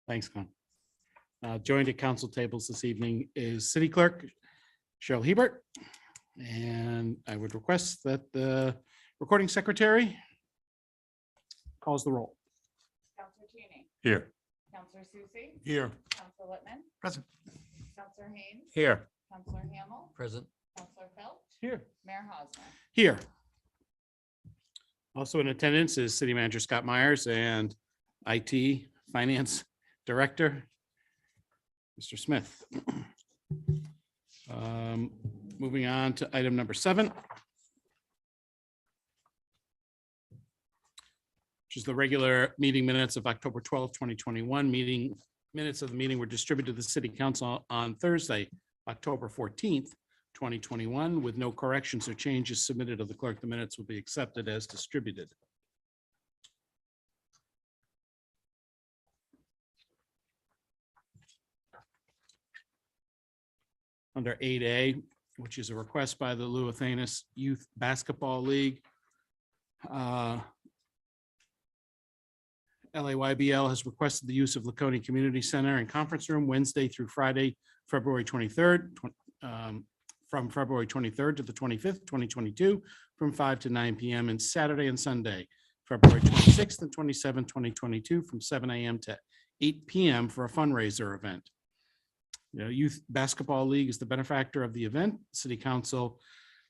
Thanks, Con. Joined at council tables this evening is City Clerk Cheryl Hebert. And I would request that the recording secretary calls the roll. Counselor Cheney. Here. Counselor Susie. Here. Counselor Littman. Present. Counselor Haynes. Here. Counselor Hamel. Present. Counselor Phelps. Here. Mayor Hosmer. Here. Also in attendance is City Manager Scott Myers and IT Finance Director, Mr. Smith. Moving on to item number 7, which is the regular meeting minutes of October 12th, 2021. Meeting minutes of the meeting were distributed to the City Council on Thursday, October 14th, 2021, with no corrections or changes submitted of the clerk. The minutes will be accepted as distributed. Under 8A, which is a request by the Luathanis Youth Basketball League. LAYBL has requested the use of Laconia Community Center and Conference Room Wednesday through Friday, February 23rd, from February 23rd to the 25th, 2022, from 5 to 9 p.m. and Saturday and Sunday, February 26th and 27th, 2022, from 7 a.m. to 8 p.m. for a fundraiser event. Youth Basketball League is the benefactor of the event. City Council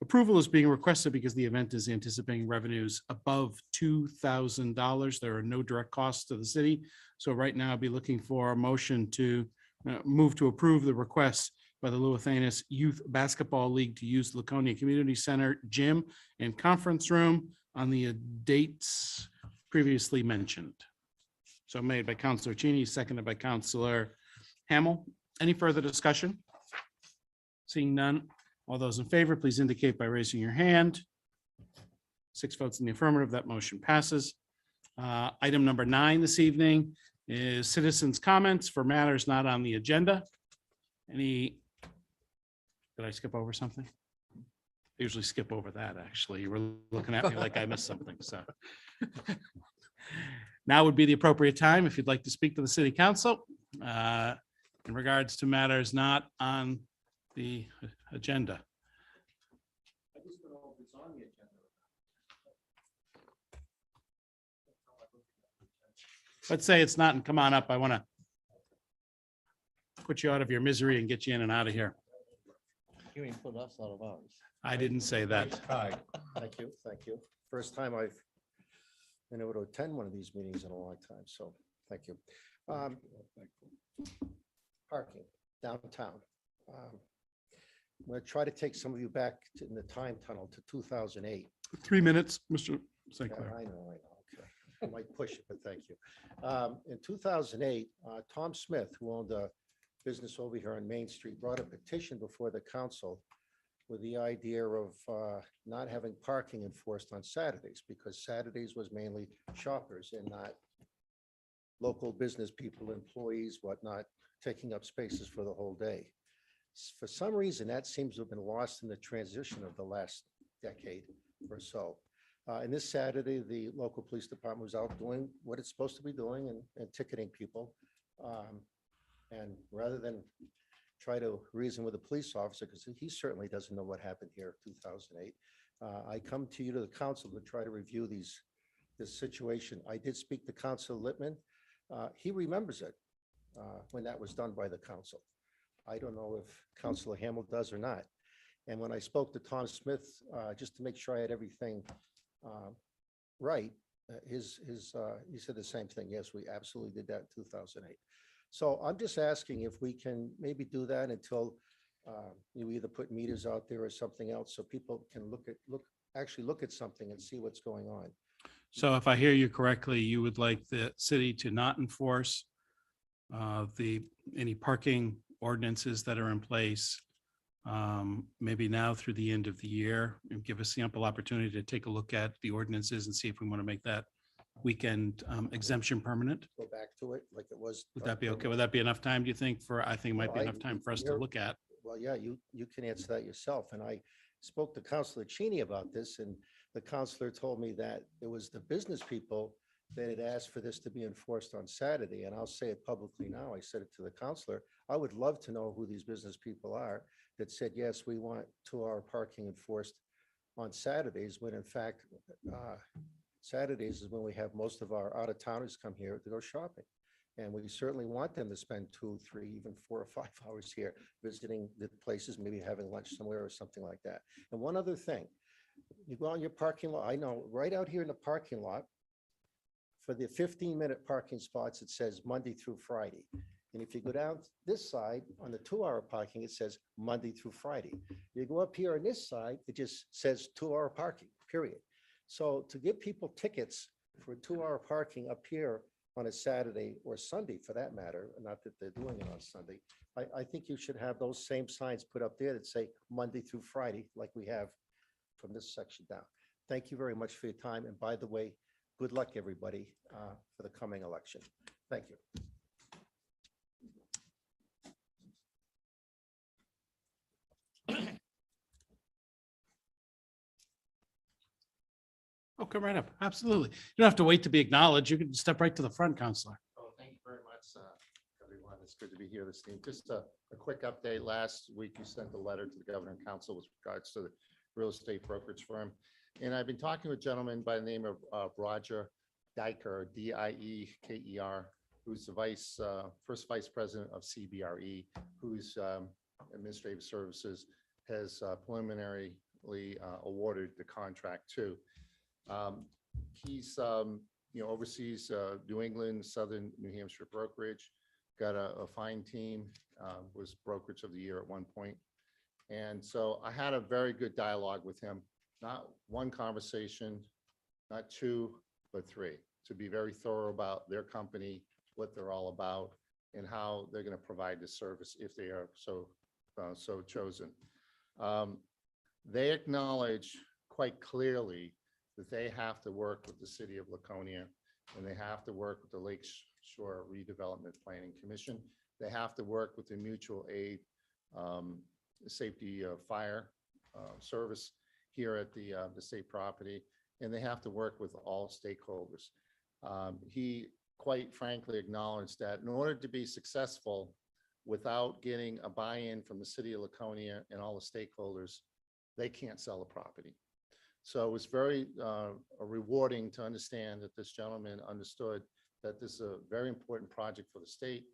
approval is being requested because the event is anticipating revenues above $2,000. There are no direct costs to the city. So right now I'll be looking for a motion to move to approve the request by the Luathanis Youth Basketball League to use Laconia Community Center gym and conference room on the dates previously mentioned. So made by Councilor Cheney, seconded by Councilor Hamel. Any further discussion? Seeing none, all those in favor, please indicate by raising your hand. 6 votes in the affirmative, that motion passes. Item number 9 this evening is citizens' comments for matters not on the agenda. Did I skip over something? I usually skip over that, actually. You were looking at me like I missed something, so. Now would be the appropriate time if you'd like to speak to the city council in regards to matters not on the agenda. Let's say it's not, and come on up. I want to put you out of your misery and get you in and out of here. You ain't put us out of ours. I didn't say that. Thank you, thank you. First time I've been able to attend one of these meetings in a long time, so thank you. Parking downtown. I'm going to try to take some of you back in the time tunnel to 2008. 3 minutes, Mr. St. Yeah, Clair. I know. Okay. I might push it, but thank you. In 2008, Tom Smith, who owned a business over here on Main Street, brought a petition before the council with the idea of not having parking enforced on Saturdays, because Saturdays was mainly shoppers and not local business people, employees, whatnot, taking up spaces for the whole day. For some reason, that seems to have been lost in the transition of the last decade or so. And this Saturday, the local police department was out doing what it's supposed to be doing and ticketing people. And rather than try to reason with a police officer, because he certainly doesn't know what happened here in 2008, I come to you to the council to try to review this situation. I did speak to Councilor Littman. He remembers it when that was done by the council. I don't know if Councilor Hamel does or not. And when I spoke to Tom Smith, just to make sure I had everything right, he said the same thing. Yes, we absolutely did that in 2008. So I'm just asking if we can maybe do that until you either put meters out there or something else, so people can actually look at something and see what's going on. So if I hear you correctly, you would like the city to not enforce any parking ordinances that are in place, maybe now through the end of the year, and give us the ample opportunity to take a look at the ordinances and see if we want to make that weekend exemption permanent. Go back to it like it was. Would that be okay? Would that be enough time, do you think, I think it might be enough time for us to look at? Well, yeah, you can answer that yourself. And I spoke to Councilor Cheney about this, and the counselor told me that it was the business people that had asked for this to be enforced on Saturday, and I'll say it publicly now. I said it to the counselor. I would love to know who these business people are that said, yes, we want 2-hour parking enforced on Saturdays, when in fact, Saturdays is when we have most of our out-of-towners come here to go shopping. And we certainly want them to spend 2, 3, even 4 or 5 hours here visiting the places, maybe having lunch somewhere or something like that. And one other thing, you go out in your parking lot, I know, right out here in the parking lot, for the 15-minute parking spots, it says Monday through Friday. And if you go down this side on the 2-hour parking, it says Monday through Friday. You go up here on this side, it just says 2-hour parking, period. So to give people tickets for 2-hour parking up here on a Saturday or Sunday for that matter, not that they're doing it on Sunday, I think you should have those same signs put up there that say Monday through Friday, like we have from this section down. Thank you very much for your time. And by the way, good luck, everybody, for the coming election. Thank you. Oh, come right up. Absolutely. You don't have to wait to be acknowledged. You can step right to the front, Counselor. Oh, thank you very much, everyone. It's good to be here this evening. Just a quick update. Last week, you sent a letter to the Governor and Council with regards to the real estate brokerage firm. And I've been talking to a gentleman by the name of Roger Diker, D-I-E-K-E-R, who's the first vice president of CBRE, whose administrative services has preliminarily awarded the contract to. He's oversees New England, Southern New Hampshire brokerage, got a fine team, was brokerage of the year at one point. And so I had a very good dialogue with him, not one conversation, not 2, but 3, to be very thorough about their company, what they're all about, and how they're going to provide the service if they are so chosen. They acknowledge quite clearly that they have to work with the city of Laconia, and they have to work with the Lake Shore Redevelopment Planning Commission. They have to work with the mutual aid safety fire service here at the state property, and they have to work with all stakeholders. He quite frankly acknowledged that in order to be successful without getting a buy-in from the city of Laconia and all the stakeholders, they can't sell the property. So it was very rewarding to understand that this gentleman understood that this is a very important project for the state,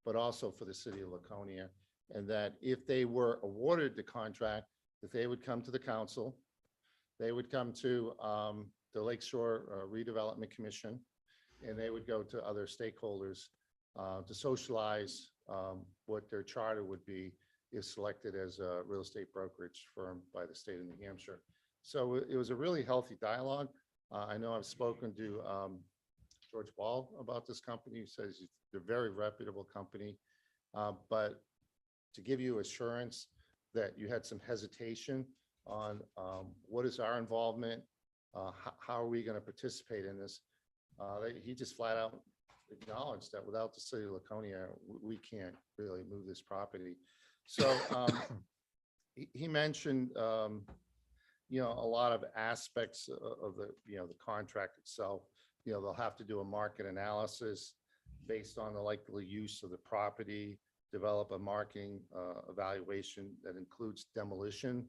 but also for the city of Laconia, and that if they were awarded the contract, that they would come to the council, they would come to the Lakeshore Redevelopment Commission, and they would go to other stakeholders to socialize what their charter would be if selected as a real estate brokerage firm by the state of New Hampshire. So it was a really healthy dialogue. I know I've spoken to George Ball about this company. He says they're a very reputable company, but to give you assurance that you had some hesitation on what is our involvement, how are we going to participate in this, he just flat out acknowledged that without the city of Laconia, we can't really move this property. So he mentioned a lot of aspects of the contract itself. They'll have to do a market analysis based on the likely use of the property, develop a marketing evaluation that includes demolition,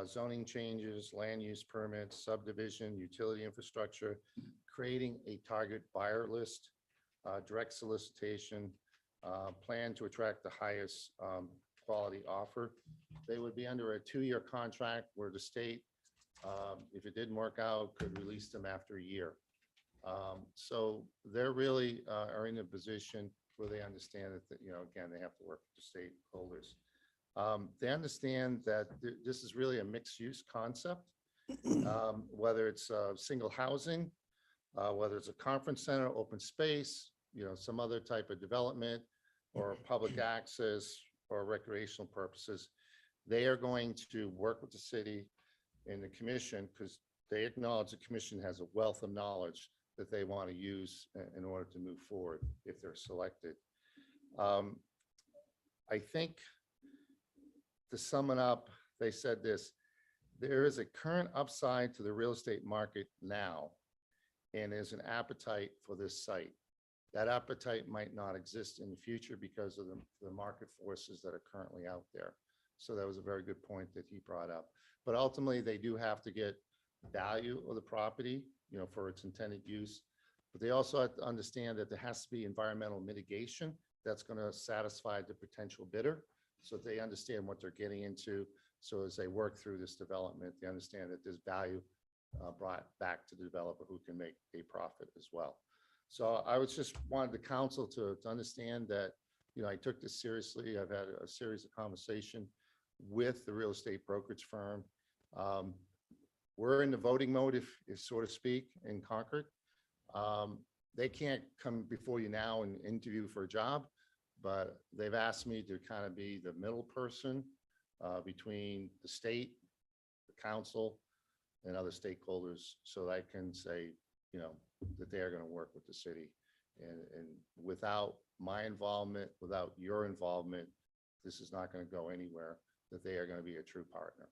zoning changes, land use permits, subdivision, utility infrastructure, creating a target buyer list, direct solicitation, plan to attract the highest quality offer. They would be under a 2-year contract where the state, if it didn't work out, could release them after a year. So they're really are in a position where they understand that, again, they have to work with the stakeholders. They understand that this is really a mixed use concept, whether it's single housing, whether it's a conference center, open space, some other type of development or public access or recreational purposes. They are going to work with the city and the commission because they acknowledge the commission has a wealth of knowledge that they want to use in order to move forward if they're selected. I think to sum it up, they said this: there is a current upside to the real estate market now, and there's an appetite for this site. That appetite might not exist in the future because of the market forces that are currently out there. So that was a very good point that he brought up. But ultimately, they do have to get value of the property, for its intended use. But they also have to understand that there has to be environmental mitigation that's going to satisfy the potential bidder, so they understand what they're getting into. So as they work through this development, they understand that there's value brought back to the developer who can make a profit as well. So I was just wanted the council to understand that, I took this seriously. I've had a series of conversation with the real estate brokerage firm. We're in the voting mode, if so to speak, in Concord. They can't come before you now and interview for a job, but they've asked me to kind of be the middle person between the state, the council, and other stakeholders, so that I can say, that they are going to work with the city. And without my involvement, without your involvement, this is not going to go anywhere, that they are going to be a true partner.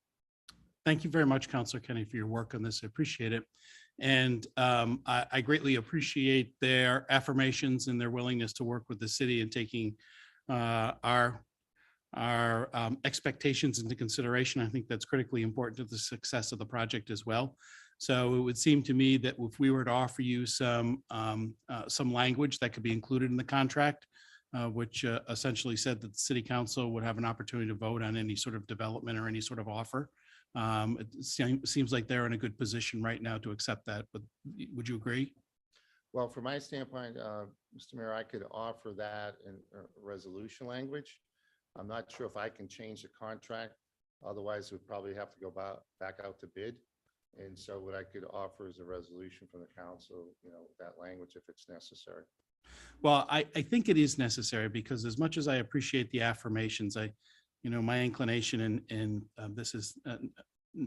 Thank you very much, Councilor Kenny, for your work on this. I appreciate it. And I greatly appreciate their affirmations and their willingness to work with the city and taking our expectations into consideration. I think that's critically important to the success of the project as well. So it would seem to me that if we were to offer you some language that could be included in the contract, which essentially said that the city council would have an opportunity to vote on any sort of development or any sort of offer. It seems like they're in a good position right now to accept that, but would you agree? Well, from my standpoint, Mr. Mayor, I could offer that in resolution language. I'm not sure if I can change the contract. Otherwise, we'd probably have to go back out to bid. And so what I could offer is a resolution from the council, that language if it's necessary. Well, I think it is necessary because as much as I appreciate the affirmations, my inclination and this is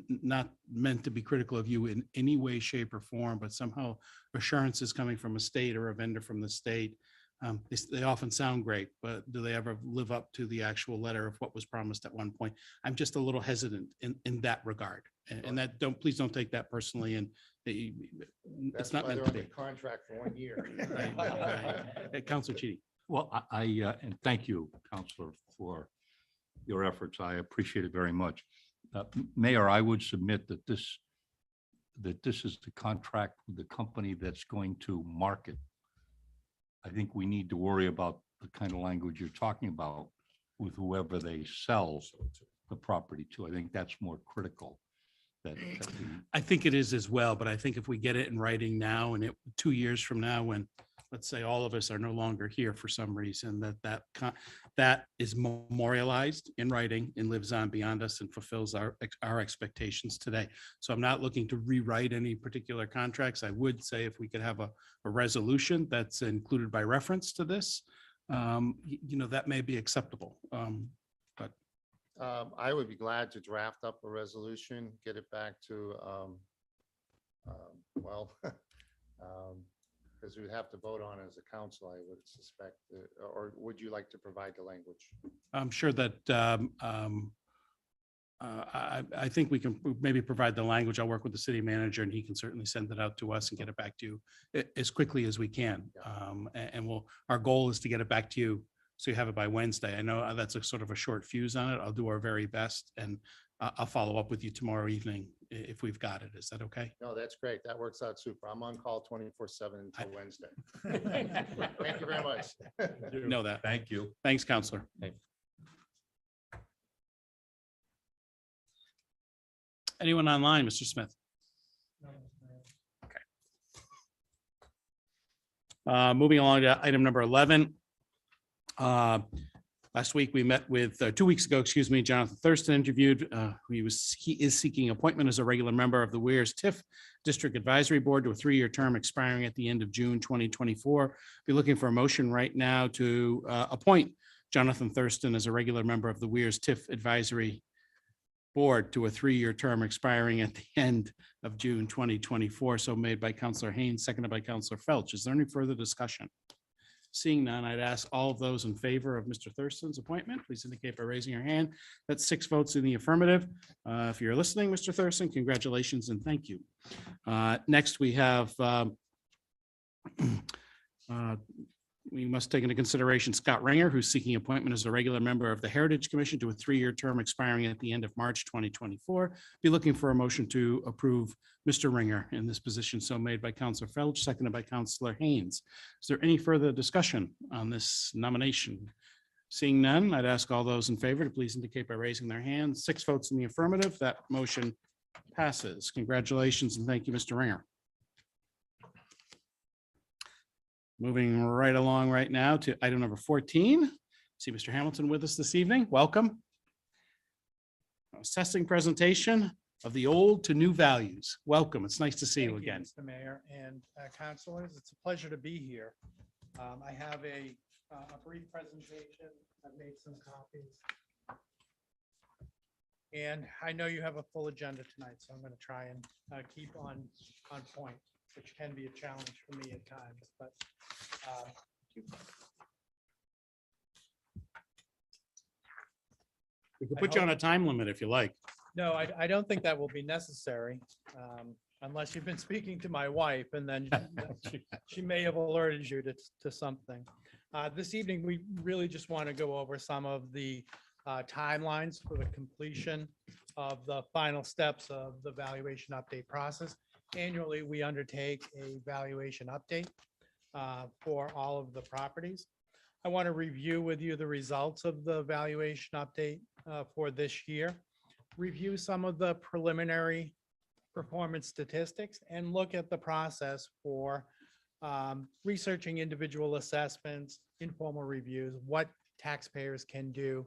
not meant to be critical of you in any way, shape or form, but somehow assurances coming from a state or a vendor from the state, they often sound great, but do they ever live up to the actual letter of what was promised at one point? I'm just a little hesitant in that regard. And that please don't take that personally. And it's not meant to be. Contract for 1 year. Right. Councilor Chidi. Well, and thank you, Counselor, for your efforts. I appreciate it very much. Mayor, I would submit that this is the contract with the company that's going to market. I think we need to worry about the kind of language you're talking about with whoever they sell the property to. I think that's more critical. I think it is as well, but I think if we get it in writing now and 2 years from now, when let's say all of us are no longer here for some reason, that is memorialized in writing and lives on beyond us and fulfills our expectations today. So I'm not looking to rewrite any particular contracts. I would say if we could have a resolution that's included by reference to this, that may be acceptable. I would be glad to draft up a resolution, get it back to, because we'd have to vote on it as a council, I would suspect, or would you like to provide the language? I'm sure that I think we can maybe provide the language. I'll work with the city manager and he can certainly send it out to us and get it back to you as quickly as we can. Our goal is to get it back to you so you have it by Wednesday. I know that's a sort of a short fuse on it. I'll do our very best and I'll follow up with you tomorrow evening if we've got it. Is that okay? No, that's great. That works out super. I'm on call 24/7 until Wednesday. Thank you very much. You know that. Thank you. Thanks, Counselor. Anyone online, Mr. Smith? Okay. Moving along to item number 11. Last week, we met with, 2 weeks ago, Jonathan Thurston interviewed. He is seeking appointment as a regular member of the Weirs TIF District Advisory Board to a 3-year term expiring at the end of June 2024. Be looking for a motion right now to appoint Jonathan Thurston as a regular member of the Weirs TIF Advisory Board to a 3-year term expiring at the end of June 2024. So made by Councilor Haynes, seconded by Councilor Felch. Is there any further discussion? Seeing none, I'd ask all of those in favor of Mr. Thurston's appointment, please indicate by raising your hand. That's 6 votes in the affirmative. If you're listening, Mr. Thurston, congratulations and thank you. Next, we have we must take into consideration Scott Ringer, who's seeking appointment as a regular member of the Heritage Commission to a 3-year term expiring at the end of March 2024. Be looking for a motion to approve Mr. Ringer in this position. So made by Counselor Felch, seconded by Counselor Haynes. Is there any further discussion on this nomination? Seeing none, I'd ask all those in favor to please indicate by raising their hands. 6 votes in the affirmative. That motion passes. Congratulations and thank you, Mr. Ringer. Moving right along right now to item number 14. See Mr. Hamilton with us this evening. Welcome. Assessing presentation of the old to new values. Welcome. It's nice to see you Thank again. Mr. Mayor and councilors, it's a pleasure to be here. I have a brief presentation. I've made some copies. And I know you have a full agenda tonight, so I'm going to try and keep on point, which can be a challenge for me at times, but We can put you on a time limit if you like. no, I don't think that will be necessary, unless you've been speaking to my wife, and then she may have alerted you to something. This evening, we really just want to go over some of the timelines for the completion of the final steps of the valuation update process. Annually, we undertake a valuation update for all of the properties. I want to review with you the results of the valuation update for this year, review some of the preliminary performance statistics, and look at the process for researching individual assessments, informal reviews, what taxpayers can do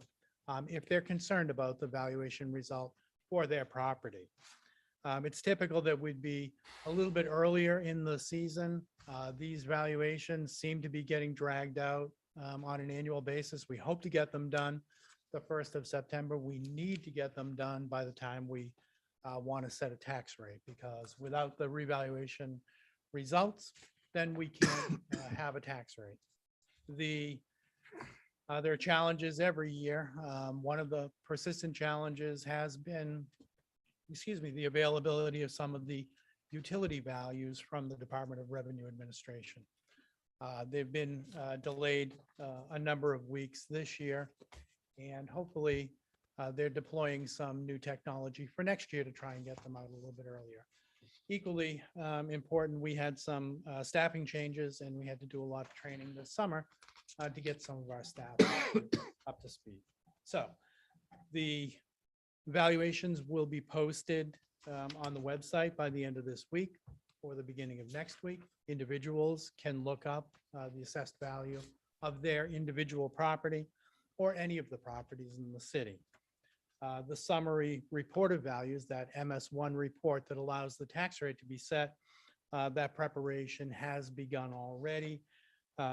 if they're concerned about the valuation result for their property. It's typical that we'd be a little bit earlier in the season. These valuations seem to be getting dragged out on an annual basis. We hope to get them done the 1st of September. We need to get them done by the time we want to set a tax rate, because without the revaluation results, then we can't have a tax rate. There are challenges every year. One of the persistent challenges has been, the availability of some of the utility values from the Department of Revenue Administration. They've been delayed a number of weeks this year, and hopefully they're deploying some new technology for next year to try and get them out a little bit earlier. Equally important, we had some staffing changes, and we had to do a lot of training this summer to get some of our staff up to speed. So the valuations will be posted on the website by the end of this week or the beginning of next week. Individuals can look up the assessed value of their individual property or any of the properties in the city. The summary report of values, that MS1 report that allows the tax rate to be set, that preparation has begun already.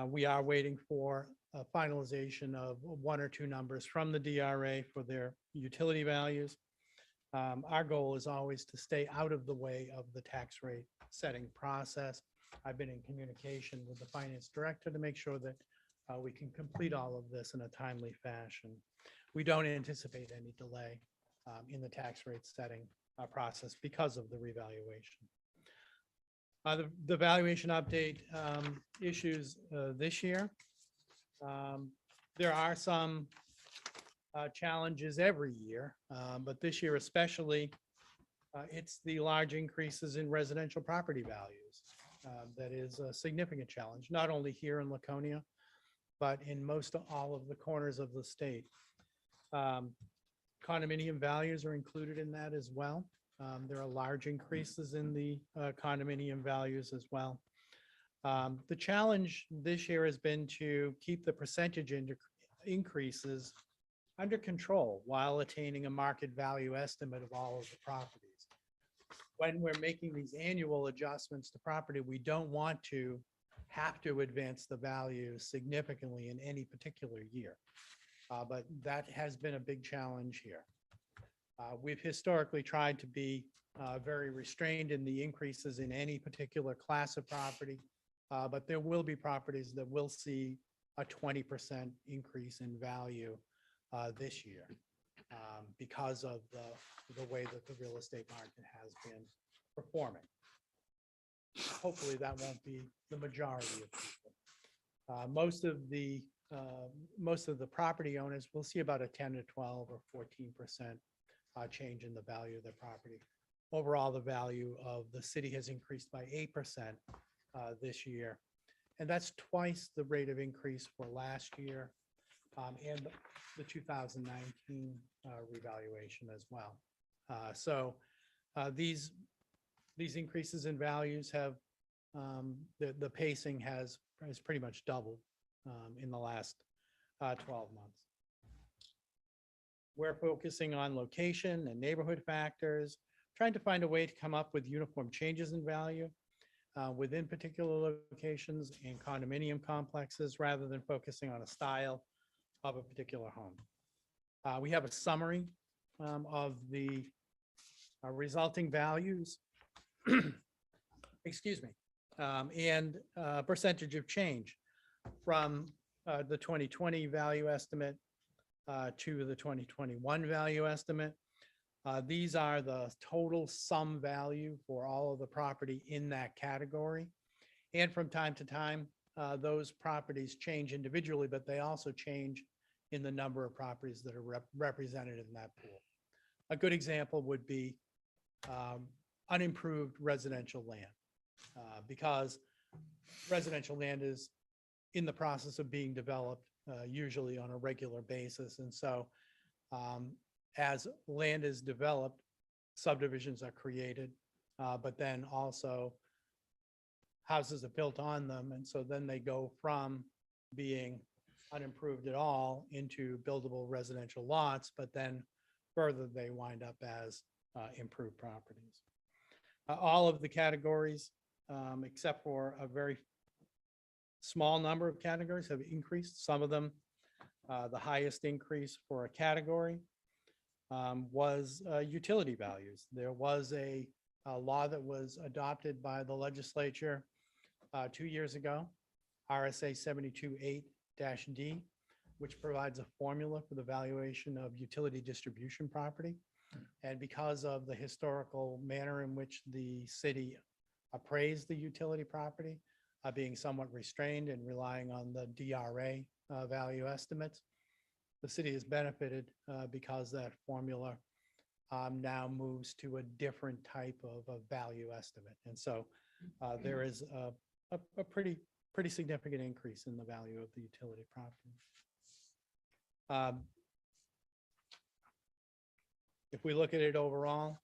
We are waiting for a finalization of 1 or 2 numbers from the DRA for their utility values. Our goal is always to stay out of the way of the tax rate setting process. I've been in communication with the finance director to make sure that we can complete all of this in a timely fashion. We don't anticipate any delay in the tax rate setting process because of the revaluation. The valuation update issues this year. There are some challenges every year, but this year especially, it's the large increases in residential property values. That is a significant challenge, not only here in Laconia, but in most all of the corners of the state. Condominium values are included in that as well. There are large increases in the condominium values as well. The challenge this year has been to keep the percentage increases under control while attaining a market value estimate of all of the properties. When we're making these annual adjustments to property, we don't want to have to advance the value significantly in any particular year. But that has been a big challenge here. We've historically tried to be very restrained in the increases in any particular class of property But there will be properties that will see a 20% increase in value this year because of the way that the real estate market has been performing. Hopefully, that won't be the majority of people. Most of the property owners will see about a 10 to 12 or 14% change in the value of their property. Overall, the value of the city has increased by 8% this year. And that's twice the rate of increase for last year and the 2019 revaluation as well. So these increases in values have, the pacing has pretty much doubled in the last 12 months. We're focusing on location and neighborhood factors, trying to find a way to come up with uniform changes in value within particular locations and condominium complexes rather than focusing on a style of a particular home. We have a summary of the resulting values, excuse me, and percentage of change from the 2020 value estimate to the 2021 value estimate. These are the total sum value for all of the property in that category. And from time to time, those properties change individually, but they also change in the number of properties that are represented in that pool. A good example would be unimproved residential land, because residential land is in the process of being developed usually on a regular basis. And so as land is developed, subdivisions are created, but then also houses are built on them. And so then they go from being unimproved at all into buildable residential lots, but then further they wind up as improved properties. All of the categories, except for a very small number of categories, have increased. Some of them, the highest increase for a category was utility values. There was a law that was adopted by the legislature 2 years ago, RSA 72-8-D, which provides a formula for the valuation of utility distribution property. And because of the historical manner in which the city appraised the utility property, being somewhat restrained and relying on the DRA value estimates, the city has benefited because that formula now moves to a different type of a value estimate. And so there is a pretty significant increase in the value of the utility property. If we look at it overall,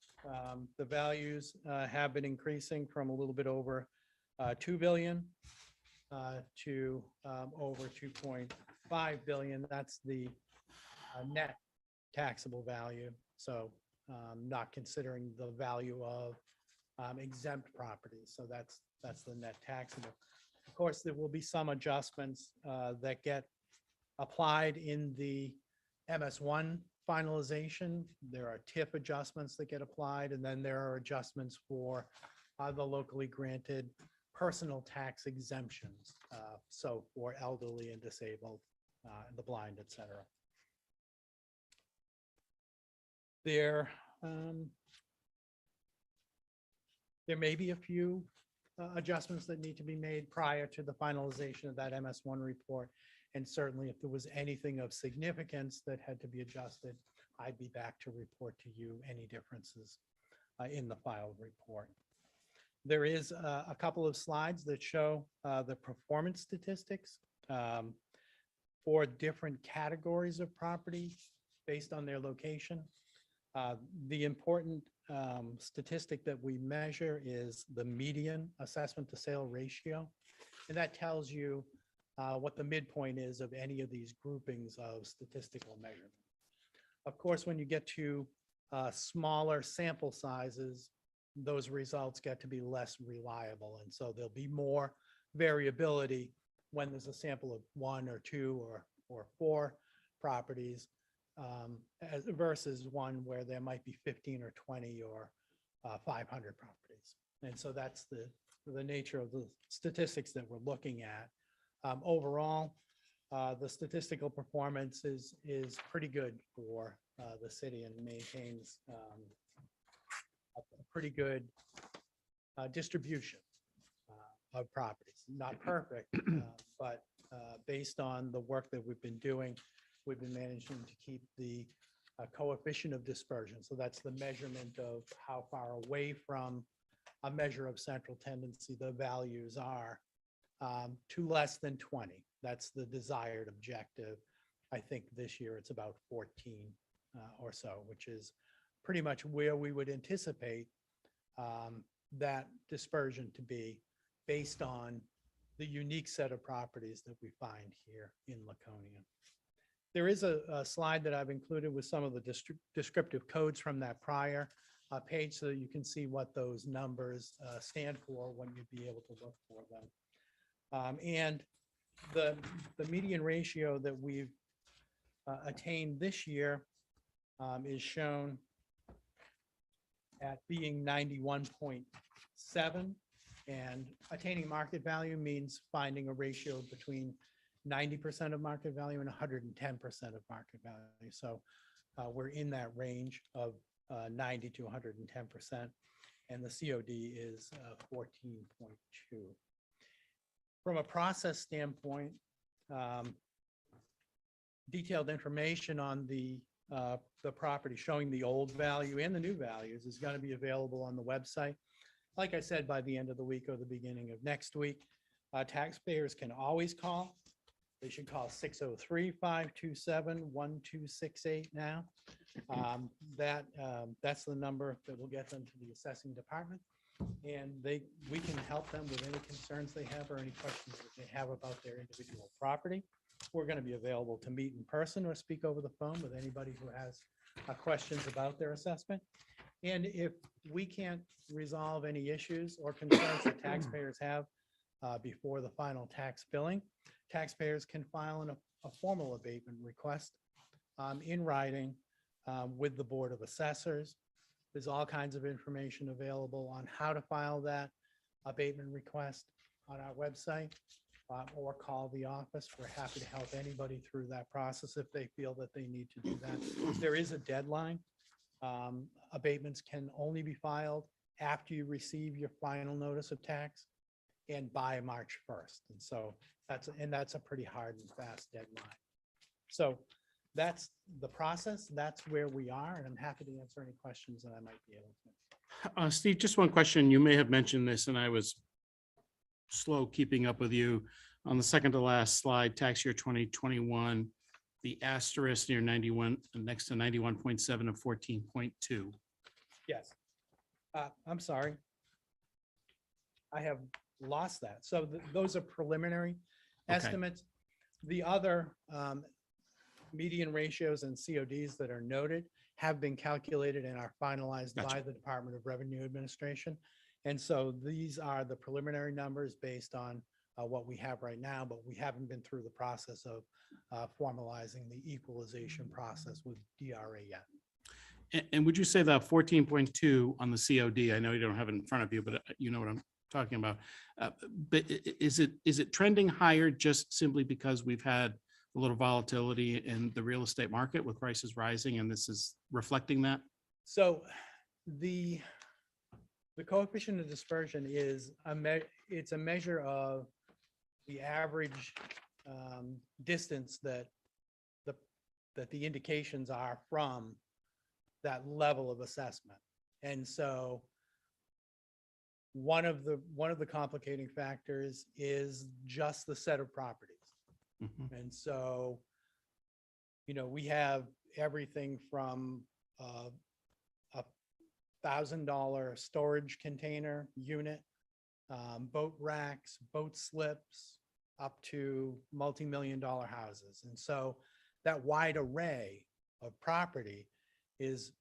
the values have been increasing from a little bit over 2 billion to over 2.5 billion. That's the net taxable value. So not considering the value of exempt properties. So that's the net taxable. Of course, there will be some adjustments that get applied in the MS1 finalization. There are TIF adjustments that get applied, and then there are adjustments for the locally granted personal tax exemptions. So for elderly and disabled, the blind, et cetera. There may be a few adjustments that need to be made prior to the finalization of that MS1 report. And certainly if there was anything of significance that had to be adjusted, I'd be back to report to you any differences in the filed report. There is a couple of slides that show the performance statistics for different categories of property based on their location. The important statistic that we measure is the median assessment to sale ratio. And that tells you what the midpoint is of any of these groupings of statistical measurement. Of course, when you get to smaller sample sizes, those results get to be less reliable. And so there'll be more variability when there's a sample of 1 or 2 or 4 properties versus one where there might be 15 or 20 or 500 properties. And so that's the the nature of the statistics that we're looking at. Overall, the statistical performance is pretty good for the city and maintains a pretty good distribution of properties. Not perfect, but based on the work that we've been doing, we've been managing to keep the coefficient of dispersion. So that's the measurement of how far away from a measure of central tendency the values are, to less than 20. That's the desired objective. I think this year it's about 14 or so, which is pretty much where we would anticipate that dispersion to be based on the unique set of properties that we find here in Laconia. There is a slide that I've included with some of the descriptive codes from that prior page, so that you can see what those numbers stand for when you'd be able to look for them. And the median ratio that we've attained this year is shown at being 91.7, and attaining market value means finding a ratio between 90% of market value and 110% of market value. So we're in that range of 90 to 110%, and the COD is 14.2. From a process standpoint, detailed information on the property showing the old value and the new values is going to be available on the website. Like I said, by the end of the week or the beginning of next week, taxpayers can always call. They should call 603-527-1268 now. That's the number that will get them to the assessing department. And we can help them with any concerns they have or any questions that they have about their individual property. We're going to be available to meet in person or speak over the phone with anybody who has questions about their assessment. And if we can't resolve any issues or concerns that taxpayers have before the final tax billing, taxpayers can file a formal abatement request in writing with the Board of Assessors. There's all kinds of information available on how to file that abatement request on our website, or call the office. We're happy to help anybody through that process if they feel that they need to do that. There is a deadline. Abatements can only be filed after you receive your final notice of tax and by March 1st. And so that's a pretty hard and fast deadline. So that's the process. That's where we are, and I'm happy to answer any questions that I might be able to. Steve, just one question. You may have mentioned this, and I was slow keeping up with you. On the second to last slide, tax year 2021, the asterisk near 91, next to 91.7 of 14.2. Yes. I'm sorry. I have lost that. So those are preliminary Okay. estimates. The other median ratios and CODs that are noted have been calculated and are finalized by Gotcha. the Department of Revenue Administration. And so these are the preliminary numbers based on what we have right now, but we haven't been through the process of formalizing the equalization process with DRA yet. And would you say that 14.2 on the COD, I know you don't have it in front of you, but you know what I'm talking about. But is it trending higher just simply because we've had a little volatility in the real estate market with prices rising, and this is reflecting that? So the coefficient of dispersion is it's a measure of the average distance that the indications are from that level of assessment. And so one of the complicating factors is just the set of properties. Mhm. And so, we have everything from a $1,000 storage container unit, boat racks, boat slips, up to multi-million-dollar houses. And so that wide array of property is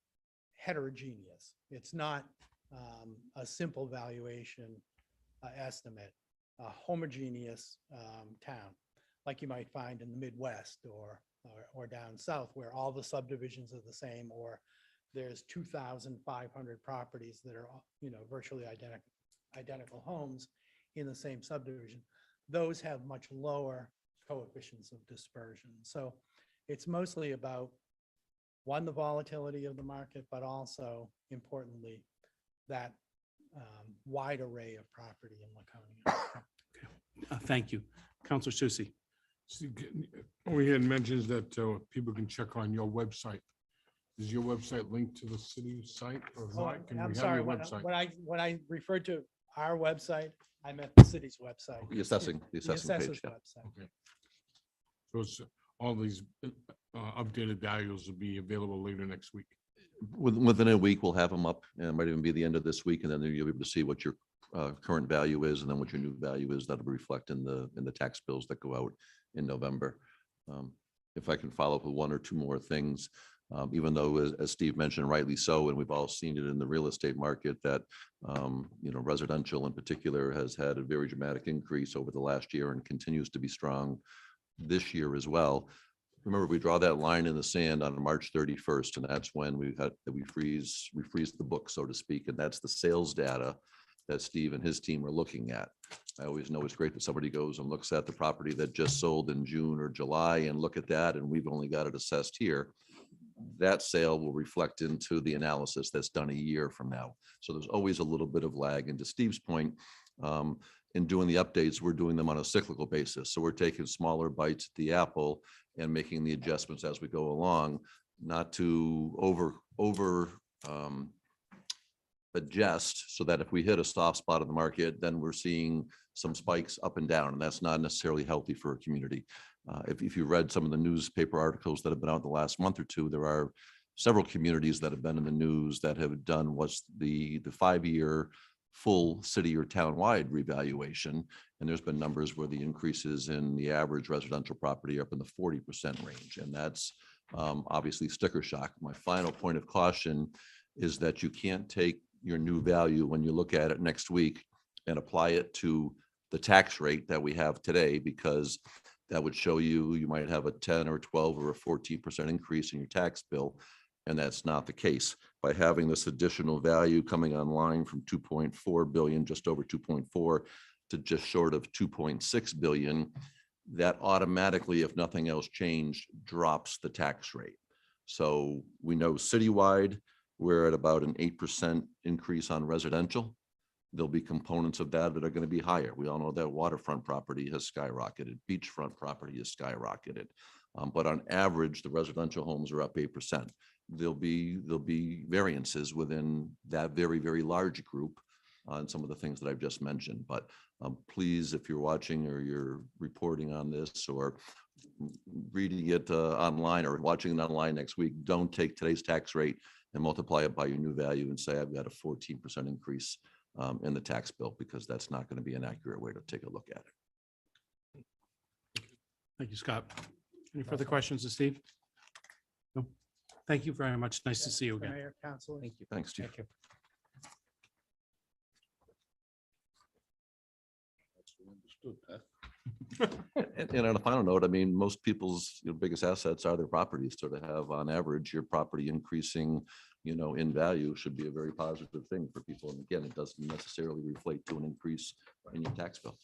heterogeneous. It's not a simple valuation estimate, a homogeneous town like you might find in the Midwest or down south, where all the subdivisions are the same, or there's 2,500 properties that are, virtually identical homes, in the same subdivision. Those have much lower coefficients of dispersion. So it's mostly about, one, the volatility of the market, but also importantly, that wide array of property in Laconia. Thank you. Counselor Susie. We had mentions that people can check on your website. Is your website linked to the city site or Oh, not? Can we I'm have sorry, your when website? when I referred to our website, I meant the city's website. The assessing The page. assessor's Yeah. website. Okay. So it's all these updated values will be available later next week. Within a week, we'll have them up, and it might even be the end of this week, and then you'll be able to see what your current value is, and then what your new value is. That'll reflect in the tax bills that go out in November. If I can follow up with one or two more things, even though, as Steve mentioned, rightly so, and we've all seen it in the real estate market, that residential in particular has had a very dramatic increase over the last year and continues to be strong this year as well. Remember, we draw that line in the sand on March 31st, and that's when we freeze the book, so to speak, and that's the sales data that Steve and his team are looking at. I always know it's great that somebody goes and looks at the property that just sold in June or July and look at that, and we've only got it assessed here. That sale will reflect into the analysis that's done a year from now. So there's always a little bit of lag. And to Steve's point, in doing the updates, we're doing them on a cyclical basis. So we're taking smaller bites at the apple and making the adjustments as we go along, not to over adjust, so that if we hit a soft spot in the market, then we're seeing some spikes up and down, and that's not necessarily healthy for a community. If you read some of the newspaper articles that have been out the last month or two, there are several communities that have been in the news that have done what's the 5-year full city or town-wide revaluation. And there's been numbers where the increases in the average residential property are up in the 40% range. And that's obviously sticker shock. My final point of caution is that you can't take your new value when you look at it next week and apply it to the tax rate that we have today, because that would show you might have a 10 or 12 or a 14% increase in your tax bill. And that's not the case. By having this additional value coming online from 2.4 billion, just over 2.4 to just short of 2.6 billion, that automatically, if nothing else changed, drops the tax rate. So we know citywide, we're at about an 8% increase on residential. There'll be components of that are going to be higher. We all know that waterfront property has skyrocketed, beachfront property has skyrocketed. But on average, the residential homes are up 8%. There'll be variances within that very, very large group on some of the things that I've just mentioned. But please, if you're watching or you're reporting on this or reading it online or watching it online next week, don't take today's tax rate and multiply it by your new value and say, I've got a 14% increase in the tax bill, because that's not going to be an accurate way to take a look at it. Thank you, Scott. Any further questions to Steve? No. Thank you very much. Nice to see you again. Mayor, Council. Thank you. Thanks, Chief. Thank you. And on a final note, I mean, most people's biggest assets are their properties. So to have on average your property increasing, in value should be a very positive thing for people. And again, it doesn't necessarily reflate to an increase in your tax bill.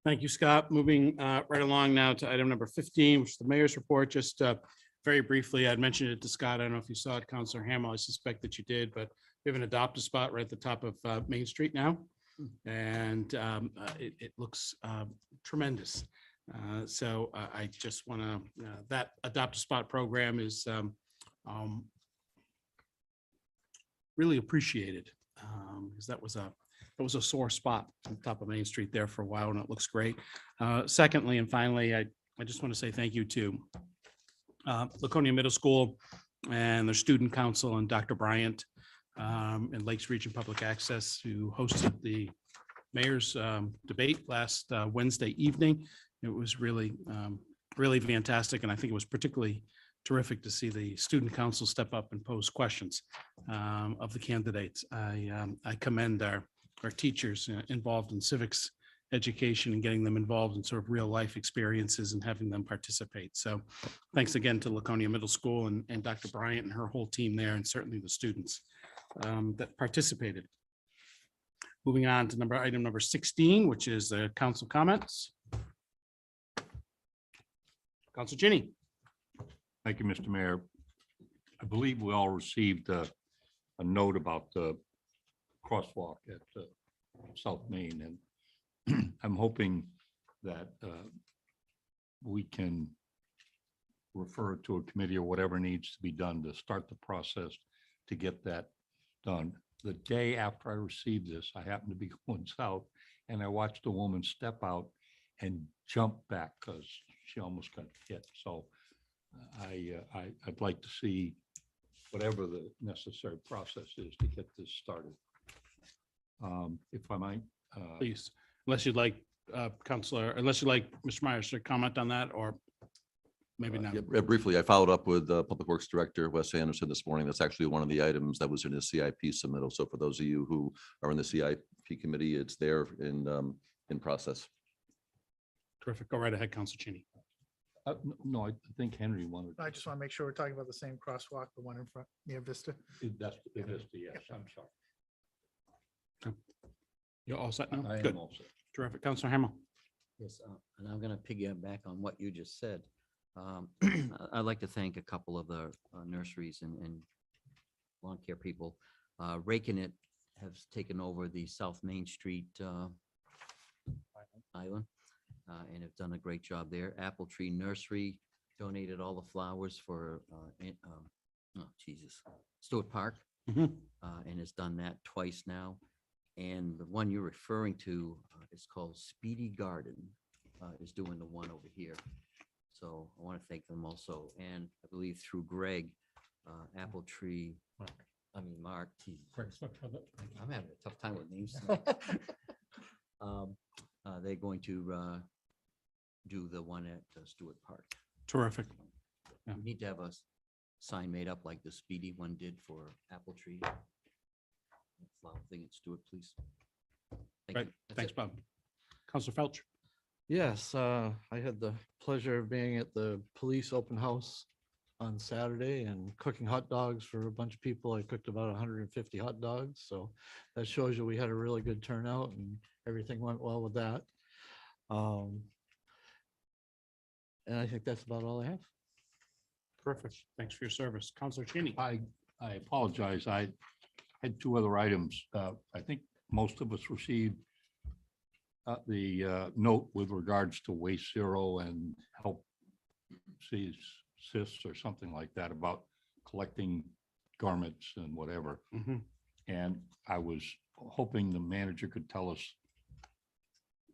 Thank you, Scott. Moving right along now to item number 15, which is the mayor's report. Just very briefly, I'd mentioned it to Scott. I don't know if you saw it, Councilor Hamel. I suspect that you did, but we have an adopt-a-spot right at the top of Main Street now. And it looks tremendous. So I just want to, that adopt-a-spot program is really appreciated, because that was a sore spot on top of Main Street there for a while, and it looks great. Secondly, and finally, I just want to say thank you to Laconia Middle School and their student council and Dr. Bryant and Lakes Region Public Access, who hosted the mayor's debate last Wednesday evening. It was really, really fantastic, and I think it was particularly terrific to see the student council step up and pose questions of the candidates. I commend our teachers involved in civics education and getting them involved in sort of real life experiences and having them participate. So thanks again to Laconia Middle School and Dr. Bryant and her whole team there, and certainly the students that participated. Moving on to item number 16, which is council comments. Council Cheney. Thank you, Mr. Mayor. I believe we all received a note about the crosswalk at South Main, and I'm hoping that we can refer it to a committee or whatever needs to be done to start the process to get that done. The day after I received this, I happened to be going south, and I watched a woman step out and jump back because she almost got hit. So I'd like to see whatever the necessary process is to get this started. If I might. Please, unless you'd like, Mr. Myers to comment on that, or maybe not. Yeah, briefly, I followed up with Public Works Director Wes Anderson this morning. That's actually one of the items that was in his CIP submittal. So for those of you who are in the CIP committee, it's there in process. Terrific. Go right ahead, Council Cheney. No, I think Henry wanted. I just want to make sure we're talking about the same crosswalk, the one in front near Vista. That's, it is the, yes, I'm sorry. You're all set now? I Good. am also. Terrific. Councilor Hamel. Yes, and I'm going to piggyback on what you just said. I'd like to thank a couple of the nurseries and lawn care people. Raking It has taken over the South Main Street island and have done a great job there. Apple Tree Nursery donated all the flowers for, Stewart Park, Mhm. and has done that twice now. And the one you're referring to is called Speedy Garden, is doing the one over here. So I want to thank them also. And I believe through Greg, Apple Tree, Mark, Jesus, I'm having a tough time with names. They're going to do the one at Stewart Park. Terrific. Yeah. We need to have a sign made up like the Speedy one did for Apple Tree. Flower thing at Stewart, please. Thank Right. you. That's Thanks, it. Bob. Councilor Felch. Yes, I had the pleasure of being at the police open house on Saturday and cooking hot dogs for a bunch of people. I cooked about 150 hot dogs, so that shows you we had a really good turnout and everything went well with that. And I think that's about all I have. Terrific. Thanks for your service. Councilor Cheney. I apologize. I had two other items. I think most of us received the note with regards to Waste Zero and help CIS or something like that about collecting garments and whatever. Mhm. And I was hoping the manager could tell us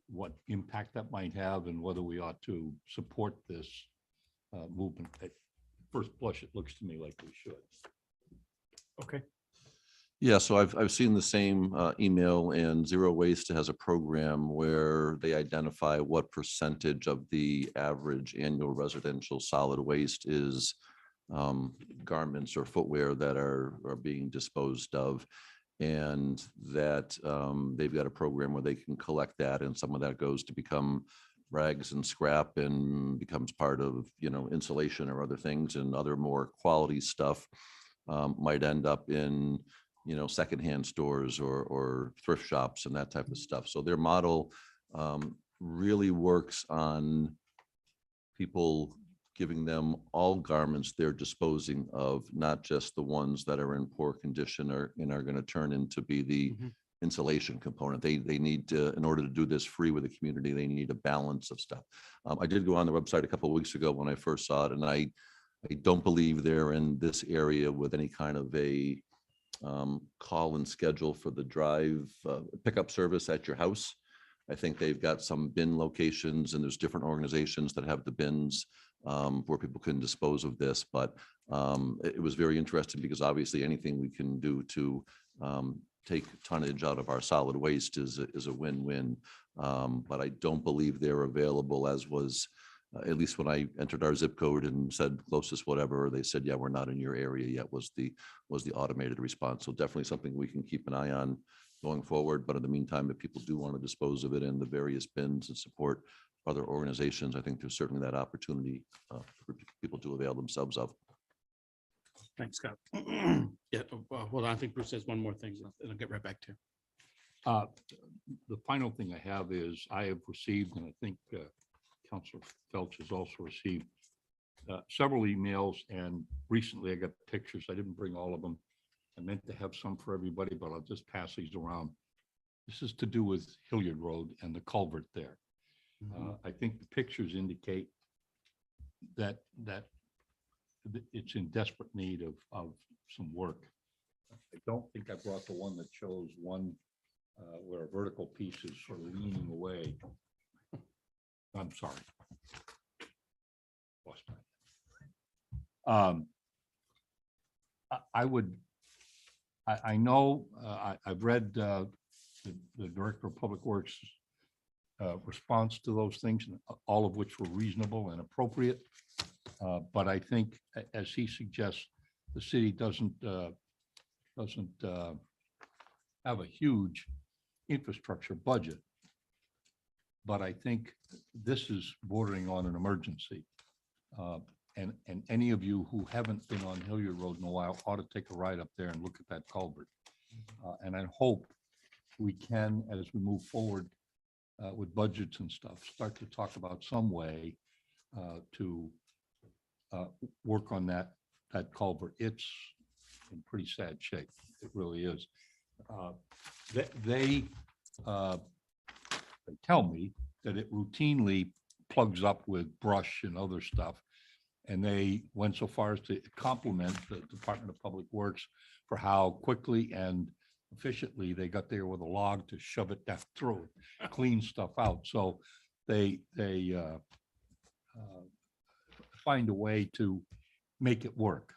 what impact that might have and whether we ought to support this movement. At first blush, it looks to me like we should. Okay. Yeah, so I've seen the same email, and Zero Waste has a program where they identify what percentage of the average annual residential solid waste is garments or footwear that are being disposed of. And that they've got a program where they can collect that, and some of that goes to become rags and scrap and becomes part of, insulation or other things, and other more quality stuff might end up in secondhand stores or thrift shops and that type of stuff. So their model really works on people giving them all garments they're disposing of, not just the ones that are in poor condition and are going to turn into be the Mhm. insulation component. They need to, in order to do this free with the community, they need a balance of stuff. I did go on the website a couple of weeks ago when I first saw it, and I don't believe they're in this area with any kind of a call and schedule for the drive pickup service at your house. I think they've got some bin locations, and there's different organizations that have the bins where people can dispose of this. But it was very interesting because obviously anything we can do to take tonnage out of our solid waste is a win-win. But I don't believe they're available, as was at least when I entered our zip code and said closest whatever, they said, yeah, we're not in your area yet, was the automated response. So definitely something we can keep an eye on going forward. But in the meantime, if people do want to dispose of it in the various bins and support other organizations, I think there's certainly that opportunity for people to avail themselves of. Thanks, Scott. Yeah, hold on. I think Bruce has one more thing, and I'll get right back to you. Uh, The final thing I have is I have received, and I think Counselor Felch has also received several emails, and recently I got pictures. I didn't bring all of them. I meant to have some for everybody, but I'll just pass these around. This is to do with Hilliard Road and the culvert there. I think the pictures indicate that it's in desperate need of some work. I don't think I brought the one that shows one where a vertical piece is sort of leaning away. I'm sorry. Lost my- I know, I've read the Director of Public Works response to those things, and all of which were reasonable and appropriate. But I think, as he suggests, the city doesn't have a huge infrastructure budget. But I think this is bordering on an emergency. And any of you who haven't been on Hilliard Road in a while ought to take a ride up there and look at that culvert. And I hope we can, as we move forward with budgets and stuff, start to talk about some way to work on that culvert. It's in pretty sad shape. It really is. They tell me that it routinely plugs up with brush and other stuff. And they went so far as to compliment the Department of Public Works for how quickly and efficiently they got there with a log to shove it down through it, clean stuff out. So they find a way to make it work.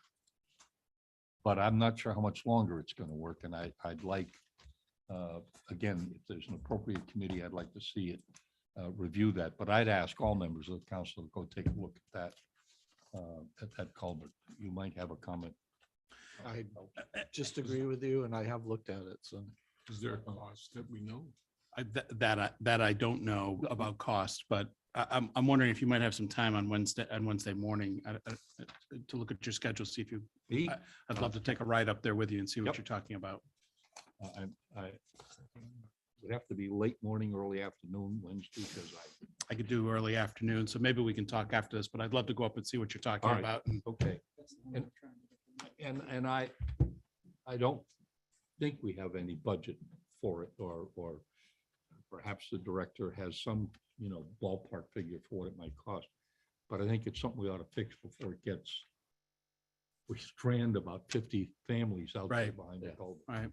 But I'm not sure how much longer it's going to work. And I'd like, again, if there's an appropriate committee, I'd like to see it review that. But I'd ask all members of the council to go take a look at that culvert. You might have a comment. I just agree with you, and I have looked at it, so. Is there a cost that we know? That I don't know about cost, but I'm wondering if you might have some time on Wednesday morning to look at your schedule, see if you, Me? I'd love to take a ride up there with you and see what Yep. you're talking about. I would have to be late morning, early afternoon, Wednesday, because I could do early afternoon, so maybe we can talk after this, but I'd love to go up and see what you're talking All right. about. And okay. And I don't think we have any budget for it, or perhaps the director has some, ballpark figure for what it might cost. But I think it's something we ought to fix before it gets, we strand about 50 families out there Right. behind the culvert. All right.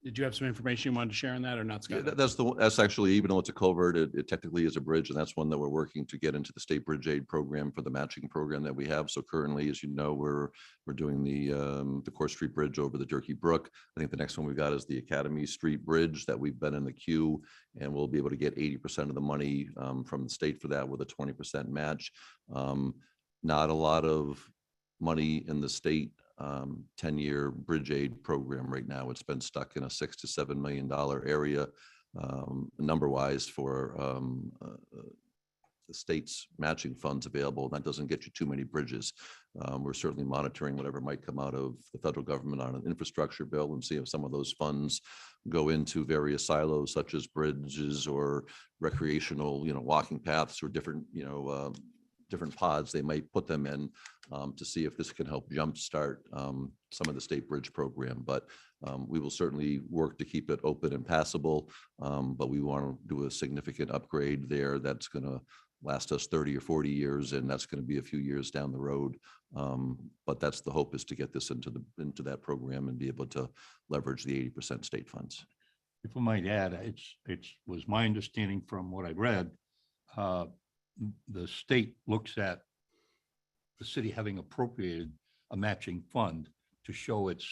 Did you have some information you wanted to share on that or not, Yeah, Scott? that's actually, even though it's a culvert, it technically is a bridge, and that's one that we're working to get into the state bridge aid program for the matching program that we have. So currently, as you know, we're doing the Court Street Bridge over the Durkee Brook. I think the next one we've got is the Academy Street Bridge that we've been in the queue, and we'll be able to get 80% of the money from the state for that with a 20% match. Not a lot of money in the state 10-year bridge aid program right now. It's been stuck in a $6 to $7 million area number-wise for the state's matching funds available. That doesn't get you too many bridges. We're certainly monitoring whatever might come out of the federal government on an infrastructure bill and see if some of those funds go into various silos such as bridges or recreational, walking paths or different, different pods they might put them in to see if this can help jumpstart some of the state bridge program. But we will certainly work to keep it open and passable. But we want to do a significant upgrade there that's going to last us 30 or 40 years, and that's going to be a few years down the road. But that's the hope, is to get this into that program and be able to leverage the 80% state funds. If I might add, it was my understanding from what I read, the state looks at the city having appropriated a matching fund to show its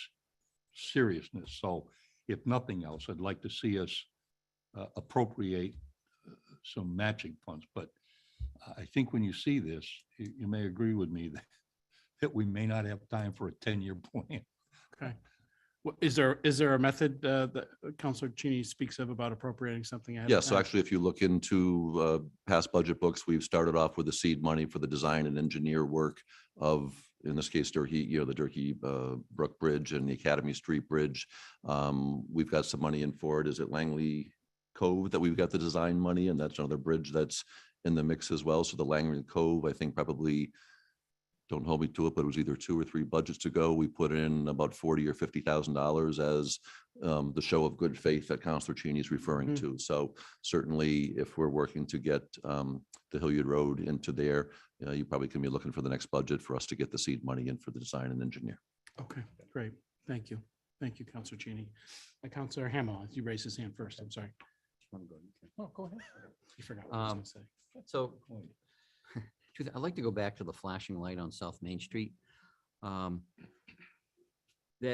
seriousness. So if nothing else, I'd like to see us appropriate some matching funds. But I think when you see this, you may agree with me that we may not have time for a 10-year plan. Okay. Well, is there a method that Councilor Cheney speaks of about appropriating something ahead of Yeah, so time? actually, if you look into past budget books, we've started off with the seed money for the design and engineer work of in this case, the Durkey Brook Bridge and the Academy Street Bridge. We've got some money in for it. Is it Langley Cove that we've got the design money, and that's another bridge that's in the mix as well. So the Langley Cove, I think probably, don't hold me to it, but it was either 2 or 3 budgets ago. We put in about $40,000 or $50,000 as the show of good faith that Counselor Cheney is referring to. So certainly, if we're working to get the Hilliard Road into there, you probably can be looking for the next budget for us to get the seed money in for the design and engineer. Okay, great. Thank you. Thank you, Counselor Cheney. Counselor Hamel, you raised his hand first. I'm sorry. Oh, go ahead. You forgot what I was going to say. So I'd like to go back to the flashing light on South Main Street. That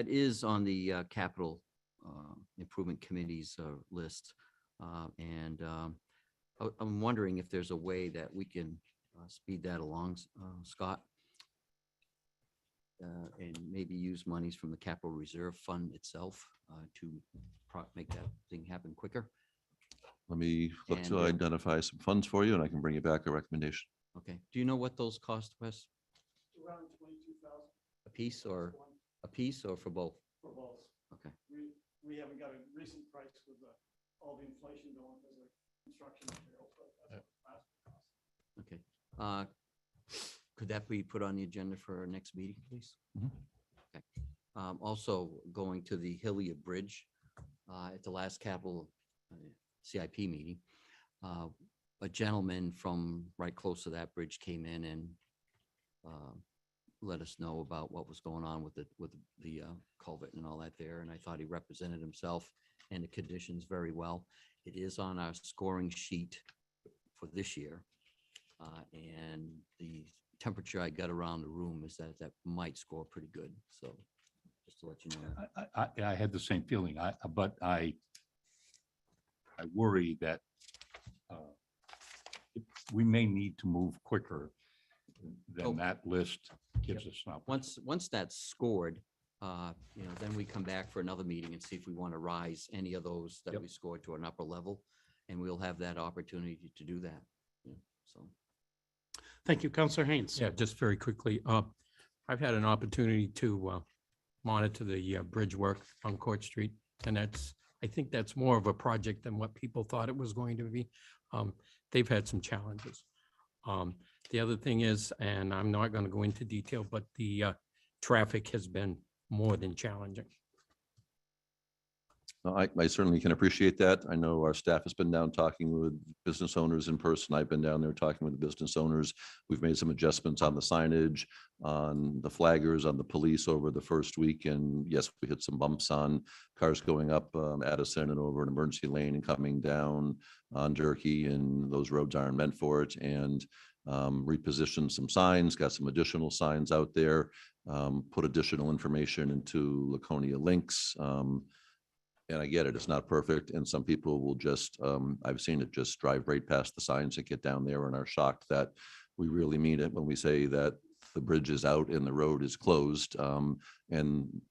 is on the capital improvement committee's list. And I'm wondering if there's a way that we can speed that along, Scott. And maybe use monies from the capital reserve fund itself to make that thing happen quicker. Let me look to And, identify some funds for you, and I can bring you back a recommendation. Okay. Do you know what those cost, Wes? Around 22,000 A piece or for both? for both. Okay. We haven't got a recent price with all the inflation going as a construction material. Okay. Could that be put on the agenda for our next meeting, please? Mhm. Okay. Also going to the Hilliard Bridge, at the last capital CIP meeting, a gentleman from right close to that bridge came in and let us know about what was going on with the culvert and all that there. And I thought he represented himself and the conditions very well. It is on our scoring sheet for this year. And the temperature I got around the room is that might score pretty good. So just to let you know. I had the same feeling, but I worry that we may need to move quicker Oh. than that list gives us an opportunity. Once that's scored, then we come back for another meeting and see if we want to rise any of those that Yep. we scored to an upper level. And we'll have that opportunity to do that. Yeah, so. Thank you, Counselor Haynes. Yeah, just very quickly, I've had an opportunity to monitor the bridge work on Court Street, and I think that's more of a project than what people thought it was going to be. They've had some challenges. The other thing is, and I'm not going to go into detail, but the traffic has been more than challenging. No, I certainly can appreciate that. I know our staff has been down talking with business owners in person. I've been down there talking with the business owners. We've made some adjustments on the signage, on the flaggers, on the police over the first week. And yes, we hit some bumps on cars going up Addison and over an emergency lane and coming down on Durkey, and those roads aren't meant for it. And repositioned some signs, got some additional signs out there, put additional information into Laconia links. And I get it, it's not perfect. And some people will just, I've seen it just drive right past the signs and get down there and are shocked that we really mean it when we say that the bridge is out and the road is closed. And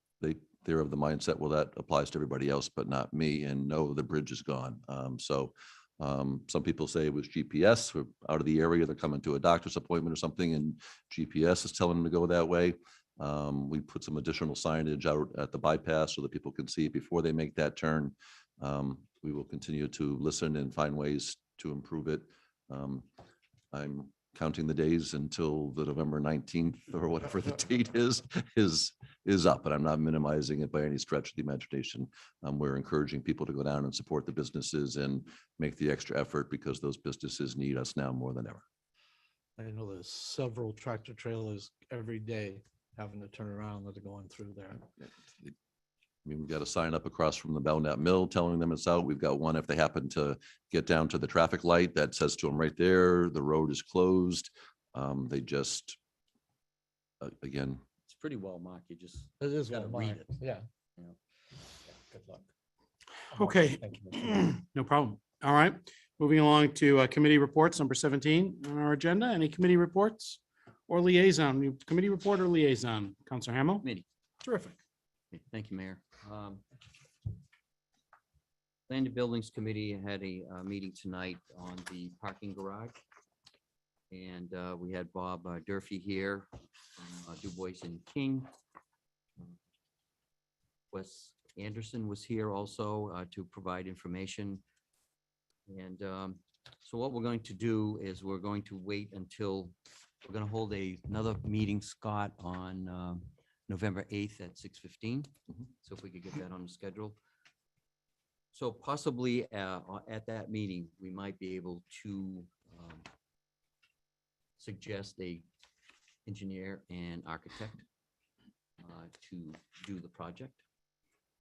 they're of the mindset, well, that applies to everybody else, but not me. And no, the bridge is gone. Some people say it was GPS, we're out of the area, they're coming to a doctor's appointment or something, and GPS is telling them to go that way. We put some additional signage out at the bypass so that people can see it before they make that turn. We will continue to listen and find ways to improve it. I'm counting the days until the November 19th or whatever the date is up, and I'm not minimizing it by any stretch of the imagination. We're encouraging people to go down and support the businesses and make the extra effort because those businesses need us now more than ever. I know there's several tractor trailers every day having to turn around that are going through there. I mean, we've got a sign up across from the Belknap Mill telling them it's out. We've got one if they happen to get down to the traffic light that says to them right there, the road is closed. They just, again, It's pretty well marked. You just It is gotta well read marked. it. Yeah. you know. Good luck. Okay, Thank you. no problem. All right, moving along to committee reports, number 17 on our agenda. Any committee reports or liaison? Committee report or liaison? Counselor Hamel? Committee. Terrific. Okay, thank you, Mayor. Land and Buildings Committee had a meeting tonight on the parking garage. And we had Bob Durfee here from Du Bois and King. Wes Anderson was here also to provide information. And so what we're going to do is we're going to wait until, we're going to hold another meeting, Scott, on November 8th at 6:15. So if we could get that on the schedule. So possibly at that meeting, we might be able to suggest a engineer and architect to do the project.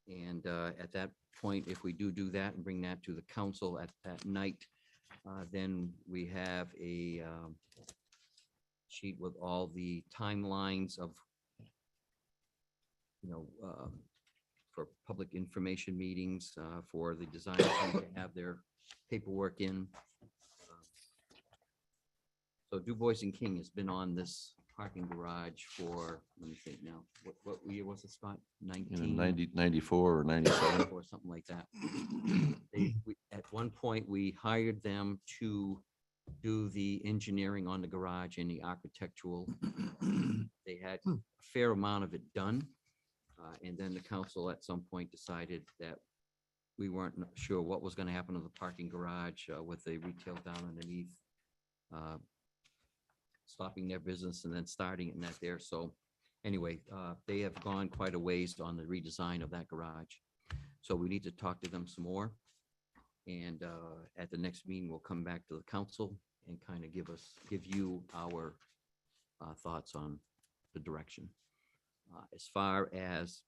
And at that point, if we do that and bring that to the council at that night, then we have a sheet with all the timelines of, for public information meetings, for the design team to have their paperwork in. So Du Bois and King has been on this parking garage for, let me think now, what year was it, Scott? 19? 94 or 97. Or something like that. At one point, we hired them to do the engineering on the garage and the architectural. They had a fair amount of it done. And then the council at some point decided that we weren't sure what was going to happen to the parking garage with the retail down underneath, stopping their business and then starting it and that there. So anyway, they have gone quite a ways on the redesign of that garage. So we need to talk to them some more. And at the next meeting, we'll come back to the council and kind of give you our thoughts on the direction. As far as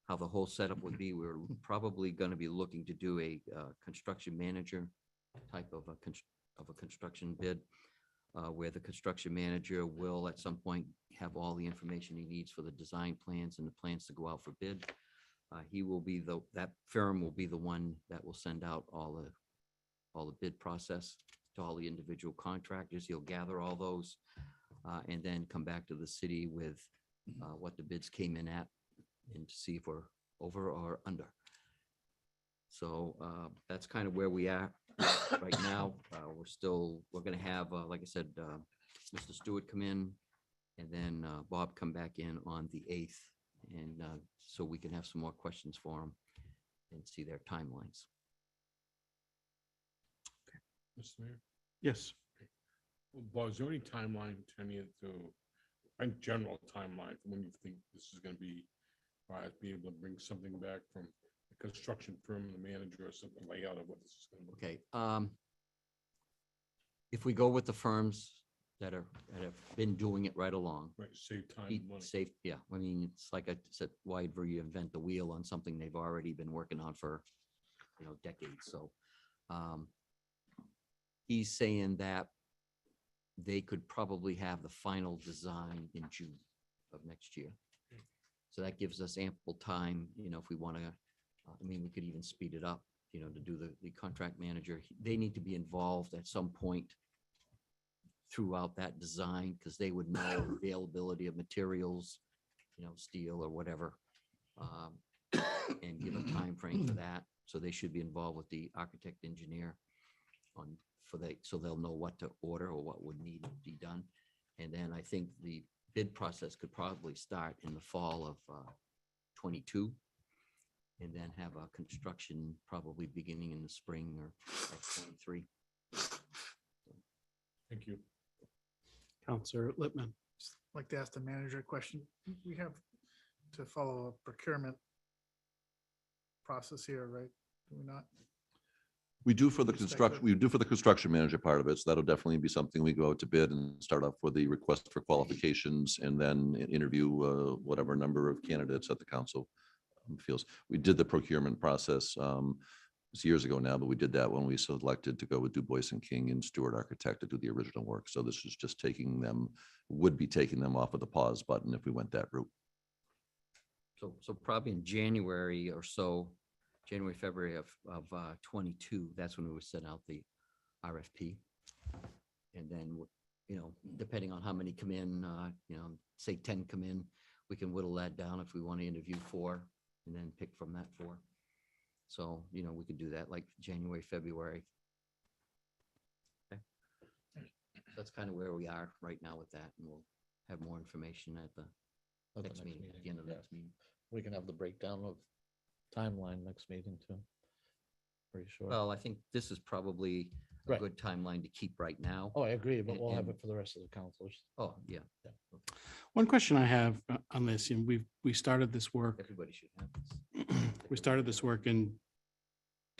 how the whole setup would be, we're probably going to be looking to do a construction manager type of a construction bid, where the construction manager will at some point have all the information he needs for the design plans and the plans to go out for bid. He will be that firm will be the one that will send out all the bid process to all the individual contractors. He'll gather all those and then come back to the city with what the bids came in at and to see if we're over or under. So that's kind of where we are right now. We're going to have, like I said, Mr. Stewart come in and then Bob come back in on the 8th. And so we can have some more questions for them and see their timelines. Mr. Mayor? Yes. Well, Bob, is there any timeline to a general timeline for when you think this is going to be, be able to bring something back from the construction firm, the manager, or something layout of what this is going to be? Okay. If we go with the firms that have been doing it right along, Right, save time keep and money. safe, yeah, I mean, it's like I said, why reinvent the wheel on something they've already been working on for, decades, so. He's saying that they could probably have the final design in June of next year. So that gives us ample time, if we want to, we could even speed it up, to do the contract manager. They need to be involved at some point throughout that design, because they would know availability of materials, steel or whatever, and give a time frame for that. So they should be involved with the architect engineer so they'll know what to order or what would need to be done. And then I think the bid process could probably start in the fall of 22, and then have a construction probably beginning in the spring or of 23. Thank you. Counselor Lippman. Like to ask the manager a question. We have to follow a procurement process here, right? Do we not? We do for the Respect construction, that. we do for the construction manager part of it. So that'll definitely be something we go out to bid and start off with the request for qualifications and then interview whatever number of candidates that the council feels. We did the procurement process it's years ago now, but we did that when we selected to go with Du Bois and King and Stewart Architect to do the original work. So this is just would be taking them off of the pause button if we went that route. So probably in January or so, January, February of 22, that's when we would send out the RFP. And then, depending on how many come in, say 10 come in, we can whittle that down if we want to interview 4 and then pick from that 4. So, we could do that like January, February. Okay. that's kind of where we are right now with that, and we'll have more information at the At the next meeting, at the end of the yeah. next meeting. We can have the breakdown of timeline next meeting too. Pretty sure. Well, I think this is probably a Right. good timeline to keep right now. Oh, I agree, but we'll have and- it for the rest of the counselors. Oh, yeah, One question I have on this, and we started this work, everybody should have this. we started this work in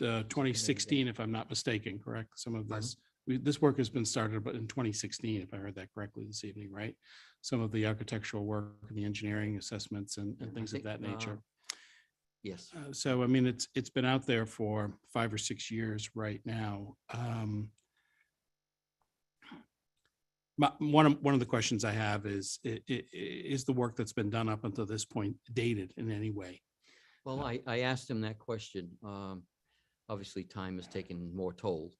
2016, if I'm not mistaken, correct? Some of this, this work has been started, but in 2016, if I heard that correctly this evening, right? Some of the architectural work and the engineering assessments and I things of think, that nature. Yes, So, I mean, it's been out there for 5 or 6 years right now. One of the questions I have is, is the work that's been done up until this point dated in any way? well, I asked him that question. Obviously, time has taken more toll.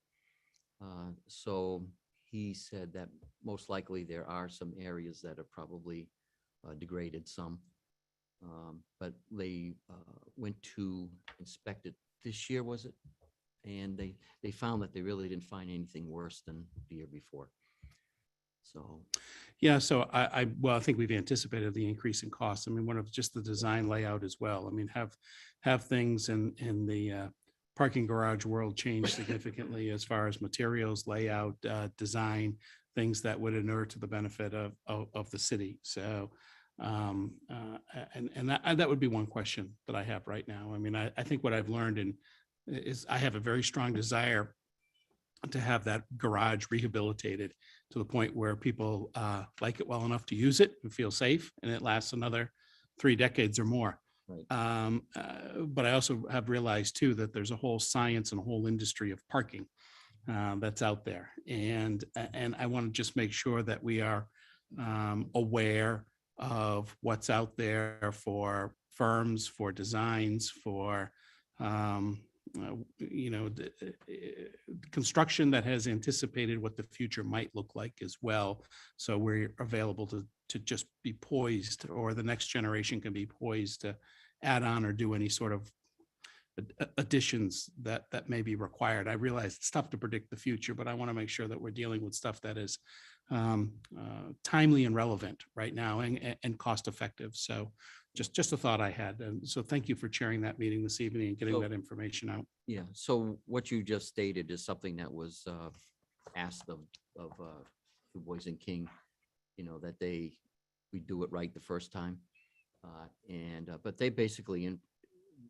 So he said that most likely there are some areas that are probably degraded some. But they went to inspect it this year, was it? And they found that they really didn't find anything worse than the year before. So, Yeah, so well, I think we've anticipated the increase in costs. I mean, one of just the design layout as well. I mean, have things in the parking garage world change significantly as far as materials, layout, design, things that would inure to the benefit of the city. So, and that would be one question that I have right now. I mean, I think what I've learned is I have a very strong desire to have that garage rehabilitated to the point where people like it well enough to use it and feel safe, and it lasts another 3 decades or more. right. But I also have realized too that there's a whole science and a whole industry of parking that's out there, and I want to just make sure that we are aware of what's out there for firms, for designs, for construction that has anticipated what the future might look like as well. So we're available to just be poised, or the next generation can be poised to add on or do any sort of additions that may be required. I realize it's tough to predict the future, but I want to make sure that we're dealing with stuff that is timely and relevant right now and cost effective. So just a thought I had. And so thank you for chairing that meeting this evening and getting So- that information out. Yeah, so what you just stated is something that was asked of Du Bois and King, that we do it right the first time. But they basically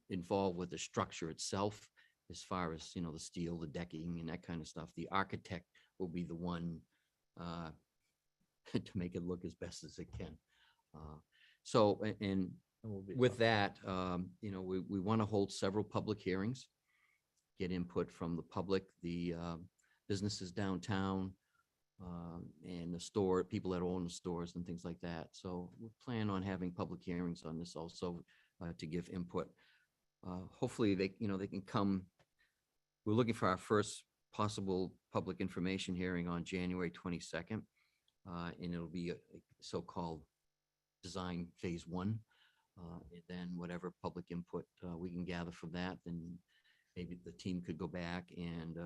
involved with the structure itself, as far as, the steel, the decking and that kind of stuff. The architect will be the one to make it look as best as it can. So, and with that, we want to hold several public hearings, get input from the public, the businesses downtown, and the people that own the stores and things like that. So we plan on having public hearings on this also to give input. Hopefully they can come. We're looking for our first possible public information hearing on January 22nd. And it'll be a so-called design phase 1. And then whatever public input we can gather from that, then maybe the team could go back and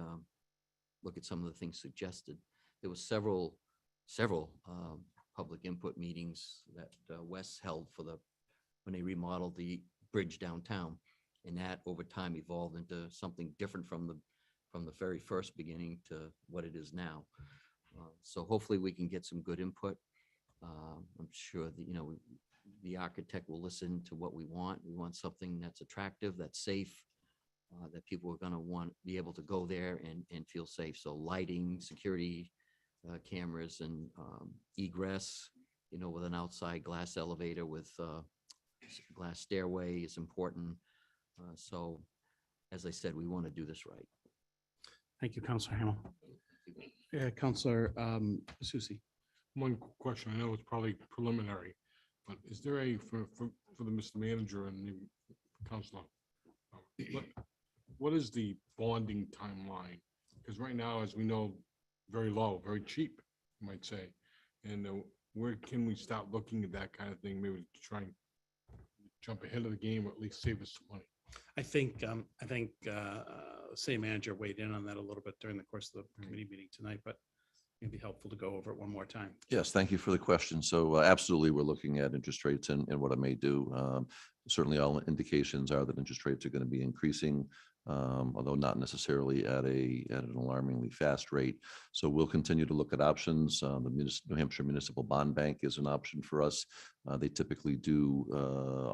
look at some of the things suggested. There was several public input meetings that Wes held when they remodeled the bridge downtown. And that over time evolved into something different from the very first beginning to what it is now. So hopefully we can get some good input. I'm sure that, the architect will listen to what we want. We want something that's attractive, that's safe, that people are going to be able to go there and feel safe. So lighting, security cameras, and egress, with an outside glass elevator with glass stairway is important. So as I said, we want to do this right. Thank you, Counselor Hamel. Counselor Susie. One question, I know it's probably preliminary, but is there for the Mr. Manager and the counselor, what is the bonding timeline? Because right now, as we know, very low, very cheap, you might say. And where can we start looking at that kind of thing? Maybe to try and jump ahead of the game, or at least save us some money. I think city manager weighed in on that a little bit during the course of the committee meeting tonight, but It'd be helpful to go over it one more time. Yes, thank you for the question. So absolutely, we're looking at interest rates and what it may do. Certainly, all indications are that interest rates are going to be increasing, although not necessarily at an alarmingly fast rate. So we'll continue to look at options. The New Hampshire Municipal Bond Bank is an option for us. They typically do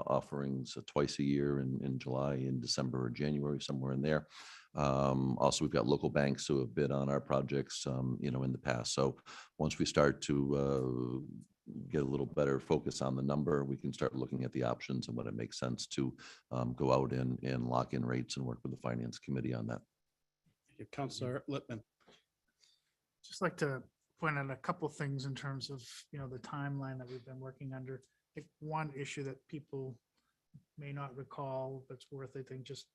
offerings twice a year in July, in December or January, somewhere in there. Also, we've got local banks who have bid on our projects, in the past. So once we start to get a little better focus on the number, we can start looking at the options and when it makes sense to go out and lock in rates and work with the Finance Committee on that. Counselor Lippman. Just like to point out a couple things in terms of, the timeline that we've been working under. I think one issue that people may not recall, that's worth, I think, just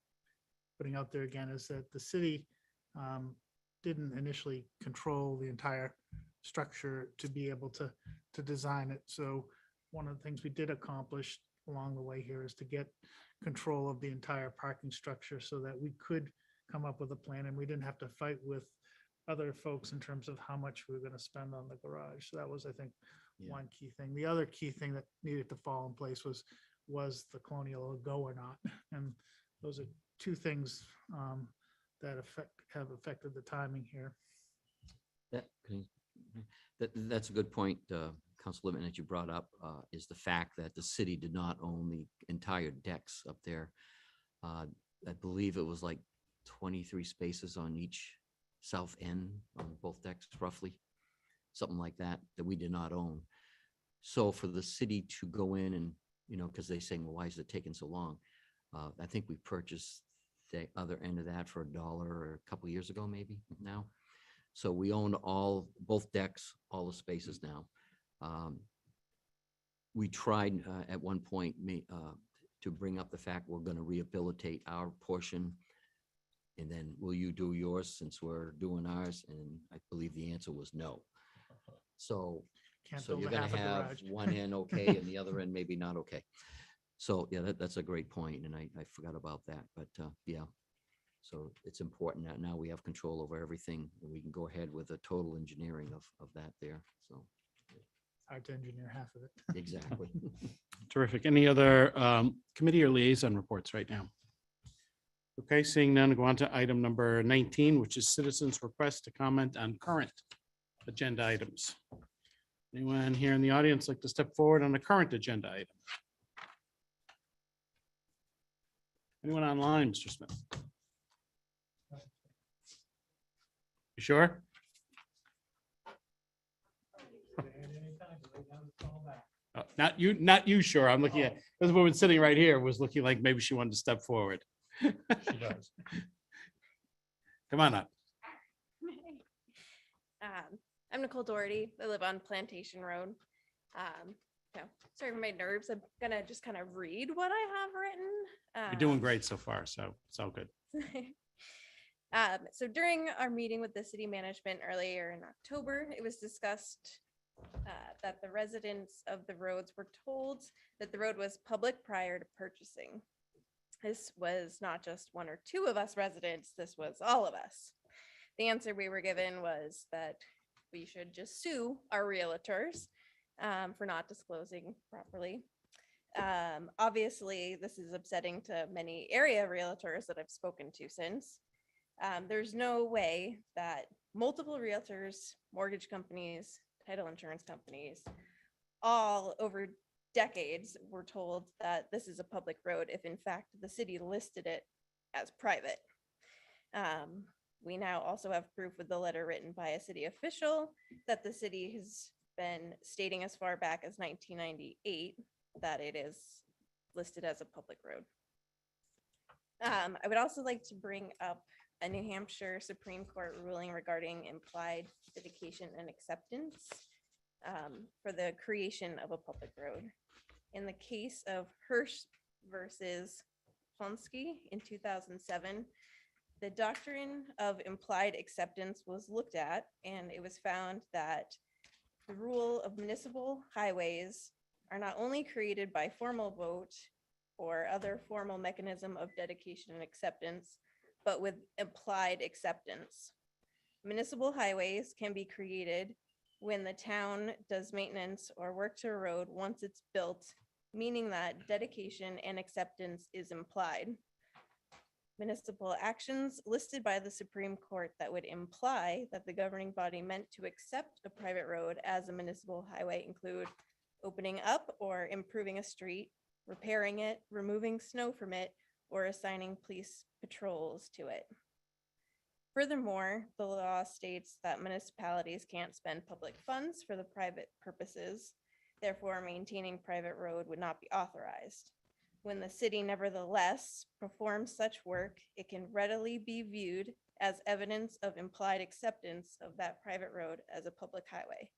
putting out there again, is that the city didn't initially control the entire structure to be able to design it. So one of the things we did accomplish along the way here is to get control of the entire parking structure so that we could come up with a plan and we didn't have to fight with other folks in terms of how much we were going to spend on the garage. So that was, I think, one key thing. The other key thing that needed to fall in place was the Colonial go or not. And those are two things that have affected the timing here. That's a good point, Council Lippman, that you brought up, is the fact that the city did not own the entire decks up there. I believe it was like 23 spaces on each south end on both decks, roughly, something like that we did not own. So for the city to go in and, because they're saying, well, why is it taking so long? I think we purchased the other end of that for $1 or a couple of years ago, maybe now. So we own both decks, all the spaces now. We tried at one point to bring up the fact we're going to rehabilitate our portion, and then will you do yours since we're doing ours? And I believe the answer was no. So Can't so build you're a going half to a have garage. one end okay and the other end maybe not okay. So yeah, that's a great point, and I forgot about that. But yeah, so it's important that now we have control over everything, and we can go ahead with a total engineering of that there. So Hard to engineer half of it. exactly. Terrific. Any other committee or liaison reports right now? Okay, seeing none, go on to item number 19, which is citizens' request to comment on current agenda items. Anyone here in the audience like to step forward on a current agenda item? Anyone online, Mr. Smith? You sure? Not you, sure. I'm looking at, this woman sitting right here was looking like maybe she wanted to step forward. She does. Come on up. I'm Nicole Doherty. I live on Plantation Road. Sorry for my nerves. I'm gonna just kind of read what I have written. You're doing great so far, so it's all good. So during our meeting with the city management earlier in October, it was discussed that the residents of the roads were told that the road was public prior to purchasing. This was not just one or two of us residents, this was all of us. The answer we were given was that we should just sue our realtors for not disclosing properly. Obviously, this is upsetting to many area realtors that I've spoken to since. There's no way that multiple realtors, mortgage companies, title insurance companies, all over decades were told that this is a public road if in fact the city listed it as private. We now also have proof with the letter written by a city official that the city has been stating as far back as 1998 that it is listed as a public road. I would also like to bring up a New Hampshire Supreme Court ruling regarding implied dedication and acceptance for the creation of a public road. In the case of Hirsch versus Ponsky in 2007, the doctrine of implied acceptance was looked at, and it was found that the rule of municipal highways are not only created by formal vote or other formal mechanism of dedication and acceptance, but with implied acceptance. municipal highways can be created when the town does maintenance or work to a road once it's built, meaning that dedication and acceptance is implied. Municipal actions listed by the Supreme Court that would imply that the governing body meant to accept a private road as a municipal highway include opening up or improving a street, repairing it, removing snow from it, or assigning police patrols to it. Furthermore, the law states that municipalities can't spend public funds for the private purposes. Therefore, maintaining private road would not be authorized. When the city nevertheless performs such work, it can readily be viewed as evidence of implied acceptance of that private road as a public highway.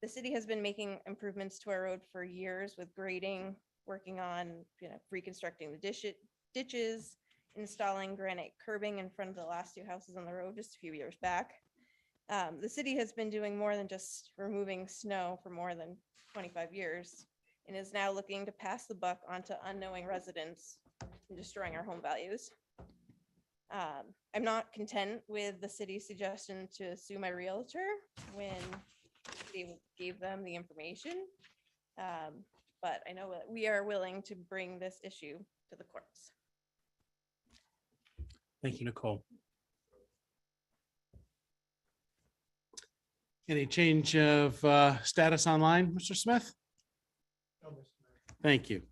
The city has been making improvements to our road for years with grading, working on, reconstructing the ditches, installing granite curbing in front of the last two houses on the road just a few years back. The city has been doing more than just removing snow for more than 25 years and is now looking to pass the buck onto unknowing residents and destroying our home values. I'm not content with the city's suggestion to sue my realtor when they gave them the information. But I know that we are willing to bring this issue to the courts. Thank you, Nicole. Any change of status online, Mr. Smith? Thank you.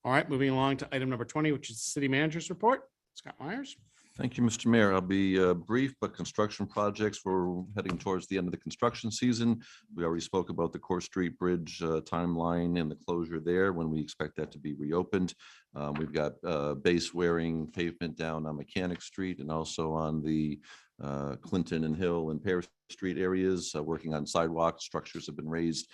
All right, moving along to item number 20, which is the city manager's report. Scott Myers. Thank you, Mr. Mayor. I'll be brief, but construction projects, we're heading towards the end of the construction season. We already spoke about the Court Street Bridge timeline and the closure there when we expect that to be reopened. We've got base wearing pavement down on Mechanic Street and also on the Clinton and Hill and Pear Street areas, working on sidewalks. Structures have been raised.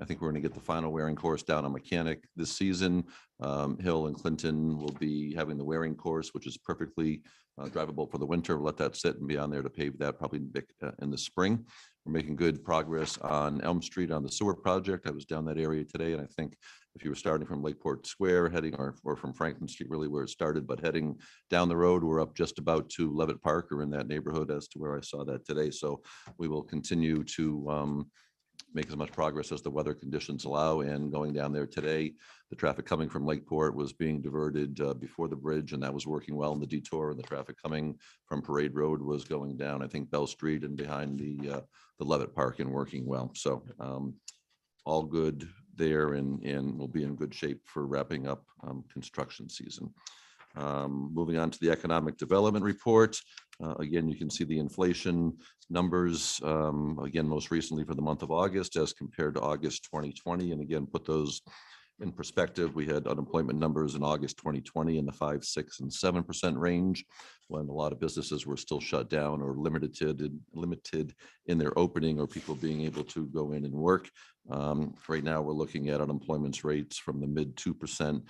I think we're going to get the final wearing course down on Mechanic this season. Hill and Clinton will be having the wearing course, which is perfectly drivable for the winter. We'll let that sit and be on there to pave that probably in the spring. We're making good progress on Elm Street on the sewer project. I was down that area today, and I think if you were starting from Lakeport Square, heading or from Franklin Street, really where it started, but heading down the road, we're up just about to Levitt Park or in that neighborhood as to where I saw that today. So we will continue to make as much progress as the weather conditions allow. And going down there today, the traffic coming from Lakeport was being diverted before the bridge, and that was working well in the detour. And the traffic coming from Parade Road was going down, I think, Bell Street and behind the Levitt Park and working well. So all good there, and we'll be in good shape for wrapping up construction season. Moving on to the economic development report. Again, you can see the inflation numbers, again, most recently for the month of August as compared to August 2020. And again, put those in perspective. We had unemployment numbers in August 2020 in the 5%, 6%, and 7% range, when a lot of businesses were still shut down or limited in their opening or people being able to go in and work. Right now, we're looking at unemployment rates from the mid 2%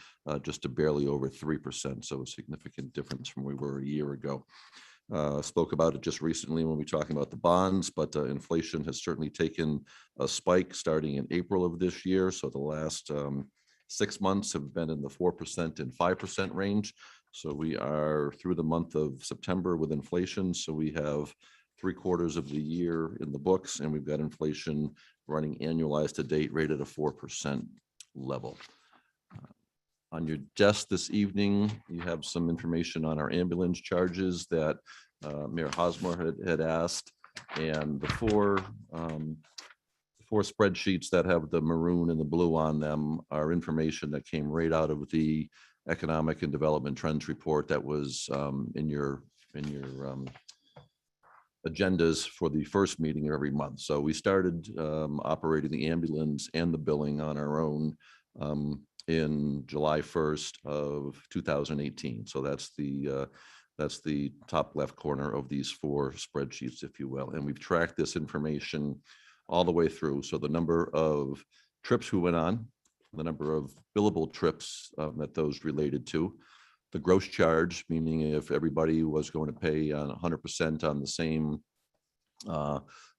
just to barely over 3%. So a significant difference from where we were a year ago. Spoke about it just recently when we were talking about the bonds, but inflation has certainly taken a spike starting in April of this year. So the last 6 months have been in the 4% and 5% range. So we are through the month of September with inflation. So we have 3/4 of the year in the books, and we've got inflation running annualized to date rate at a 4% level. On your desk this evening, you have some information on our ambulance charges that Mayor Hosmer had asked. And the four spreadsheets that have the maroon and the blue on them are information that came right out of the Economic and Development Trends Report that was in your agendas for the first meeting of every month. So we started operating the ambulance and the billing on our own in July 1st of 2018. So that's the top left corner of these four spreadsheets, if you will. And we've tracked this information all the way through. So the number of trips we went on, the number of billable trips that those related to, the gross charge, meaning if everybody was going to pay 100% on the same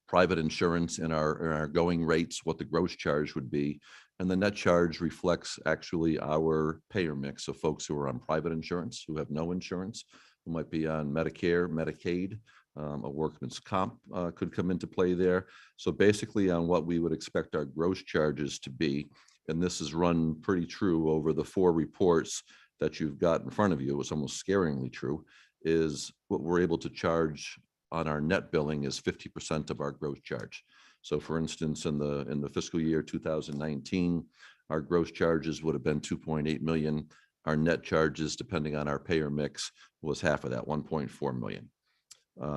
private insurance and our going rates, what the gross charge would be. And the net charge reflects actually our payer mix of folks who are on private insurance, who have no insurance, who might be on Medicare, Medicaid, A workman's comp could come into play there. So basically on what we would expect our gross charges to be, and this is run pretty true over the 4 reports that you've got in front of you, it's almost scaringly true, is what we're able to charge on our net billing is 50% of our gross charge. So for instance, in the fiscal year 2019, our gross charges would have been 2.8 million. Our net charges, depending on our payer mix, was half of that, 1.4 million.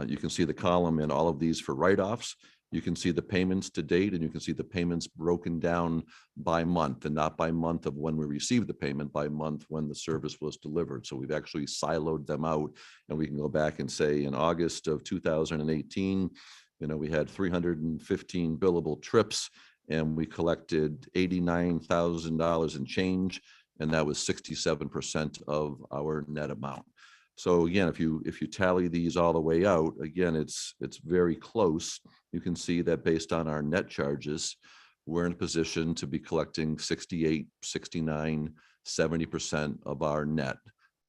You can see the column in all of these for write-offs. You can see the payments to date, and you can see the payments broken down by month, and not by month of when we received the payment, by month when the service was delivered. So we've actually siloed them out, and we can go back and say in August of 2018, we had 315 billable trips, and we collected $89,000 in change, and that was 67% of our net amount. So again, if you tally these all the way out, again, it's very close. You can see that based on our net charges, we're in a position to be collecting 68, 69, 70% of our net.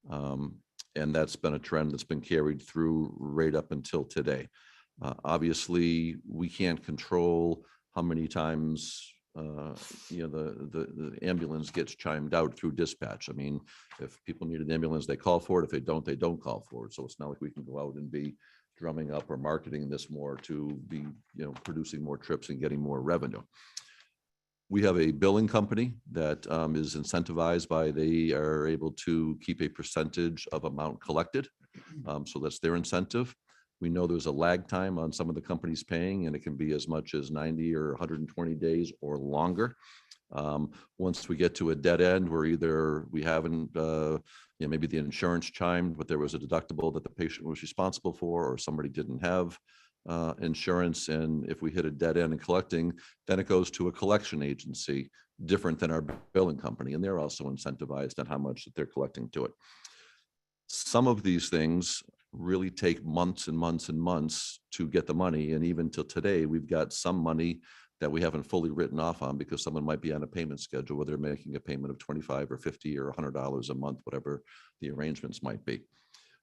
And that's been a trend that's been carried through right up until today. Obviously, we can't control how many times the ambulance gets chimed out through dispatch. I mean, if people need an ambulance, they call for it. If they don't call for it. So it's not like we can go out and be drumming up or marketing this more to be, producing more trips and getting more revenue. We have a billing company that is incentivized by, they are able to keep a percentage of amount collected. So that's their incentive. We know there's a lag time on some of the companies paying, and it can be as much as 90 or 120 days or longer. Once we get to a dead end where either we haven't, maybe the insurance chimed, but there was a deductible that the patient was responsible for, or somebody didn't have insurance. And if we hit a dead end in collecting, then it goes to a collection agency, different than our billing company. And they're also incentivized on how much that they're collecting to it. Some of these things really take months and months and months to get the money. And even till today, we've got some money that we haven't fully written off on because someone might be on a payment schedule where they're making a payment of $25 or $50 or $100 a month, whatever the arrangements might be.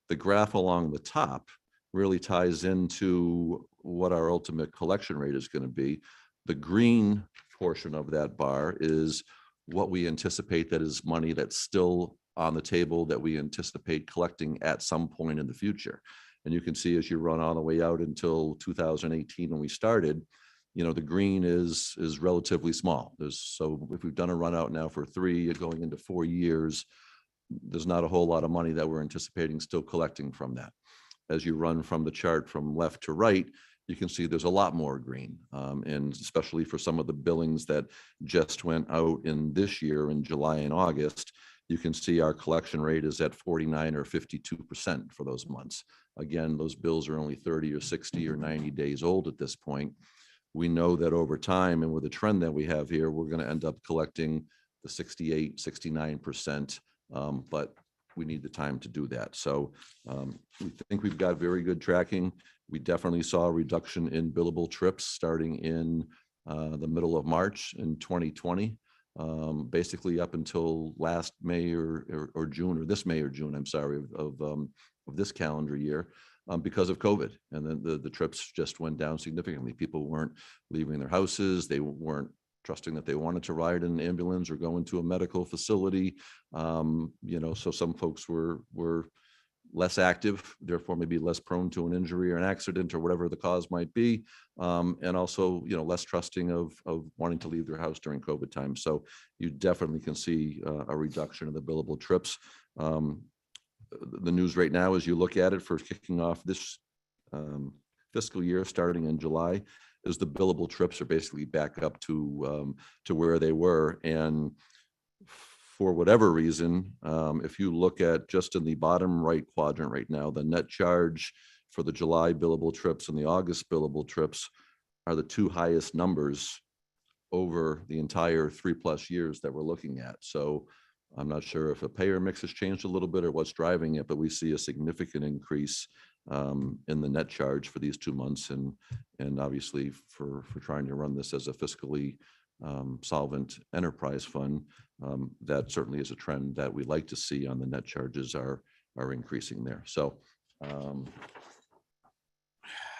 The graph along the top really ties into what our ultimate collection rate is going to be. The green portion of that bar is what we anticipate that is money that's still on the table that we anticipate collecting at some point in the future. And you can see as you run all the way out until 2018 when we started, the green is relatively small. So if we've done a run out now for 3 going into 4 years, there's not a whole lot of money that we're anticipating still collecting from that. As you run from the chart from left to right, you can see there's a lot more green. And especially for some of the billings that just went out in this year in July and August, you can see our collection rate is at 49 or 52% for those months. Again, those bills are only 30 or 60 or 90 days old at this point. We know that over time, and with the trend that we have here, we're going to end up collecting the 68, 69%, but we need the time to do that. So we think we've got very good tracking. We definitely saw a reduction in billable trips starting in the middle of March in 2020. Basically up until last May or June, or this May or June, I'm sorry, of this calendar year, because of COVID. And then the trips just went down significantly. People weren't leaving their houses. They weren't trusting that they wanted to ride in an ambulance or go into a medical facility. So some folks were less active, therefore maybe less prone to an injury or an accident or whatever the cause might be. And also, less trusting of wanting to leave their house during COVID time. So you definitely can see a reduction in the billable trips. The news right now, as you look at it for kicking off this fiscal year, starting in July, is the billable trips are basically back up to where they were. And for whatever reason, if you look at just in the bottom right quadrant right now, the net charge for the July billable trips and the August billable trips are the 2 highest numbers over the entire 3+ years that we're looking at. So I'm not sure if a payer mix has changed a little bit or what's driving it, but we see a significant increase in the net charge for these 2 months. And obviously for trying to run this as a fiscally solvent enterprise fund, that certainly is a trend that we like to see. On the net charges are increasing there. So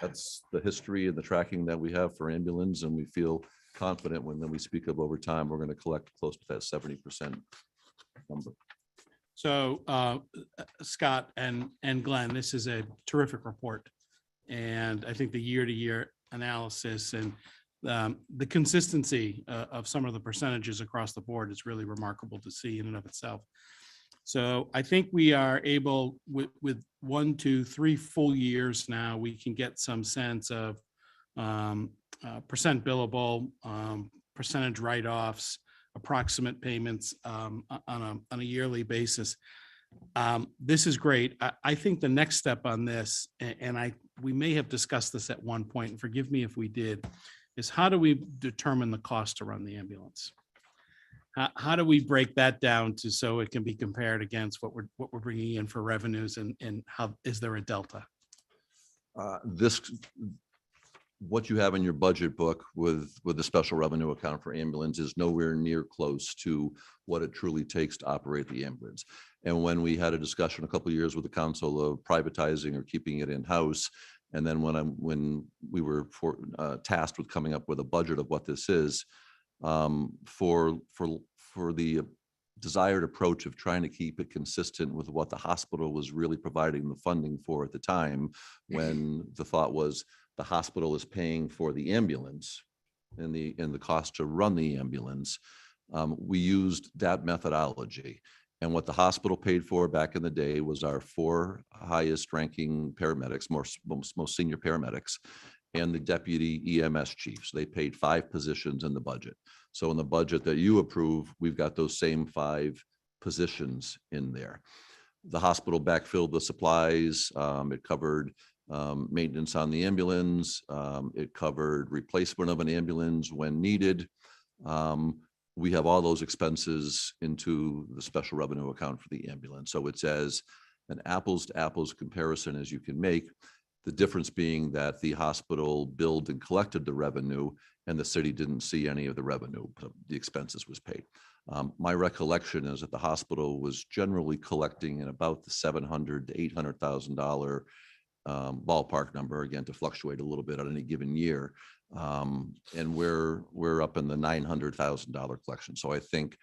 That's the history and the tracking that we have for ambulance, and we feel confident when then we speak of over time, we're going to collect close to that 70% number. So Scott and Glenn, this is a terrific report. And I think the year-to-year analysis and the consistency of some of the percentages across the board is really remarkable to see in and of itself. So I think we are able with 1, 2, 3 full years now, we can get some sense of percent billable, percentage write-offs, approximate payments on a yearly basis. This is great. I think the next step on this, and we may have discussed this at one point, and forgive me if we did, is how do we determine the cost to run the ambulance? How do we break that down to so it can be compared against what we're bringing in for revenues, and how is there a delta? What you have in your budget book with the special revenue account for ambulance is nowhere near close to what it truly takes to operate the ambulance. And when we had a discussion a couple of years with the council of privatizing or keeping it in-house, and then when we were tasked with coming up with a budget of what this is, for the desired approach of trying to keep it consistent with what the hospital was really providing the funding for at the time, when the thought was the hospital is paying for the ambulance and the cost to run the ambulance, we used that methodology. And what the hospital paid for back in the day was our 4 highest ranking paramedics, most senior paramedics, and the deputy EMS chiefs. They paid 5 positions in the budget. So in the budget that you approve, we've got those same 5 positions in there. The hospital backfilled the supplies. It covered maintenance on the ambulance. It covered replacement of an ambulance when needed. We have all those expenses into the special revenue account for the ambulance. So it's as an apples to apples comparison as you can make. The difference being that the hospital billed and collected the revenue and the city didn't see any of the revenue. The expenses was paid. My recollection is that the hospital was generally collecting in about the $700,000 to $800,000 ballpark number, again, to fluctuate a little bit on any given year. And we're up in the $900,000 collection. So I think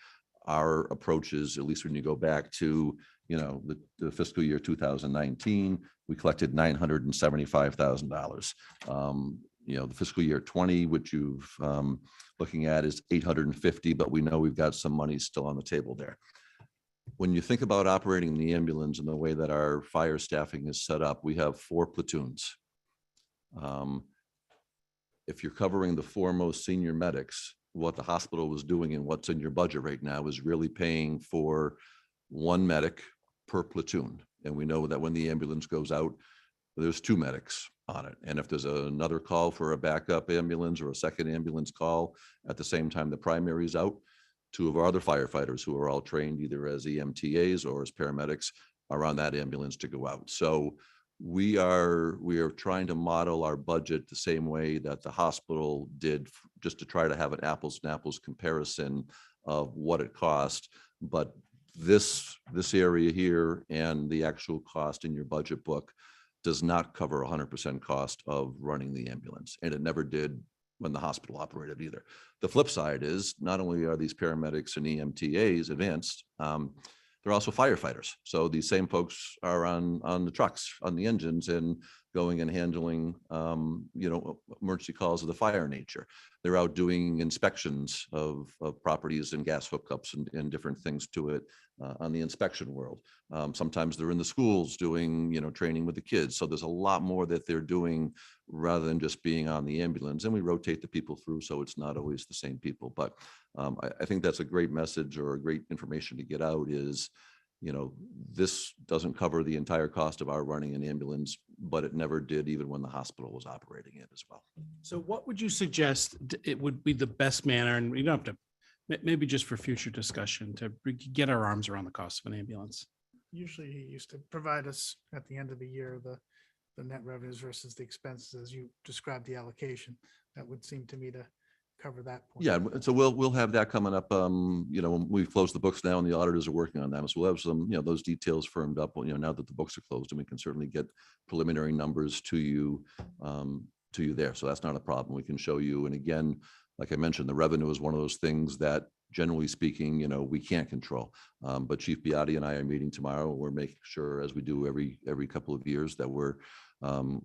our approach is, at least when you go back to, the fiscal year 2019, we collected $975,000. The fiscal year 20, which you've looking at, is 850, but we know we've got some money still on the table there. When you think about operating the ambulance and the way that our fire staffing is set up, we have 4 platoons. If you're covering the 4 most senior medics, what the hospital was doing and what's in your budget right now is really paying for 1 medic per platoon. And we know that when the ambulance goes out, there's 2 medics on it. And if there's another call for a backup ambulance or a second ambulance call at the same time the primary is out, 2 of our other firefighters, who are all trained either as EMTAs or as paramedics, are on that ambulance to go out. So we are trying to model our budget the same way that the hospital did, just to try to have an apples to apples comparison of what it cost. But this area here and the actual cost in your budget book does not cover 100% cost of running the ambulance. And it never did when the hospital operated either. The flip side is, not only are these paramedics and EMTAs advanced, they're also firefighters. So these same folks are on the trucks, on the engines, and going and handling, emergency calls of the fire nature. They're out doing inspections of properties and gas hookups and different things to it on the inspection world. Sometimes they're in the schools doing, training with the kids. So there's a lot more that they're doing rather than just being on the ambulance. And we rotate the people through, so it's not always the same people. But I think that's a great message, or a great information to get out is, this doesn't cover the entire cost of our running an ambulance, but it never did even when the hospital was operating it as well. So what would you suggest it would be the best manner, and we don't have to, maybe just for future discussion, to get our arms around the cost of an ambulance? Usually he used to provide us at the end of the year, the net revenues versus the expenses, as you described the allocation. That would seem to me to cover that. point. Yeah, so we'll have that coming up. When we've closed the books now and the auditors are working on them. So we'll have some, those details firmed up, now that the books are closed, and we can certainly get preliminary numbers to you there. So that's not a problem. We can show you. And again, like I mentioned, the revenue is one of those things that generally speaking, we can't control. But Chief Biotti and I are meeting tomorrow. We're making sure, as we do every couple of years, that we're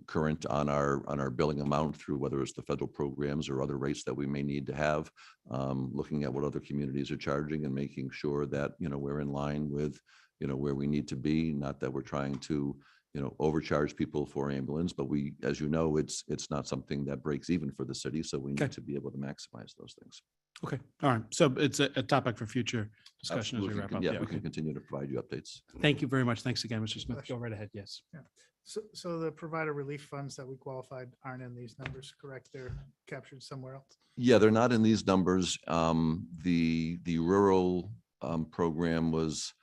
current on our billing amount through whether it's the federal programs or other rates that we may need to have, looking at what other communities are charging and making sure that, we're in line with, where we need to be. Not that we're trying to, overcharge people for ambulance, but we, as it's not something that breaks even for the city. So we Okay. need to be able to maximize those things. Okay, all right. So it's a topic for future discussion as we Absolutely. wrap up. Yeah, Yeah, we okay. can continue to provide you updates. Thank you very much. Thanks again, Mr. Smith. Go right ahead. Yes. So the provider relief funds that we qualified aren't in these numbers, correct? They're captured somewhere else. Yeah, they're not in these numbers. The rural program was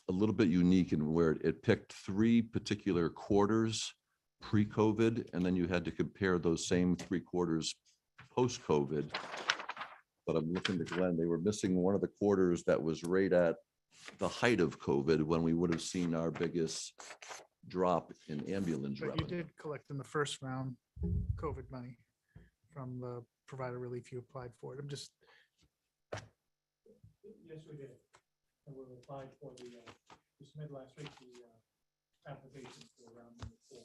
a little bit unique in where it picked 3 particular quarters pre-COVID, and then you had to compare those same 3 quarters post-COVID. But I'm looking to Glenn, they were missing one of the quarters that was right at the height of COVID, when we would have seen our biggest drop in ambulance But you revenue. did collect in the first round COVID money from the provider relief you applied for it. I'm just. Yes, we did. And we applied for the, we submitted last week, the application for round number 4.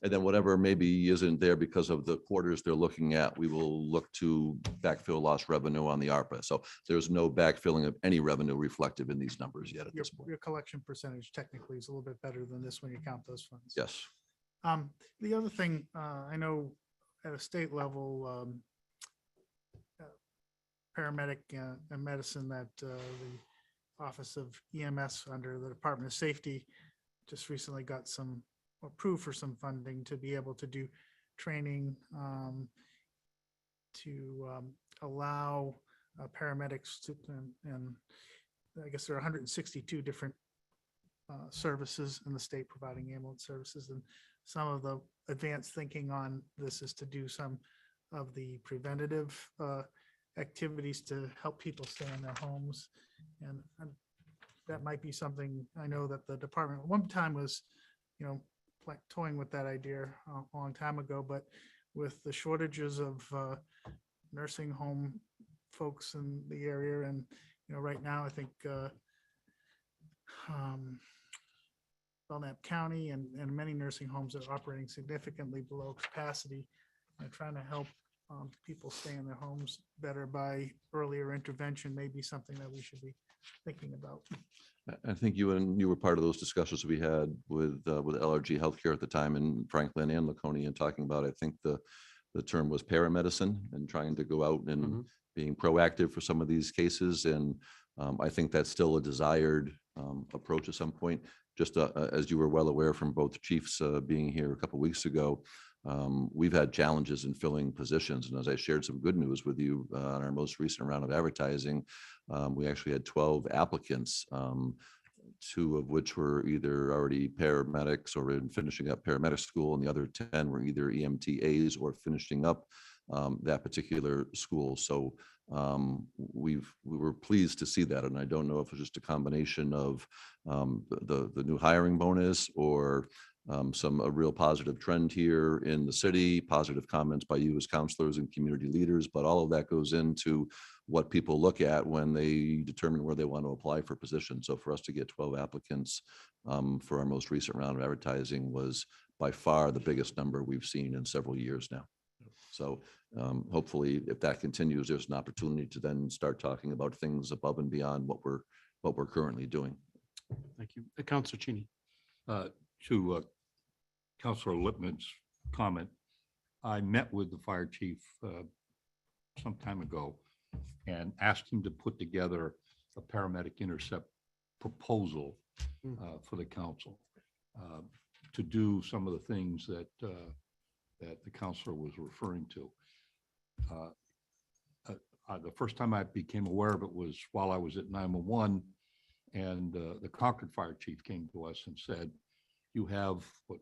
And then whatever maybe isn't there because of the quarters they're looking at, we will look to backfill lost revenue on the ARPA. So there's no backfilling of any revenue reflective in these numbers yet at this point. Your collection percentage technically is a little bit better than this when you count those funds. Yes. The other thing, I know at a state level, paramedic and medicine that the Office of EMS under the Department of Safety just recently got some approved for some funding to be able to do training to allow paramedics to, and I guess there are 162 different services in the state providing ambulance services, and some of the advanced thinking on this is to do some of the preventative activities to help people stay in their homes. And that might be something, I know that the department at one time was, like toying with that idea a long time ago, but with the shortages of nursing home folks in the area, and right now I think Belknap County and many nursing homes are operating significantly below capacity, and trying to help people stay in their homes better by earlier intervention may be something that we should be thinking about. I think you were part of those discussions we had with LRG Healthcare at the time in Franklin and Laconia, and talking about, I think the term was paramedicine, and trying to go out and being proactive for some of these cases. And I think that's still a desired approach at some point. Just as you were well aware from both chiefs being here a couple of weeks ago, we've had challenges in filling positions. And as I shared some good news with you on our most recent round of advertising, we actually had 12 applicants, 2 of which were either already paramedics or in finishing up paramedic school, and the other 10 were either EMTAs or finishing up that particular school. So we were pleased to see that. And I don't know if it's just a combination of the new hiring bonus or a real positive trend here in the city, positive comments by you as counselors and community leaders, but all of that goes into what people look at when they determine where they want to apply for positions. So for us to get 12 applicants for our most recent round of advertising was by far the biggest number we've seen in several years now. So hopefully if that continues, there's an opportunity to then start talking about things above and beyond what we're currently doing. Thank you. Councilor Cheney. To Councilor Lippman's comment, I met with the fire chief some time ago and asked him to put together a paramedic intercept proposal for the council to do some of the things that the councilor was referring to. The first time I became aware of it was while I was at 911, and the Concord fire chief came to us and said, you have what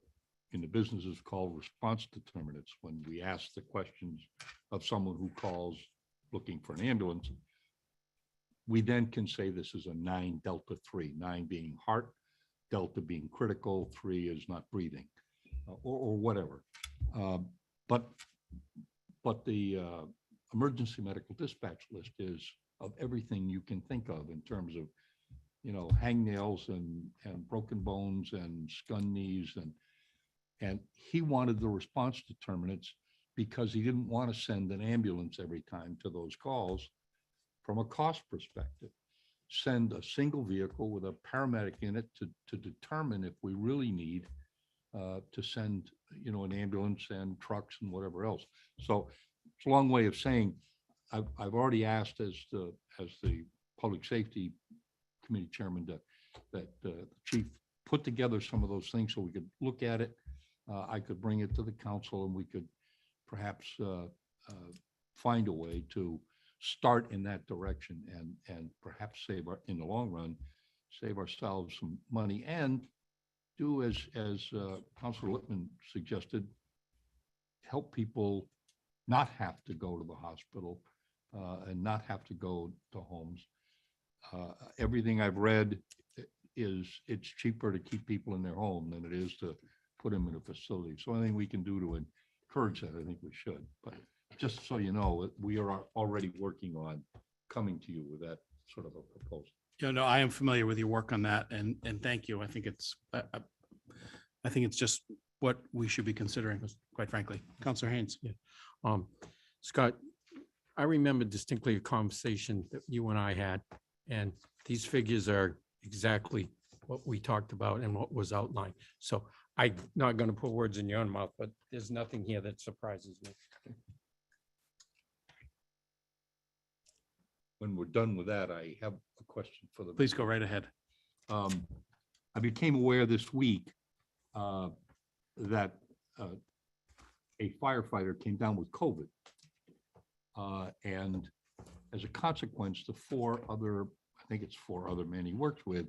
in the business is called response determinants. When we ask the questions of someone who calls looking for an ambulance, we then can say this is a 9 delta 3, 9 being heart, delta being critical, 3 is not breathing, or whatever. But the emergency medical dispatch list is of everything you can think of in terms of, you know, hangnails and broken bones and scun knees, and he wanted the response determinants because he didn't want to send an ambulance every time to those calls. From a cost perspective, send a single vehicle with a paramedic in it to determine if we really need to send, you know, an ambulance and trucks and whatever else. So it's a long way of saying, I've already asked as the public safety committee chairman that the chief put together some of those things so we could look at it. I could bring it to the council and we could perhaps find a way to start in that direction and perhaps in the long run, save ourselves some money and do as Councilor Lippman suggested, help people not have to go to the hospital and not have to go to homes. Everything I've read is it's cheaper to keep people in their home than it is to put them in a facility. So anything we can do to encourage that, I think we should. But just so you know, we are already working on coming to you with that sort of a proposal. You know, I am familiar with your work on that, and thank you. I think it's just what we should be considering, quite frankly. Counselor Haynes. Scott, I remember distinctly a conversation that you and I had, and these figures are exactly what we talked about and what was outlined. So I'm not going to put words in your mouth, but there's nothing here that surprises me. When we're done with that, I have a question for the. Please go right ahead. I became aware this week that a firefighter came down with COVID. And as a consequence, the 4 other men he worked with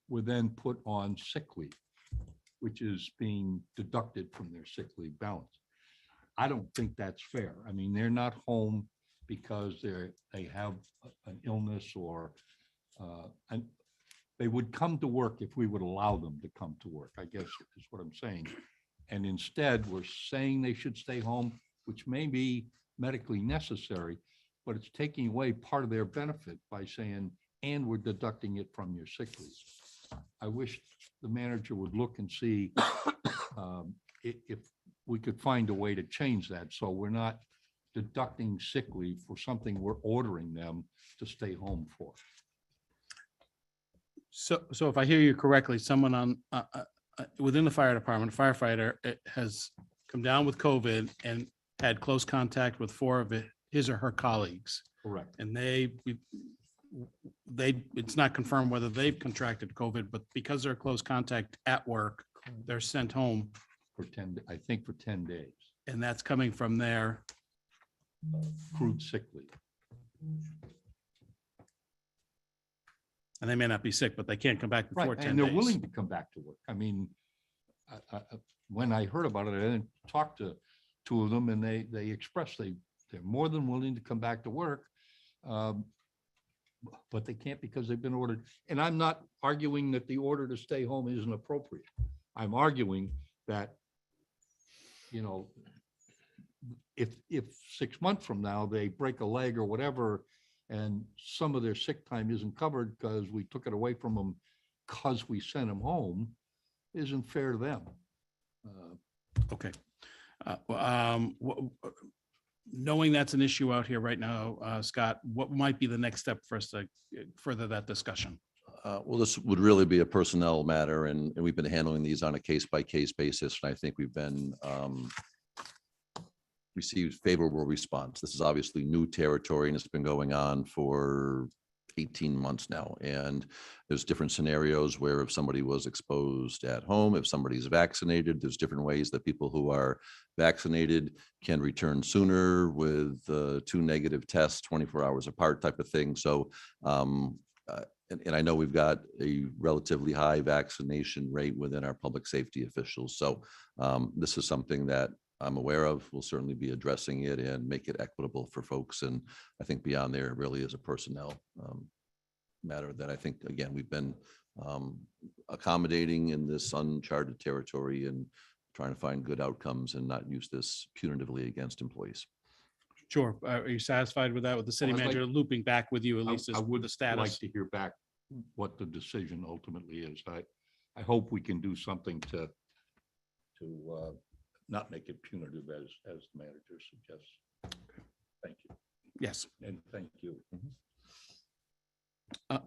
were then put on sick leave, which is being deducted from their sick leave balance. I don't think that's fair. I mean, they're not home because they have an illness or and they would come to work if we would allow them to come to work, I guess is what I'm saying. And instead, we're saying they should stay home, which may be medically necessary, but it's taking away part of their benefit by saying, and we're deducting it from your sick leave. I wish the manager would look and see if we could find a way to change that. So we're not deducting sick leave for something we're ordering them to stay home for. So if I hear you correctly, someone on within the fire department, a firefighter has come down with COVID and had close contact with 4 of his or her colleagues. Correct. And it's not confirmed whether they've contracted COVID, but because they're close contact at work, they're sent home. For 10 days. And that's coming from their Accrued sick leave. and they may not be sick, but they can't come back before Right, 10 and they're days. willing to come back to work. I mean, when I heard about it, I didn't talk to 2 of them, and they expressed they're more than willing to come back to work. But they can't because they've been ordered. And I'm not arguing that the order to stay home isn't appropriate. I'm arguing that, you know, if 6 months from now they break a leg or whatever, and some of their sick time isn't covered because we took it away from them because we sent them home, isn't fair to them. Okay. Knowing that's an issue out here right now, Scott, what might be the next step for us to further that discussion? Well, this would really be a personnel matter, and we've been handling these on a case-by-case basis, and I think we've been received favorable response. This is obviously new territory, and it's been going on for 18 months now. And there's different scenarios where if somebody was exposed at home, if somebody's vaccinated, there's different ways that people who are vaccinated can return sooner with 2 negative tests, 24 hours apart type of thing. So and I know we've got a relatively high vaccination rate within our public safety officials. So this is something that I'm aware of. We'll certainly be addressing it and make it equitable for folks. And I think beyond there, it really is a personnel matter that I think, again, we've been accommodating in this uncharted territory and trying to find good outcomes and not use this punitively against employees. Sure. Are you satisfied with that, with the city Well, I'd like- manager looping back with you at I least as I with would the like status? to hear back what the decision ultimately is. I hope we can do something to not make it punitive as the manager suggests. Thank you. Yes. And thank you.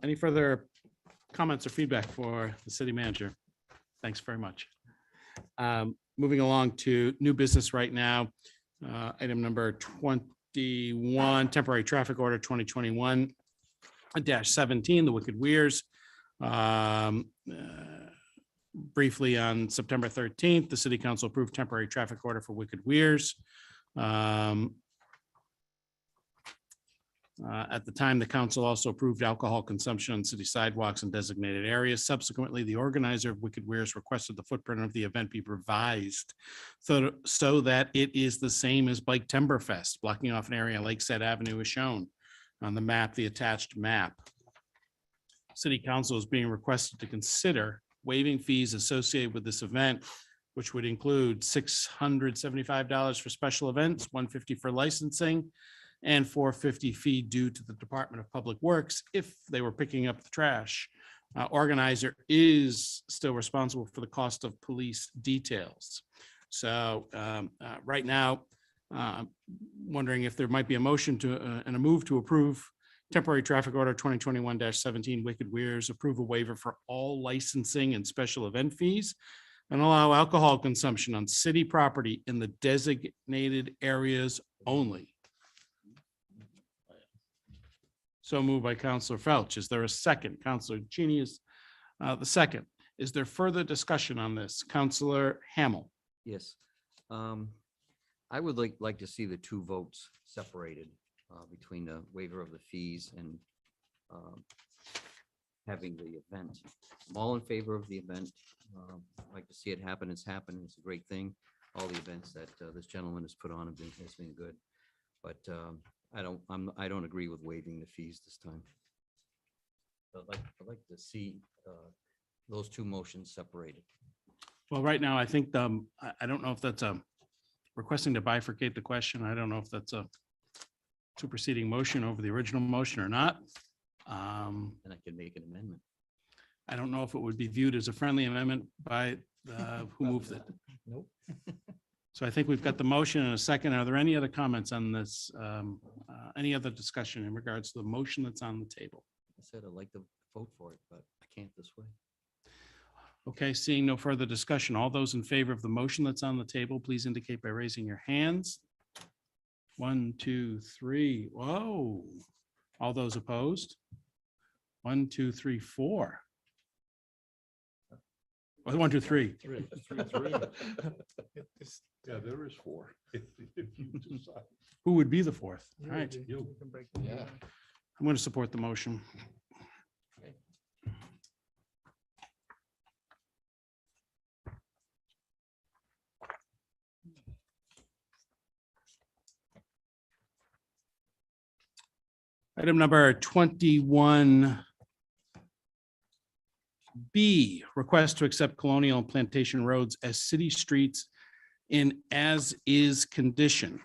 Any further comments or feedback for the city manager? Thanks very much. Moving along to new business right now. Item number 21, temporary traffic order 2021-17, the Wicked Weirs. Briefly, on September 13th, the city council approved temporary traffic order for Wicked Weirs. At the time, the council also approved alcohol consumption on city sidewalks and designated areas. Subsequently, the organizer of Wicked Weirs requested the footprint of the event be revised so that it is the same as Bike Timberfest, blocking off an area on Lakeside Avenue is shown on the map, the attached map. City council is being requested to consider waiving fees associated with this event, which would include $675 for special events, $150 for licensing, and $450 fee due to the Department of Public Works if they were picking up the trash. Organizer is still responsible for the cost of police details. So right now, wondering if there might be a motion to and a move to approve temporary traffic order 2021-17 Wicked Weirs, approve a waiver for all licensing and special event fees, and allow alcohol consumption on city property in the designated areas only. So moved by Counselor Felch. Is there a second? Counselor Cheney is the second. Is there further discussion on this? Counselor Hamel? Yes. I would like to see the two votes separated between the waiver of the fees and having the event. I'm all in favor of the event. I'd like to see it happen. It's happened. It's a great thing. All the events that this gentleman has put on has been good. But I don't agree with waiving the fees this time. I'd like to see those two motions separated. Well, right now, I think I don't know if that's requesting to bifurcate the question. I don't know if that's a superseding motion over the original motion or not. And I can make an amendment. I don't know if it would be viewed as a friendly amendment by who moved it. Nope. So I think we've got the motion and a second. Are there any other comments on this? Any other discussion in regards to the motion that's on the table? I said I'd like to vote for it, but I can't this way. Okay, seeing no further discussion, all those in favor of the motion that's on the table, please indicate by raising your hands. 1, 2, 3. Whoa. All those opposed? 1, 2, 3, 4. 1, 2, 3. Yeah, there is 4. If you decide. Who would be the fourth? All right, You. Yeah. I'm going to support the motion. Item number 21B, request to accept Colonial and Plantation Roads as city streets in as-is condition.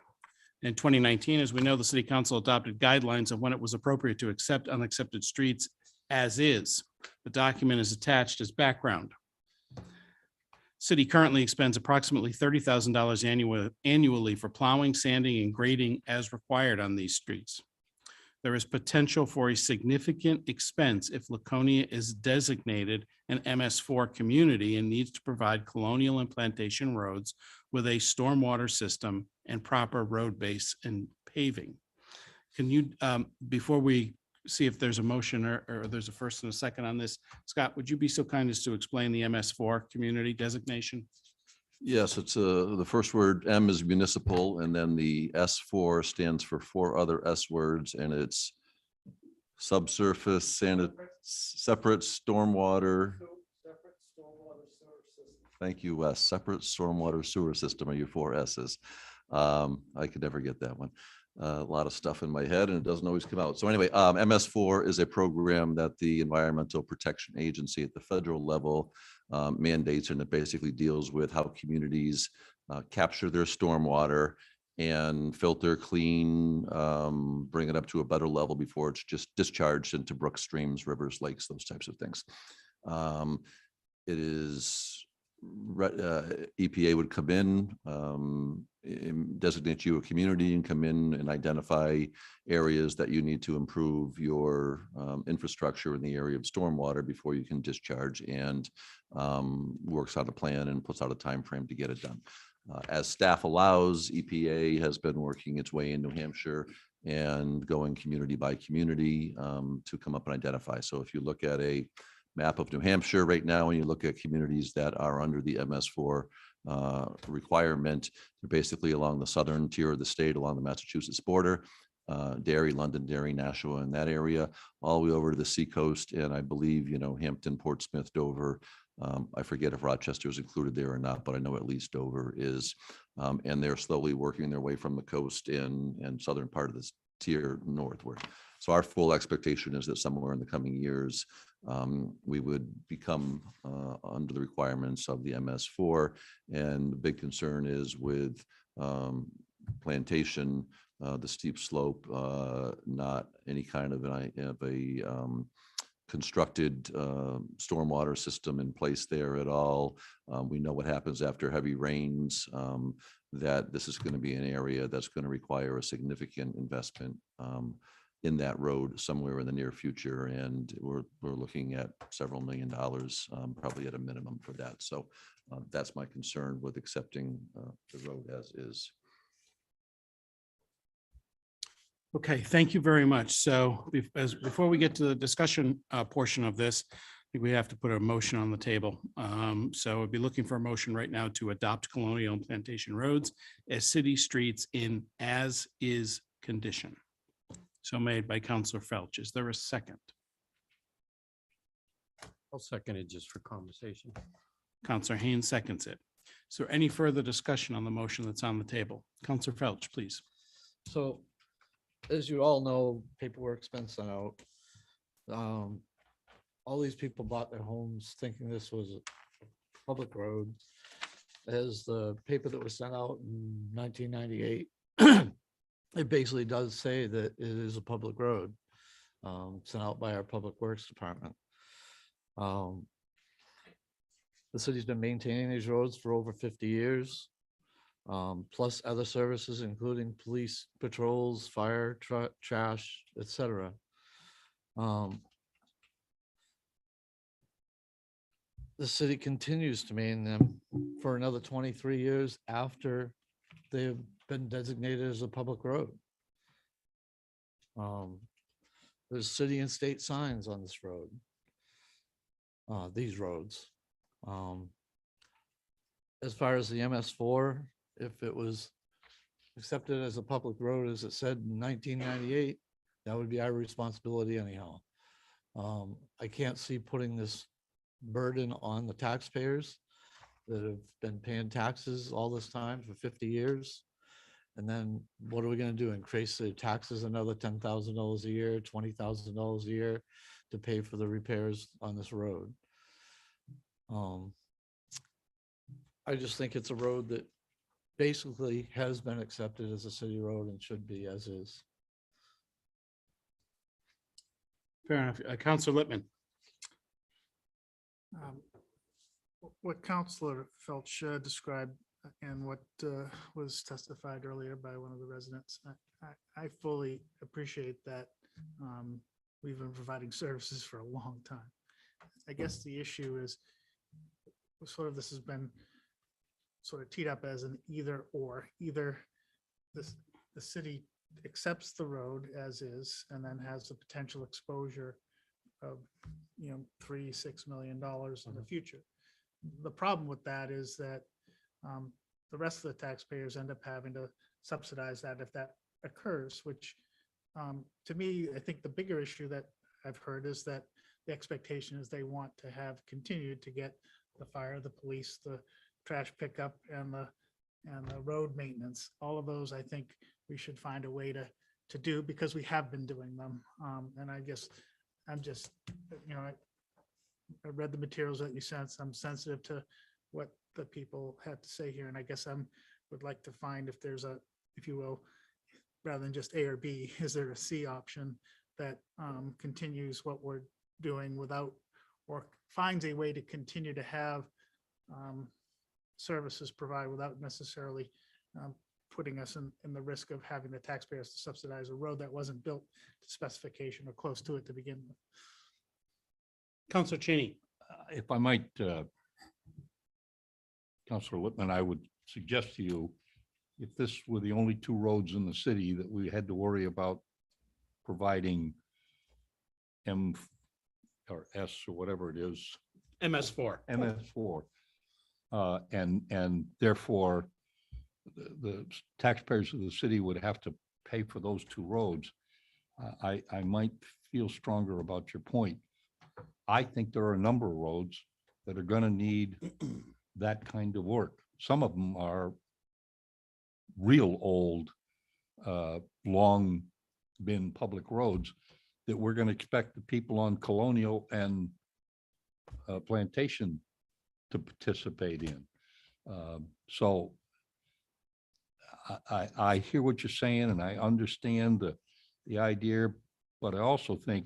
In 2019, as we know, the city council adopted guidelines of when it was appropriate to accept unaccepted streets as is. The document is attached as background. City currently expends approximately $30,000 annually for plowing, sanding, and grading as required on these streets. There is potential for a significant expense if Laconia is designated an MS4 community and needs to provide Colonial and Plantation roads with a stormwater system and proper road base and paving. Can you, before we see if there's a motion or there's a first and a second on this, Scott, would you be so kind as to explain the MS4 community designation? Yes, it's the first word, M is municipal, and then the S4 stands for 4 other S words, and it's subsurface separate stormwater. Thank you, Wes. Separate stormwater sewer system are your 4 S's. I could never get that one. A lot of stuff in my head and it doesn't always come out. So anyway, MS4 is a program that the Environmental Protection Agency at the federal level mandates, and it basically deals with how communities capture their stormwater and filter, clean, bring it up to a better level before it's just discharged into brooks, streams, rivers, lakes, those types of things. It is EPA would come in, designate you a community and come in and identify areas that you need to improve your infrastructure in the area of stormwater before you can discharge, and works out a plan and puts out a time frame to get it done. As staff allows, EPA has been working its way in New Hampshire and going community by community to come up and identify. So if you look at a map of New Hampshire right now, and you look at communities that are under the MS4 requirement, they're basically along the southern tier of the state, along the Massachusetts border, Derry, Londonderry, Nashua, in that area, all the way over to the seacoast. And I believe, Hampton, Portsmouth, Dover. I forget if Rochester is included there or not, but I know at least Dover is. And they're slowly working their way from the coast and southern part of this tier northward. So our full expectation is that somewhere in the coming years, we would become under the requirements of the MS4. And the big concern is with Plantation, the steep slope, not any kind of a constructed stormwater system in place there at all. We know what happens after heavy rains, that this is going to be an area that's going to require a significant investment in that road somewhere in the near future. And we're looking at several $1 million, probably at a minimum for that. So that's my concern with accepting the road as is. Okay, thank you very much. So before we get to the discussion portion of this, I think we have to put a motion on the table. So I'd be looking for a motion right now to adopt Colonial and Plantation Roads as city streets in as-is condition. So made by Counselor Felch. Is there a second? I'll second it just for conversation. Counselor Haynes seconds it. Is there any further discussion on the motion that's on the table? Counselor Felch, please. So, as you all know, paperwork's been sent out. All these people bought their homes thinking this was a public road. As the paper that was sent out in 1998, it basically does say that it is a public road, sent out by our Public Works Department. The city's been maintaining these roads for over 50 years. Plus other services, including police patrols, fire, trash, etc. The city continues to maintain them for another 23 years after they have been designated as a public road. There's city and state signs on this road, these roads. As far as the MS4, if it was accepted as a public road, as it said in 1998, that would be our responsibility anyhow. I can't see putting this burden on the taxpayers that have been paying taxes all this time for 50 years. And then what are we going to do? Increase the taxes another $10,000 a year, $20,000 a year to pay for the repairs on this road? I just think it's a road that basically has been accepted as a city road and should be as is. Fair enough. Counselor Littman. What Counselor Felch described and what was testified earlier by one of the residents, I fully appreciate that. We've been providing services for a long time. I guess the issue is this has been sort of teed up as an either or. Either the city accepts the road as is and then has the potential exposure of $3-6 million in the future. The problem with that is that the rest of the taxpayers end up having to subsidize that if that occurs, which To me, I think the bigger issue that I've heard is that the expectation is they want to have continued to get the fire, the police, the trash pickup and the road maintenance. All of those, I think we should find a way to do because we have been doing them. And I guess I'm just, I read the materials that you sent. I'm sensitive to what the people had to say here. And I guess would like to find if there's if you will, rather than just A or B, is there a C option that continues what we're doing without, or finds a way to continue to have services provided without necessarily putting us in the risk of having the taxpayers to subsidize a road that wasn't built to specification or close to it to begin with. Counselor Cheney. If I might, Counselor Lippman, I would suggest to you, if this were the only two roads in the city that we had to worry about providing M or S or whatever it is, MS4. MS4. And therefore, the taxpayers of the city would have to pay for those two roads. I might feel stronger about your point. I think there are a number of roads that are going to need that kind of work. Some of them are real old, long been public roads that we're going to expect the people on Colonial and Plantation to participate in. So I hear what you're saying and I understand the idea, but I also think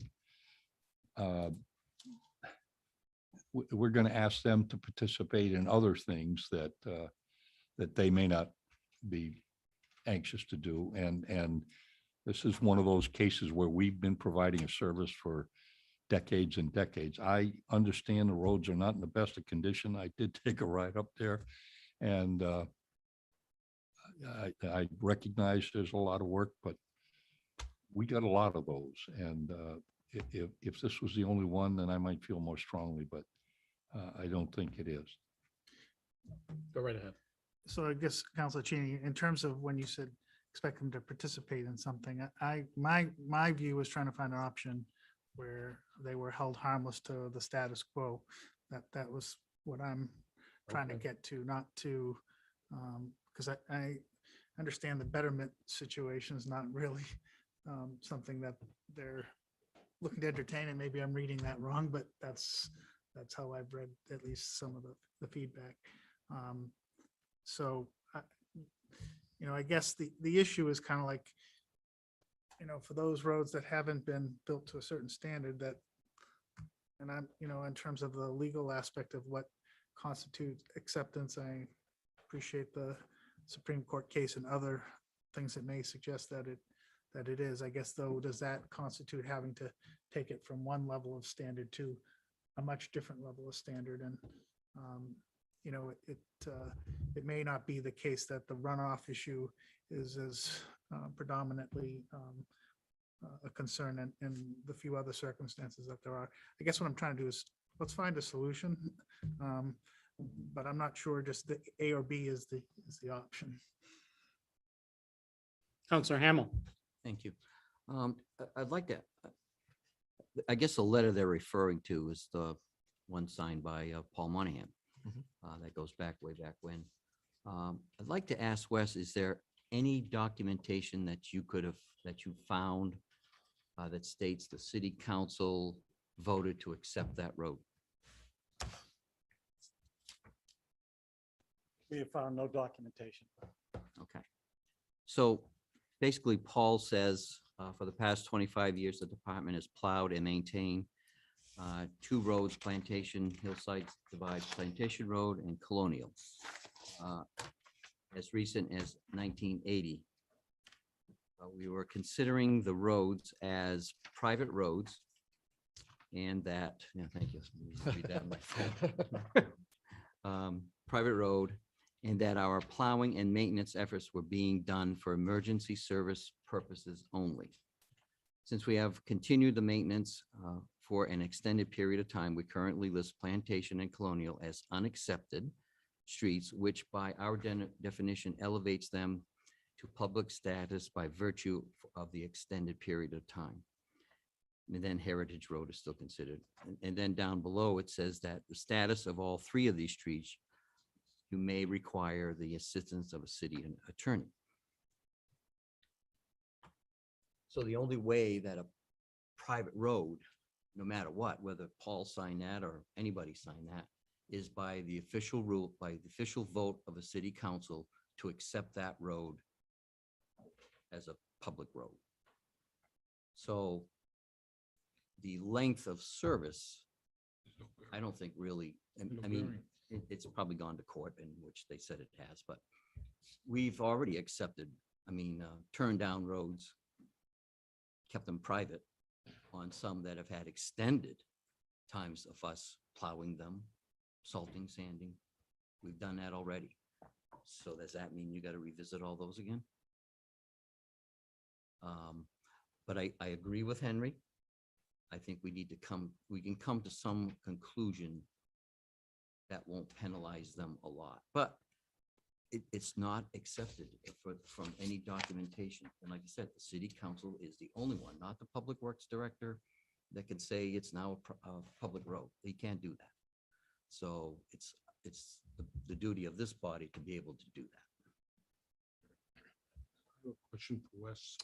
we're going to ask them to participate in other things that they may not be anxious to do. And this is one of those cases where we've been providing a service for decades and decades. I understand the roads are not in the best of condition. I did take a ride up there and I recognize there's a lot of work, but we got a lot of those. And if this was the only one, then I might feel more strongly, but I don't think it is. Go right ahead. So I guess, Councilor Cheney, in terms of when you said expect them to participate in something, my view was trying to find an option where they were held harmless to the status quo. That was what I'm trying to get to, not to, because I understand the betterment situation is not really something that they're looking to entertain, and maybe I'm reading that wrong, but that's how I've read at least some of the feedback. So, I guess the issue is kind of like, for those roads that haven't been built to a certain standard that, and I'm, in terms of the legal aspect of what constitutes acceptance, I appreciate the Supreme Court case and other things that may suggest that it is. I guess, though, does that constitute having to take it from one level of standard to a much different level of standard? And, it may not be the case that the runoff issue is as predominantly a concern in the few other circumstances that there are. I guess what I'm trying to do is let's find a solution, but I'm not sure just the A or B is the option. Counselor Hamel. Thank you. I'd like to, I guess the letter they're referring to is the one signed by Paul Monahan. That goes way back when. I'd like to ask Wes, is there any documentation that you found that states the city council voted to accept that road? We have found no documentation. Okay. So basically, Paul says for the past 25 years, the department has plowed and maintained two roads, Plantation, Hillside Divide, Plantation Road, and Colonial, as recent as 1980. We were considering the roads as private roads, and that, thank you. Let me read that on my phone. Private road, and that our plowing and maintenance efforts were being done for emergency service purposes only. Since we have continued the maintenance for an extended period of time, we currently list Plantation and Colonial as unaccepted streets, which by our definition elevates them to public status by virtue of the extended period of time. And then Heritage Road is still considered. And then down below, it says that the status of all three of these streets, you may require the assistance of a city attorney. So the only way that a private road, no matter what, whether Paul signed that or anybody signed that, is by the official rule, by the official vote of a city council to accept that road as a public road. So the length of service, I don't think really, I mean, it's probably gone to court, in which they said it has, but we've already accepted, turned down roads, kept them private on some that have had extended times of us plowing them, salting, sanding. We've done that already. So does that mean you got to revisit all those again? But I agree with Henry. I think we can come to some conclusion that won't penalize them a lot, but it's not accepted from any documentation. And like I said, the city council is the only one, not the public works director, that can say it's now a public road. They can't do that. So it's the duty of this body to be able to do that. I have a question for Wes.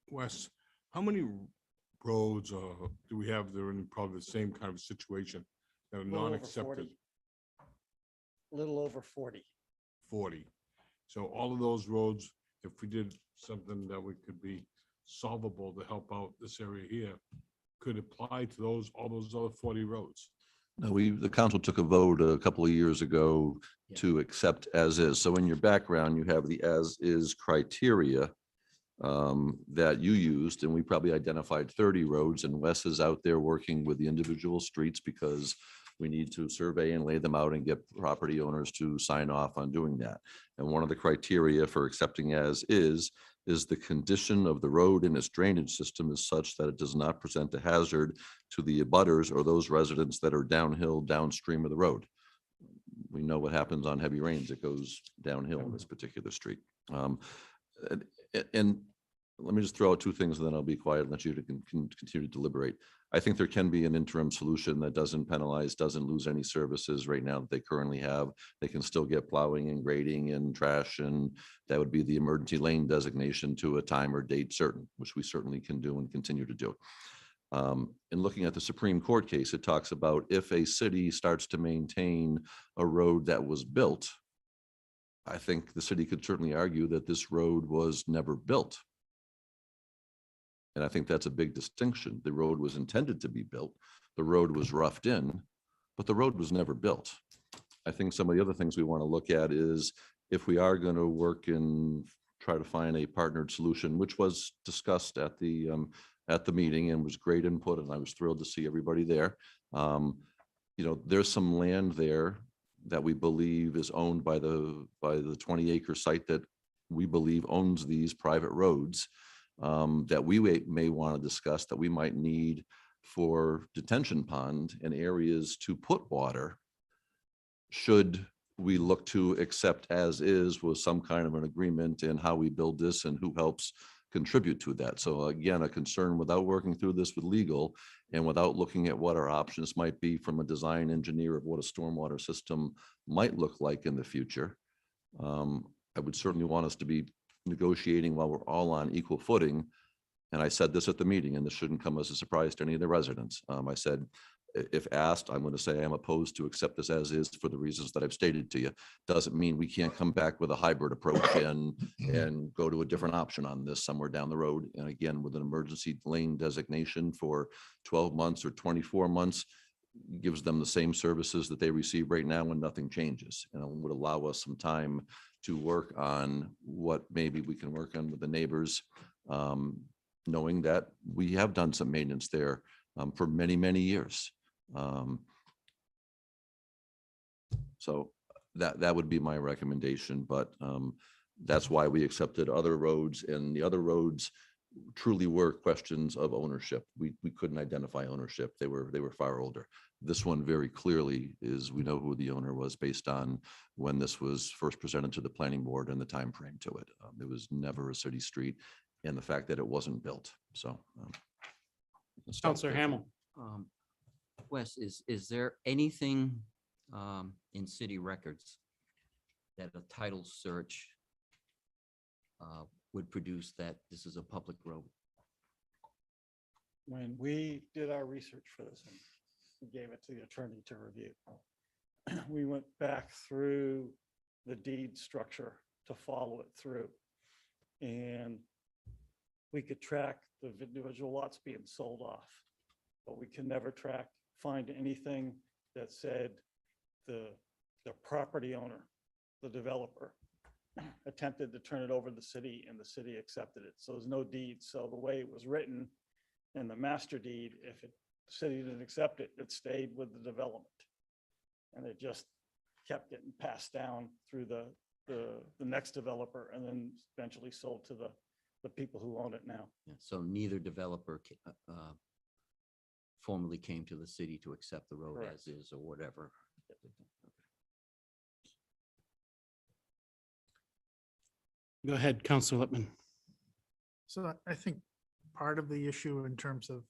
Wes, how many roads do we have that are in probably the same kind of situation that are Little over non-accepted? 40. Little over 40. 40. So all of those roads, if we did something that we could be solvable to help out this area here, could apply to all those other 40 roads. No, the council took a vote a couple of years ago Yeah. to accept as is. So in your background, you have the as is criteria that you used, and we probably identified 30 roads, and Wes is out there working with the individual streets because we need to survey and lay them out and get property owners to sign off on doing that. And one of the criteria for accepting as is the condition of the road and its drainage system is such that it does not present a hazard to the abutters or those residents that are downhill, downstream of the road. We know what happens on heavy rains. It goes downhill in this particular street. And let me just throw out two things, and then I'll be quiet and let you to continue to deliberate. I think there can be an interim solution that doesn't penalize, doesn't lose any services right now that they currently have. They can still get plowing and grading and trash, and that would be the emergency lane designation to a time or date certain, which we certainly can do and continue to do. In looking at the Supreme Court case, it talks about if a city starts to maintain a road that was built, I think the city could certainly argue that this road was never built. And I think that's a big distinction. The road was intended to be built. The road was roughed in, but the road was never built. I think some of the other things we want to look at is if we are going to work and try to find a partnered solution, which was discussed at the meeting and was great input, and I was thrilled to see everybody there. There's some land there that we believe is owned by the 20-acre site that we believe owns these private roads. That we may want to discuss that we might need for detention pond and areas to put water. Should we look to accept as is with some kind of an agreement in how we build this and who helps contribute to that. So again, a concern without working through this with legal and without looking at what our options might be from a design engineer of what a stormwater system might look like in the future. I would certainly want us to be negotiating while we're all on equal footing. And I said this at the meeting, and this shouldn't come as a surprise to any of the residents. I said, if asked, I'm going to say I'm opposed to accept this as is for the reasons that I've stated to you. Doesn't mean we can't come back with a hybrid approach and go to a different option on this somewhere down the road. And again, with an emergency lane designation for 12 months or 24 months, gives them the same services that they receive right now and nothing changes. And it would allow us some time to work on what maybe we can work on with the neighbors, knowing that we have done some maintenance there for many, many years. So that would be my recommendation, but that's why we accepted other roads, and the other roads, truly were questions of ownership. We couldn't identify ownership. They were far older. This one very clearly is, we know who the owner was based on when this was first presented to the planning board and the time frame to it. It was never a city street, and the fact that it wasn't built. So. let's stop Counselor there. Hamel. Wes, is there anything in city records that a title search would produce that this is a public road? When we did our research for this one, we gave it to the attorney to review. We went back through the deed structure to follow it through. And we could track the individual lots being sold off, but we can never find anything that said the property owner, the developer, attempted to turn it over to the city and the city accepted it. So there's no deed. So the way it was written in the master deed, if the city didn't accept it, it stayed with the development. And it just kept getting passed down through the next developer and then eventually sold to the people who own it now. Yeah, so neither developer formally came to the city to accept the road Correct. as is or whatever. Go ahead, Counselor Lippman. So I think part of the issue in terms of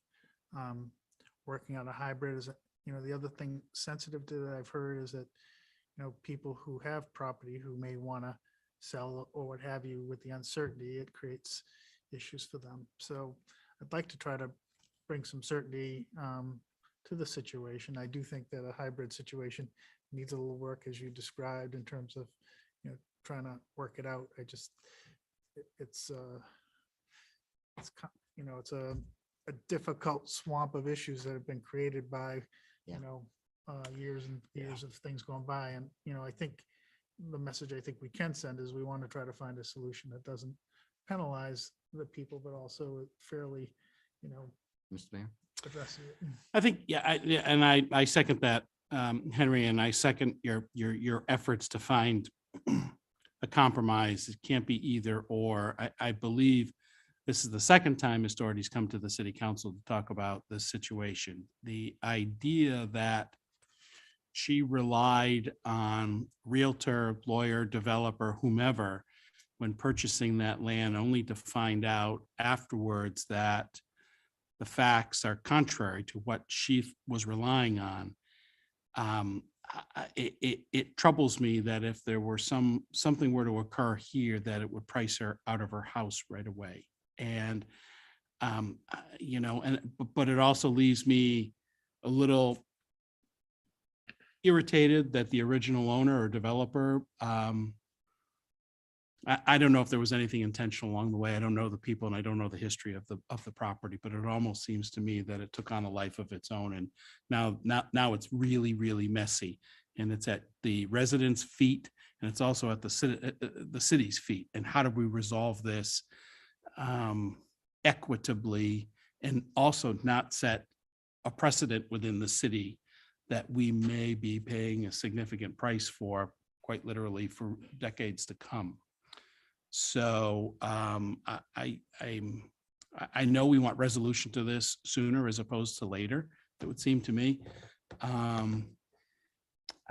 working on a hybrid is, that, the other thing sensitive to that I've heard is that, people who have property who may want to sell or what have you, with the uncertainty, it creates issues for them. So I'd like to try to bring some certainty to the situation. I do think that a hybrid situation needs a little work, as you described, in terms of, trying to work it out. It's a difficult swamp of issues that have been created by, Yeah. years and years of things going by. And, I think the message I think we can send is we want to try to find a solution that doesn't penalize the people, but also fairly, Mr. Mayor? address it. I think, and I second that, Henry, and I second your efforts to find a compromise. It can't be either or. I believe this is the second time Ms. Doherty's come to the city council to talk about this situation. The idea that she relied on realtor, lawyer, developer, whomever, when purchasing that land, only to find out afterwards that the facts are contrary to what she was relying on. It troubles me that if there were something were to occur here, that it would price her out of her house right away. And, but it also leaves me a little irritated that the original owner or developer, I don't know if there was anything intentional along the way. I don't know the people and I don't know the history of the property, but it almost seems to me that it took on a life of its own. And now it's really, really messy. And it's at the residents' feet and it's also at the city's feet. And how do we resolve this equitably and also not set a precedent within the city that we may be paying a significant price for, quite literally, for decades to come. So I know we want resolution to this sooner as opposed to later, it would seem to me. I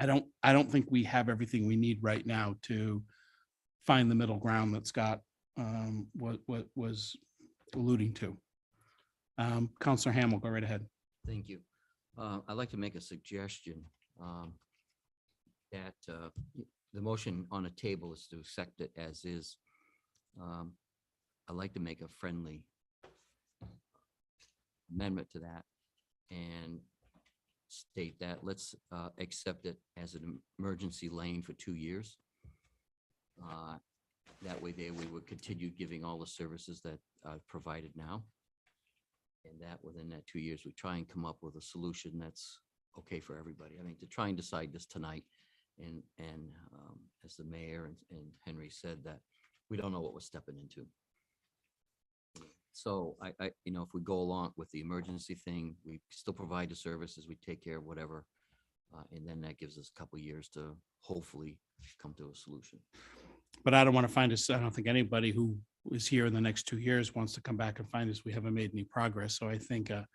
don't think we have everything we need right now to find the middle ground that Scott was alluding to. Counselor Hamel, go right ahead. Thank you. I'd like to make a suggestion that the motion on the table is to accept it as is. I'd like to make a friendly amendment to that and state that let's accept it as an emergency lane for 2 years. That way we would continue giving all the services that are provided now. And that within that 2 years, we try and come up with a solution that's okay for everybody. I mean, to try and decide this tonight and as the mayor and Henry said, that we don't know what we're stepping into. So I if we go along with the emergency thing, we still provide the services, we take care of whatever. And then that gives us a couple of years to hopefully come to a solution. But I don't want to find us, I don't think anybody who is here in the next 2 years, wants to come back and find us, we haven't made any progress. So I think a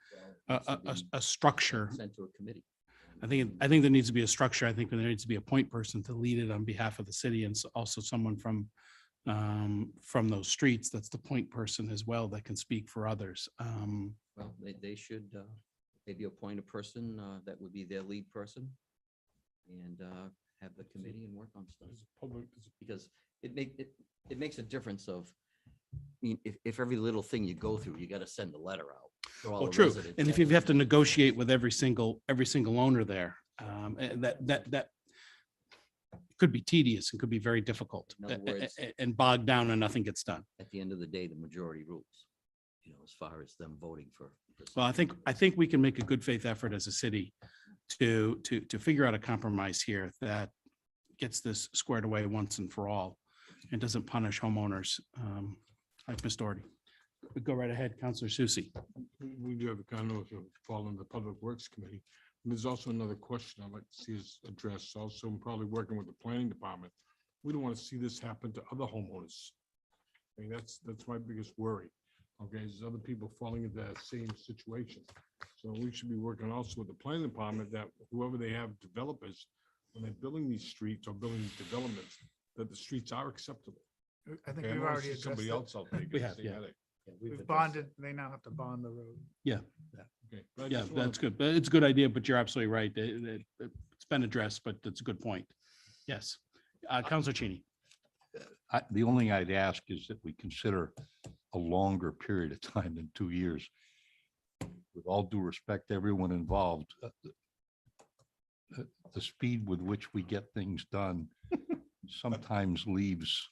structure, Sent to a committee. I think there needs to be a structure. I think there needs to be a point person to lead it on behalf of the city, and also someone from those streets that's the point person as well that can speak for others. Well, they should maybe appoint a person that would be their lead person and have the committee and work on stuff. Because it makes a difference of, I mean, if every little thing you go through, you got to send a letter out. to all Well, the true. residents. And if you have to negotiate with every single owner there, that could be tedious and could be very difficult In other words- and bogged down and nothing gets done. At the end of the day, the majority rules, as far as them voting for. Well, I think we can make a good faith effort as a city to figure out a compromise here that gets this squared away once and for all and doesn't punish homeowners like Ms. Doherty. Go right ahead, Counselor Susie. We do have a kind of fall in the Public Works Committee. And there's also another question I'd like to see us address. Also, I'm probably working with the planning department. We don't want to see this happen to other homeowners. I mean, that's my biggest worry. Okay, there's other people falling into that same situation. So we should be working also with the planning department that whoever they have developers, when they're building these streets or building these developments, that the streets are acceptable. I think Okay, I we've don't wanna already see addressed somebody it. else out there. We getting have, the same yeah. headache. We've bonded, they now have to bond the road. Yeah, Okay, but I yeah, just wanna- that's good. But it's a good idea, but you're absolutely right. It's been addressed, but it's a good point. Yes. Counselor Cheney. The only thing I'd ask is that we consider a longer period of time than 2 years. With all due respect to everyone involved, the speed with which we get things done sometimes leaves.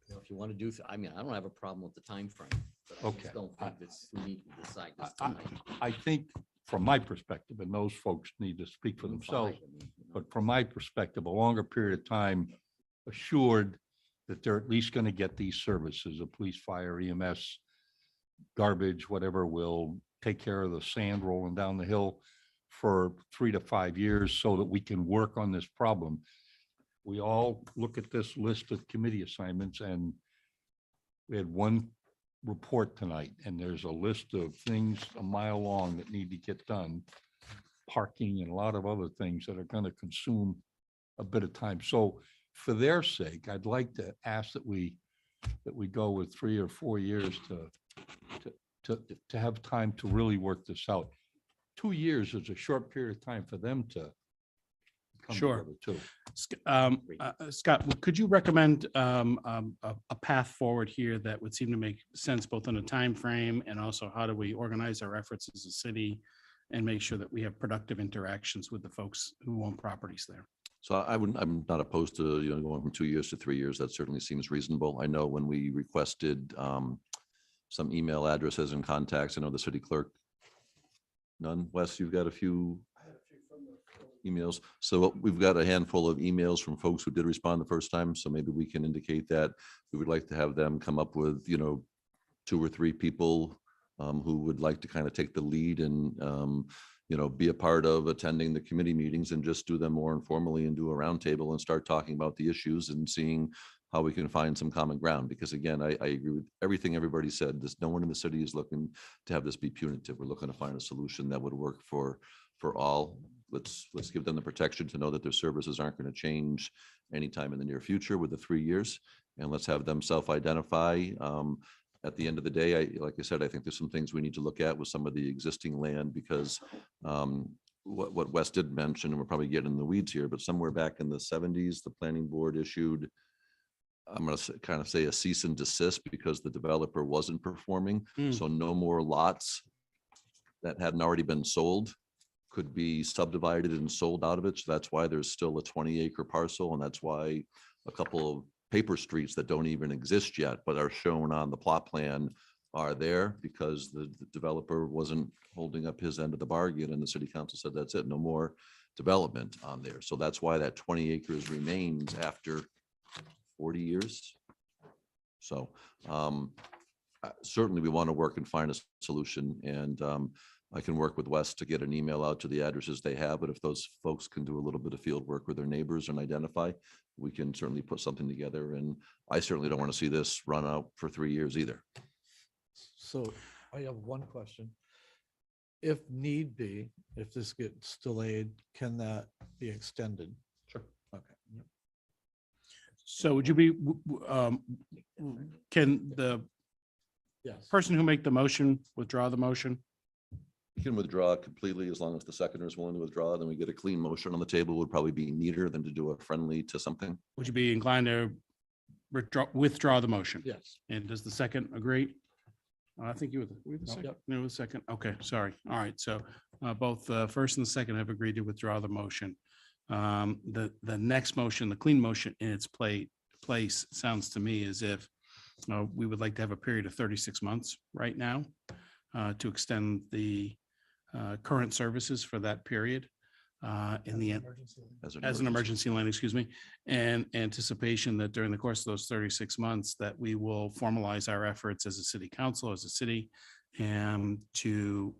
If you want to do, I mean, I don't have a problem with the time frame. But I Okay. just don't think this, we need to decide this I- tonight. I think from my perspective, and those folks need to speak for I'm themselves, fine, I mean, but from my perspective, a longer period of time assured that they're at least going to get these services, of police, fire, EMS, garbage, whatever, will take care of the sand rolling down the hill for 3 to 5 years so that we can work on this problem. We all look at this list of committee assignments, and we had one report tonight, and there's a list of things a mile long that need to get done. Parking and a lot of other things that are going to consume a bit of time. So for their sake, I'd like to ask that we go with 3 or 4 years to have time to really work this out. 2 years is a short period of time for them to come Sure. together too. Scott, could you recommend a path forward here that would seem to make sense both in a time frame and also how do we organize our efforts as a city and make sure that we have productive interactions with the folks who own properties there? So I'm not opposed to, going from 2 years to 3 years. That certainly seems reasonable. I know when we requested some email addresses and contacts, I know the city clerk. None. Wes, you've got a few emails. So we've got a handful of emails from folks who did respond the first time. So maybe we can indicate that we would like to have them come up with, 2 or 3 people who would like to kind of take the lead and, be a part of attending the committee meetings and just do them more informally and do a roundtable and start talking about the issues and seeing how we can find some common ground. Because again, I agree with everything everybody said. No one in the city is looking to have this be punitive. We're looking to find a solution that would work for all. Let's give them the protection to know that their services aren't going to change anytime in the near future with the 3 years. And let's have them self-identify. At the end of the day, like I said, I think there's some things we need to look at with some of the existing land because what Wes did mention, and we're probably getting in the weeds here, but somewhere back in the 70s, the planning board issued, I'm going to kind of say a cease and desist because the developer wasn't performing. So no more lots that hadn't already been sold could be subdivided and sold out of it. So that's why there's still a 20-acre parcel. And that's why a couple of paper streets that don't even exist yet, but are shown on the plot plan are there because the developer wasn't holding up his end of the bargain and the city council said, that's it, no more development on there. So that's why that 20 acres remains after 40 years. So certainly we want to work and find a solution. And I can work with Wes to get an email out to the addresses they have, but if those folks can do a little bit of field work with their neighbors and identify, we can certainly put something together. And I certainly don't want to see this run out for 3 years either. So I have one question. If need be, if this gets delayed, can that be extended? Sure. Okay. So would you be, can the Yes. person who make the motion withdraw the motion? You can withdraw completely as long as the seconder is willing to withdraw, then we get a clean motion on the table. Would probably be neater than to do a friendly to something. Would you be inclined to withdraw the motion? Yes. And does the second agree? I think you were the No. second. Yep. No, the second. Okay, sorry. All right. So both the first and the second have agreed to withdraw the motion. The next motion, the clean motion in its place, sounds to me as if we would like to have a period of 36 months right now to extend the current services for that period in the end. As an emergency line, excuse me, and anticipation that during the course of those 36 months that we will formalize our efforts as a city council, as a city, and to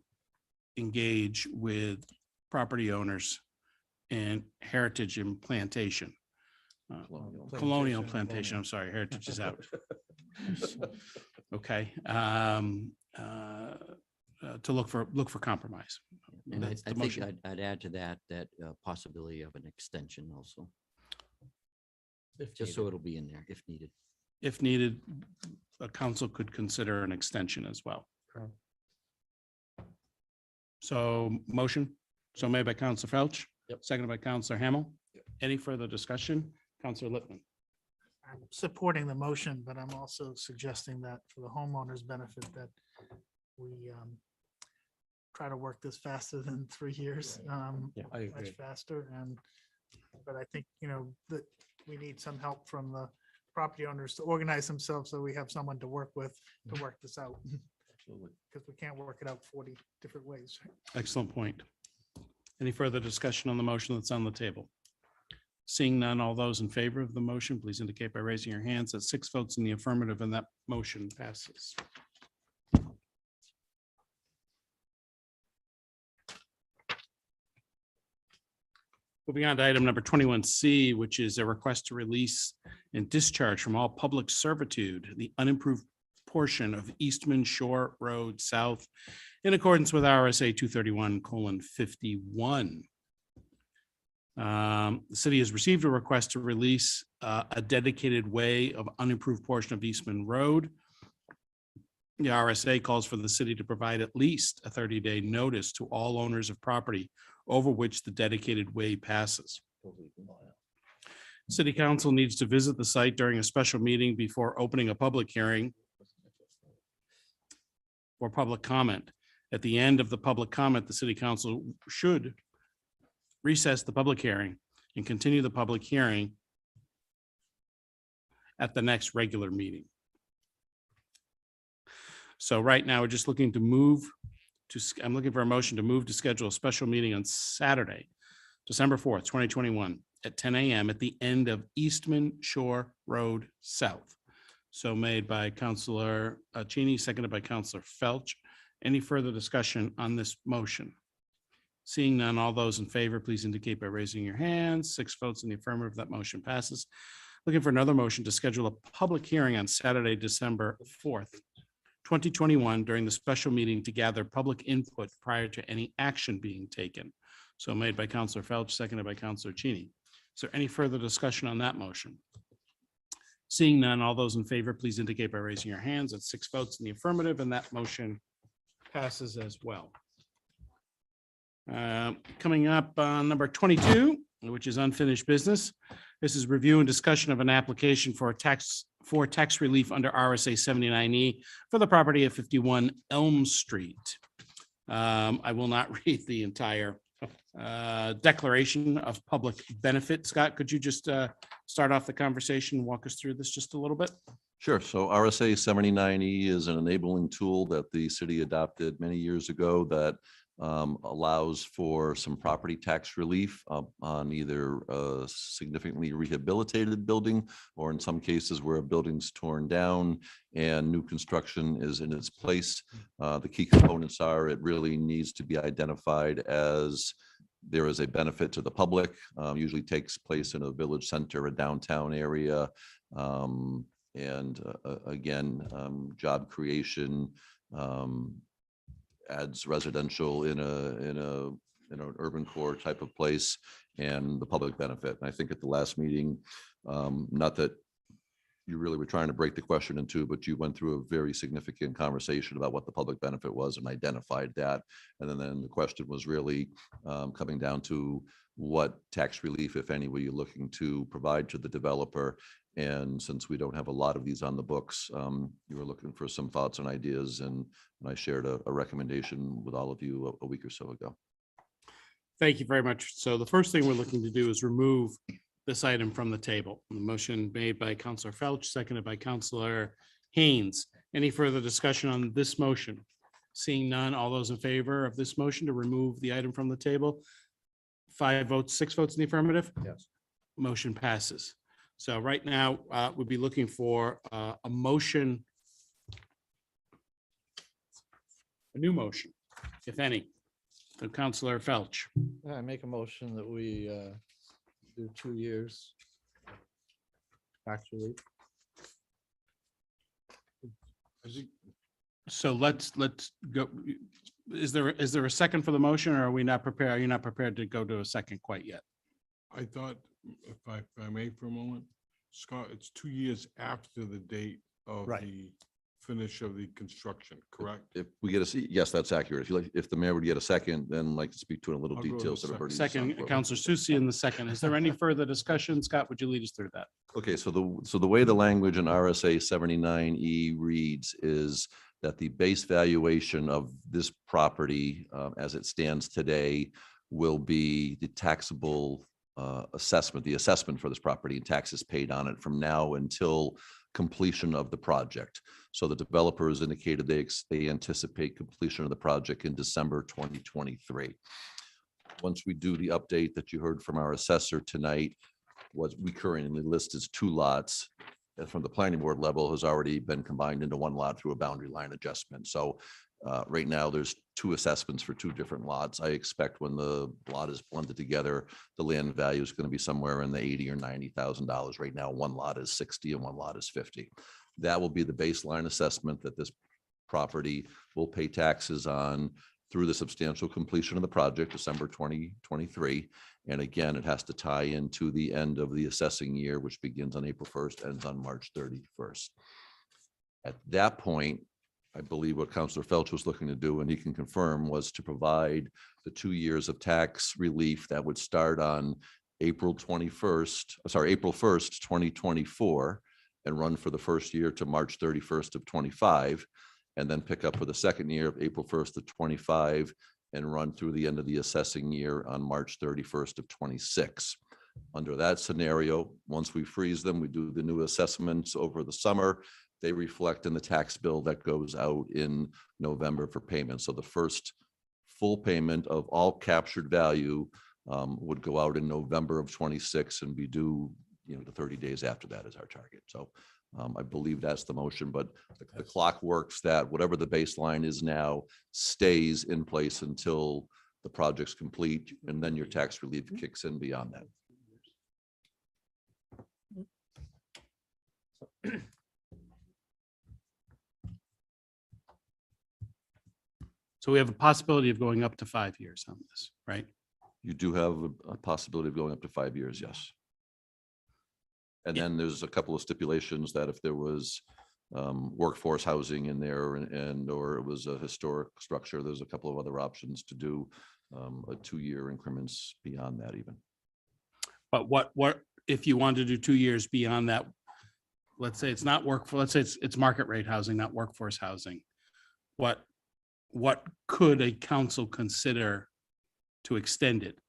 engage with property owners and heritage and plantation. Colonial plantation, I'm sorry, heritage is out. Okay. To look for compromise. And That's I the think motion. I'd add to that, possibility of an extension also, If just so needed. it'll be in there if needed. If needed, a council could consider an extension as well. Okay. So motion, so made by Counselor Felch. Yep. Seconded by Counselor Hamel. Any further discussion? Counselor Lippman. I'm supporting the motion, but I'm also suggesting that for the homeowners' benefit that we try to work this faster than 3 years. Yeah, I agree. Much faster but I think, that we need some help from the property owners to organize themselves so we have someone to work with to work this out. Absolutely. Because we can't work it out 40 different ways. Excellent point. Any further discussion on the motion that's on the table? Seeing none, all those in favor of the motion, please indicate by raising your hands. At 6 votes in the affirmative, and that motion passes. Moving on to item number 21C, which is a request to release and discharge from all public servitude the unimproved portion of Eastman Shore Road South in accordance with RSA 231:51. The city has received a request to release a dedicated way of unimproved portion of Eastman Road. The RSA calls for the city to provide at least a 30-day notice to all owners of property over which the dedicated way passes. City council needs to visit the site during a special meeting before opening a public hearing for public comment. At the end of the public comment, the city council should recess the public hearing and continue the public hearing at the next regular meeting. So right now, we're just looking to move to, I'm looking for a motion to move to schedule a special meeting on Saturday, December 4th, 2021 at 10 a.m. at the end of Eastman Shore Road South. So made by Counselor Cheney, seconded by Counselor Felch. Any further discussion on this motion? Seeing none, all those in favor, please indicate by raising your hands. 6 votes in the affirmative, that motion passes. Looking for another motion to schedule a public hearing on Saturday, December 4th, 2021 during the special meeting to gather public input prior to any action being taken. So made by Counselor Felch, seconded by Counselor Cheney. Is there any further discussion on that motion? Seeing none, all those in favor, please indicate by raising your hands. At 6 votes in the affirmative, and that motion passes as well. Coming up on number 22, which is unfinished business. This is review and discussion of an application for tax relief under RSA 79E for the property at 51 Elm Street. I will not read the entire declaration of public benefit. Scott, could you just start off the conversation, walk us through this just a little bit? Sure. So RSA 79E is an enabling tool that the city adopted many years ago that allows for some property tax relief on either a significantly rehabilitated building, or in some cases where a building's torn down and new construction is in its place. The key components are it really needs to be identified as there is a benefit to the public, usually takes place in a village center, a downtown area. Again, job creation, adds residential in an urban core type of place, and the public benefit. And I think at the last meeting, not that you really were trying to break the question in two, but you went through a very significant conversation about what the public benefit was and identified that. And then the question was really coming down to what tax relief, if any, were you looking to provide to the developer? And since we don't have a lot of these on the books, you were looking for some thoughts and ideas, and I shared a recommendation with all of you a week or so ago. Thank you very much. So the first thing we're looking to do is remove this item from the table. The motion made by Counselor Felch, seconded by Counselor Haynes. Any further discussion on this motion? Seeing none, all those in favor of this motion to remove the item from the table? 5 votes, 6 votes in the affirmative? Yes. Motion passes. So right now, we'll be looking for a motion, a new motion, if any. So Counselor Felch. I make a motion that we do 2 years. Actually, So let's go. Is there a second for the motion, or are we not prepared? Are you not prepared to go to a second quite yet? I thought, if I may for a moment, Scott, it's 2 years after the date of Right. the finish of the construction, correct? If we get yes, that's accurate. If you like, if the mayor would get a second, then like to speak to it in a little I'll go with detail. the So everybody's on Second, board. Counselor Susie in the second. Is there any further discussion? Scott, would you lead us through that? Okay, so the way the language in RSA 79E reads is that the base valuation of this property as it stands today will be the taxable assessment, the assessment for this property and taxes paid on it from now until completion of the project. So the developer has indicated they anticipate completion of the project in December 2023. Once we do the update that you heard from our assessor tonight, what we currently list as 2 lots from the planning board level has already been combined into 1 lot through a boundary line adjustment. So right now there's 2 assessments for 2 different lots. I expect when the lot is blended together, the land value is going to be somewhere in the $80,000 or $90,000. Right now, 1 lot is 60 and 1 lot is 50. That will be the baseline assessment that this property will pay taxes on through the substantial completion of the project, December 2023. And again, it has to tie into the end of the assessing year, which begins on April 1st, ends on March 31st. At that point, I believe what Councilor Felch was looking to do, and he can confirm, was to provide the 2 years of tax relief that would start on April 1st, 2024, and run for the first year to March 31st of 25, and then pick up for the second year of April 1st of 25 and run through the end of the assessing year on March 31st of 26. Under that scenario, once we freeze them, we do the new assessments over the summer. They reflect in the tax bill that goes out in November for payment. So the first full payment of all captured value would go out in November of 26 and be due, the 30 days after that is our target. So I believe that's the motion, but the clock works that whatever the baseline is now stays in place until the project's complete, and then your tax relief kicks in beyond that. So we have a possibility of going up to 5 years on this, right? You do have a possibility of going up to 5 years, yes. And then there's a couple of stipulations that if there was workforce housing in there or it was a historic structure, there's a couple of other options to do a 2-year increments beyond that even. But what if you want to do 2 years beyond that? Let's say it's not let's say it's market rate housing, not workforce housing. What could a council consider to extend it?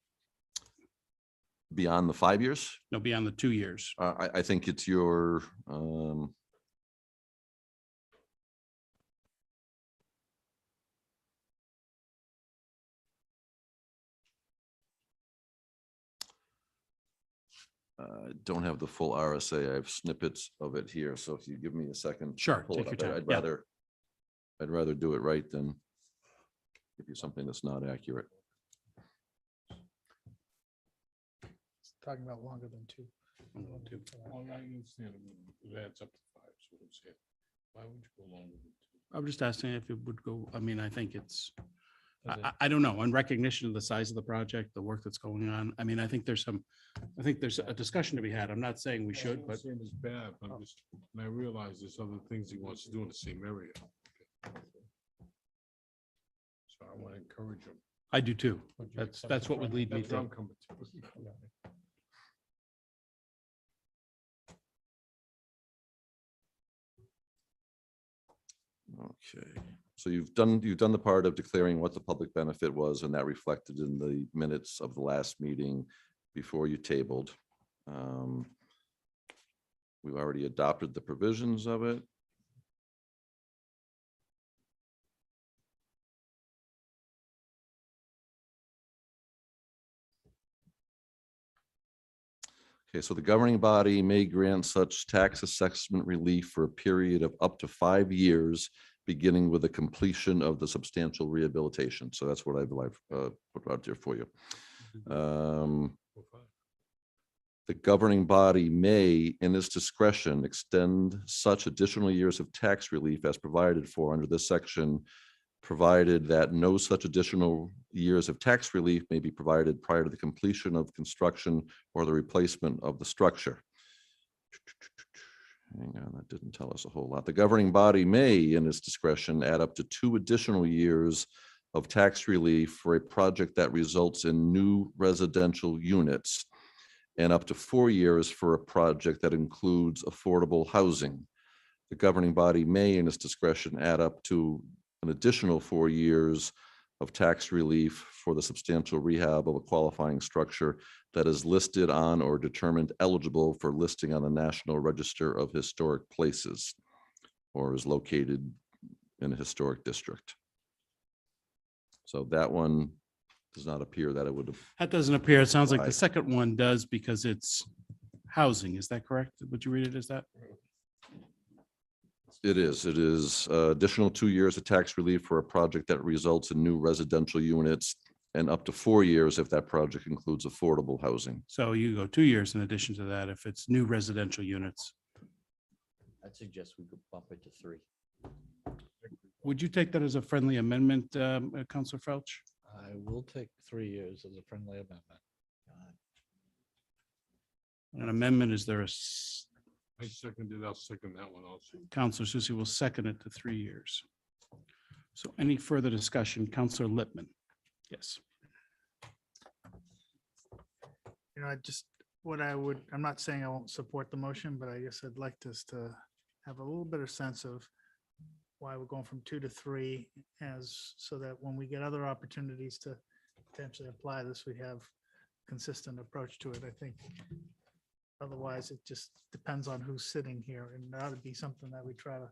Beyond the 5 years? No, beyond the 2 years. I think it's your, don't have the full RSA. I have snippets of it here. So if you give me a second. Sure, pull it take your up. time. I'd Yeah. rather do it right than give you something that's not accurate. Talking about longer than two. Well, I understand it adds up to 5, so I'm saying, why would you go longer than 2? I'm just asking if it would go, I mean, I think it's, I don't know, in recognition of the size of the project, the work that's going on. I mean, I think there's a discussion to be had. I'm not saying we should, but Saying it's bad, but I'm just, and I realize there's other things he wants to do in the same area. So I want to encourage him. I do too. That's what would lead me That's where to. I'm coming to. Okay, so you've done the part of declaring what the public benefit was, and that reflected in the minutes of the last meeting before you tabled. We've already adopted the provisions of it. Okay, so the governing body may grant such tax assessment relief for a period of up to 5 years, beginning with the completion of the substantial rehabilitation. So that's what I've put out there for you. The governing body may, in its discretion, extend such additional years of tax relief as provided for under this section, provided that no such additional years of tax relief may be provided prior to the completion of construction or the replacement of the structure. Hang on, that didn't tell us a whole lot. The governing body may, in its discretion, add up to 2 additional years of tax relief for a project that results in new residential units, and up to 4 years for a project that includes affordable housing. The governing body may, in its discretion, add up to an additional 4 years of tax relief for the substantial rehab of a qualifying structure that is listed on or determined eligible for listing on the National Register of Historic Places or is located in a historic district. So that one does not appear that it would. That doesn't appear. It sounds like the Right. second one does because it's housing. Is that correct? Would you read it as that? It is additional 2 years of tax relief for a project that results in new residential units, and up to 4 years if that project includes affordable housing. So you go 2 years in addition to that if it's new residential units. I'd suggest we could bump it to 3. Would you take that as a friendly amendment, Counselor Felch? I will take 3 years as a friendly amendment. An amendment, is there I seconded, I'll second that one also. Counselor Susie will second it to 3 years. So any further discussion? Counselor Lippman? Yes. You know, I'm not saying I won't support the motion, but I guess I'd like us to have a little bit of sense of why we're going from 2 to 3, so that when we get other opportunities to potentially apply this, we have consistent approach to it. I think otherwise it just depends on who's sitting here, and that would be something that we try to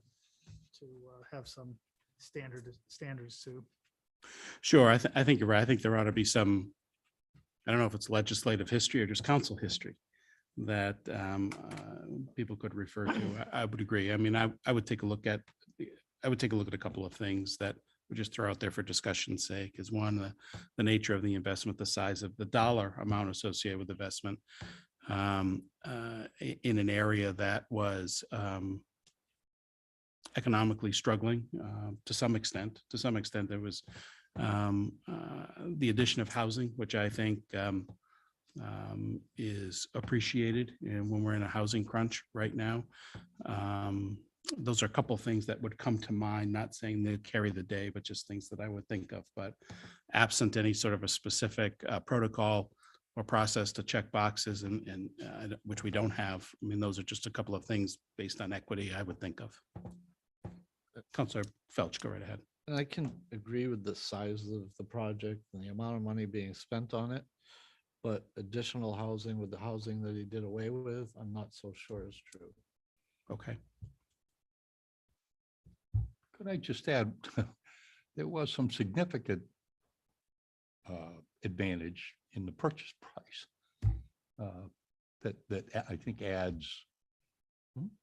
have some standards to. Sure, I think you're right. I think there ought to be some, I don't know if it's legislative history or just council history that people could refer to. I would agree. I mean, I would take a look at a couple of things that we just throw out there for discussion's sake. Is one, the nature of the investment, the size of the dollar amount associated with investment in an area that was economically struggling to some extent. To some extent, there was the addition of housing, which I think is appreciated, and when we're in a housing crunch right now. Those are a couple of things that would come to mind, not saying they carry the day, but just things that I would think of. But absent any sort of a specific protocol or process to check boxes, and which we don't have, I mean, those are just a couple of things based on equity I would think of. Counselor Felch, go right ahead. And I can agree with the size of the project and the amount of money being spent on it, but additional housing with the housing that he did away with, I'm not so sure is true. Okay. Could I just add, there was some significant advantage in the purchase price. I think adds,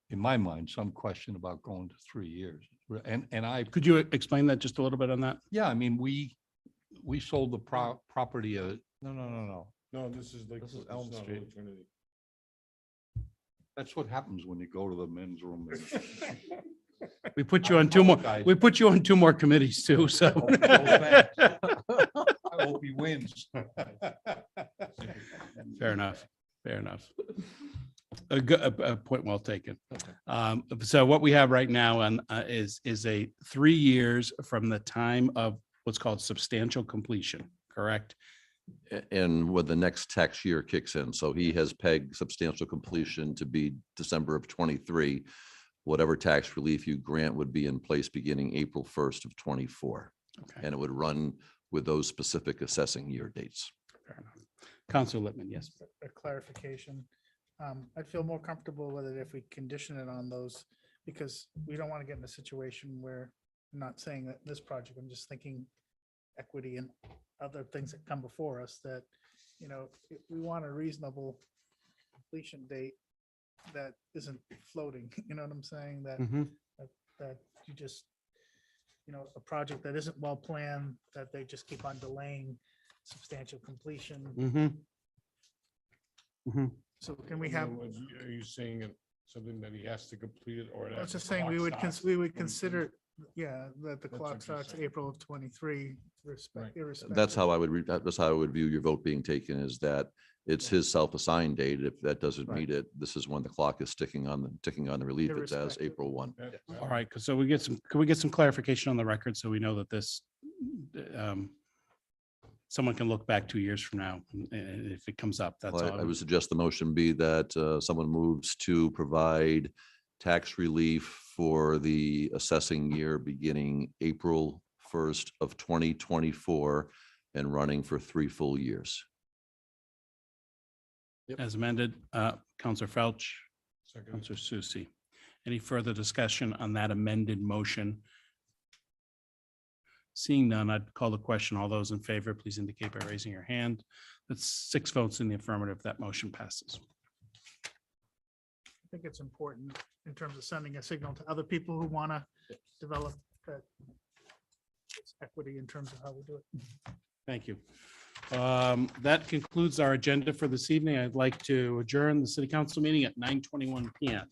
in my mind, some question about going to 3 years. And I, Could you explain that just a little bit on that? yeah, I mean, we sold the property, No. No, this is like. This is it's Elm not Street. Holy Trinity. that's what happens when you go to the men's room. We put you on two more, apologize. we put you on two more committees too, so. I hope he wins. Fair enough, fair enough. A point well taken. So what we have right now is a 3 years from the time of what's called substantial completion, correct? And when the next tax year kicks in. So he has pegged substantial completion to be December of 23. Whatever tax relief you grant would be in place beginning April 1st of 24. Okay, And it would run with those specific assessing year dates. fair enough. Council Lippman, yes. A clarification. I'd feel more comfortable with it if we condition it on those, because we don't want to get in a situation where, I'm not saying that this project, I'm just thinking equity and other things that come before us that, if we want a reasonable completion date that isn't floating, you know what I'm saying? That, Mhm. that you just, a project that isn't well planned, that they just keep on delaying substantial completion. Mhm. Mhm. So can we have, Are you saying something that he has to complete it or? I that was just the saying, clock we starts would 23? consider, that the That's clock what you're starts saying. April of 23, Right. irrespective. That's how I would read, that's how I would view your vote being taken, is that it's his self-assigned date. If that doesn't Right. meet it, this is when the clock is ticking on the relief. It's as Irrespective. April 1. All right, so can we get some clarification on the record so we know that this, someone can look back 2 years from now and if it comes up, that's Well, all. I would suggest the motion be that someone moves to provide tax relief for the assessing year beginning April 1st of 2024 and running for 3 full years. As amended, Counselor Felch, Second. Counselor Susie. Any further discussion on that amended motion? Seeing none, I'd call the question. All those in favor, please indicate by raising your hand. That's 6 votes in the affirmative. That motion passes. I think it's important in terms of sending a signal to other people who want to develop that equity in terms of how we do it. Thank you. That concludes our agenda for this evening. I'd like to adjourn the city council meeting at 9:21 PM.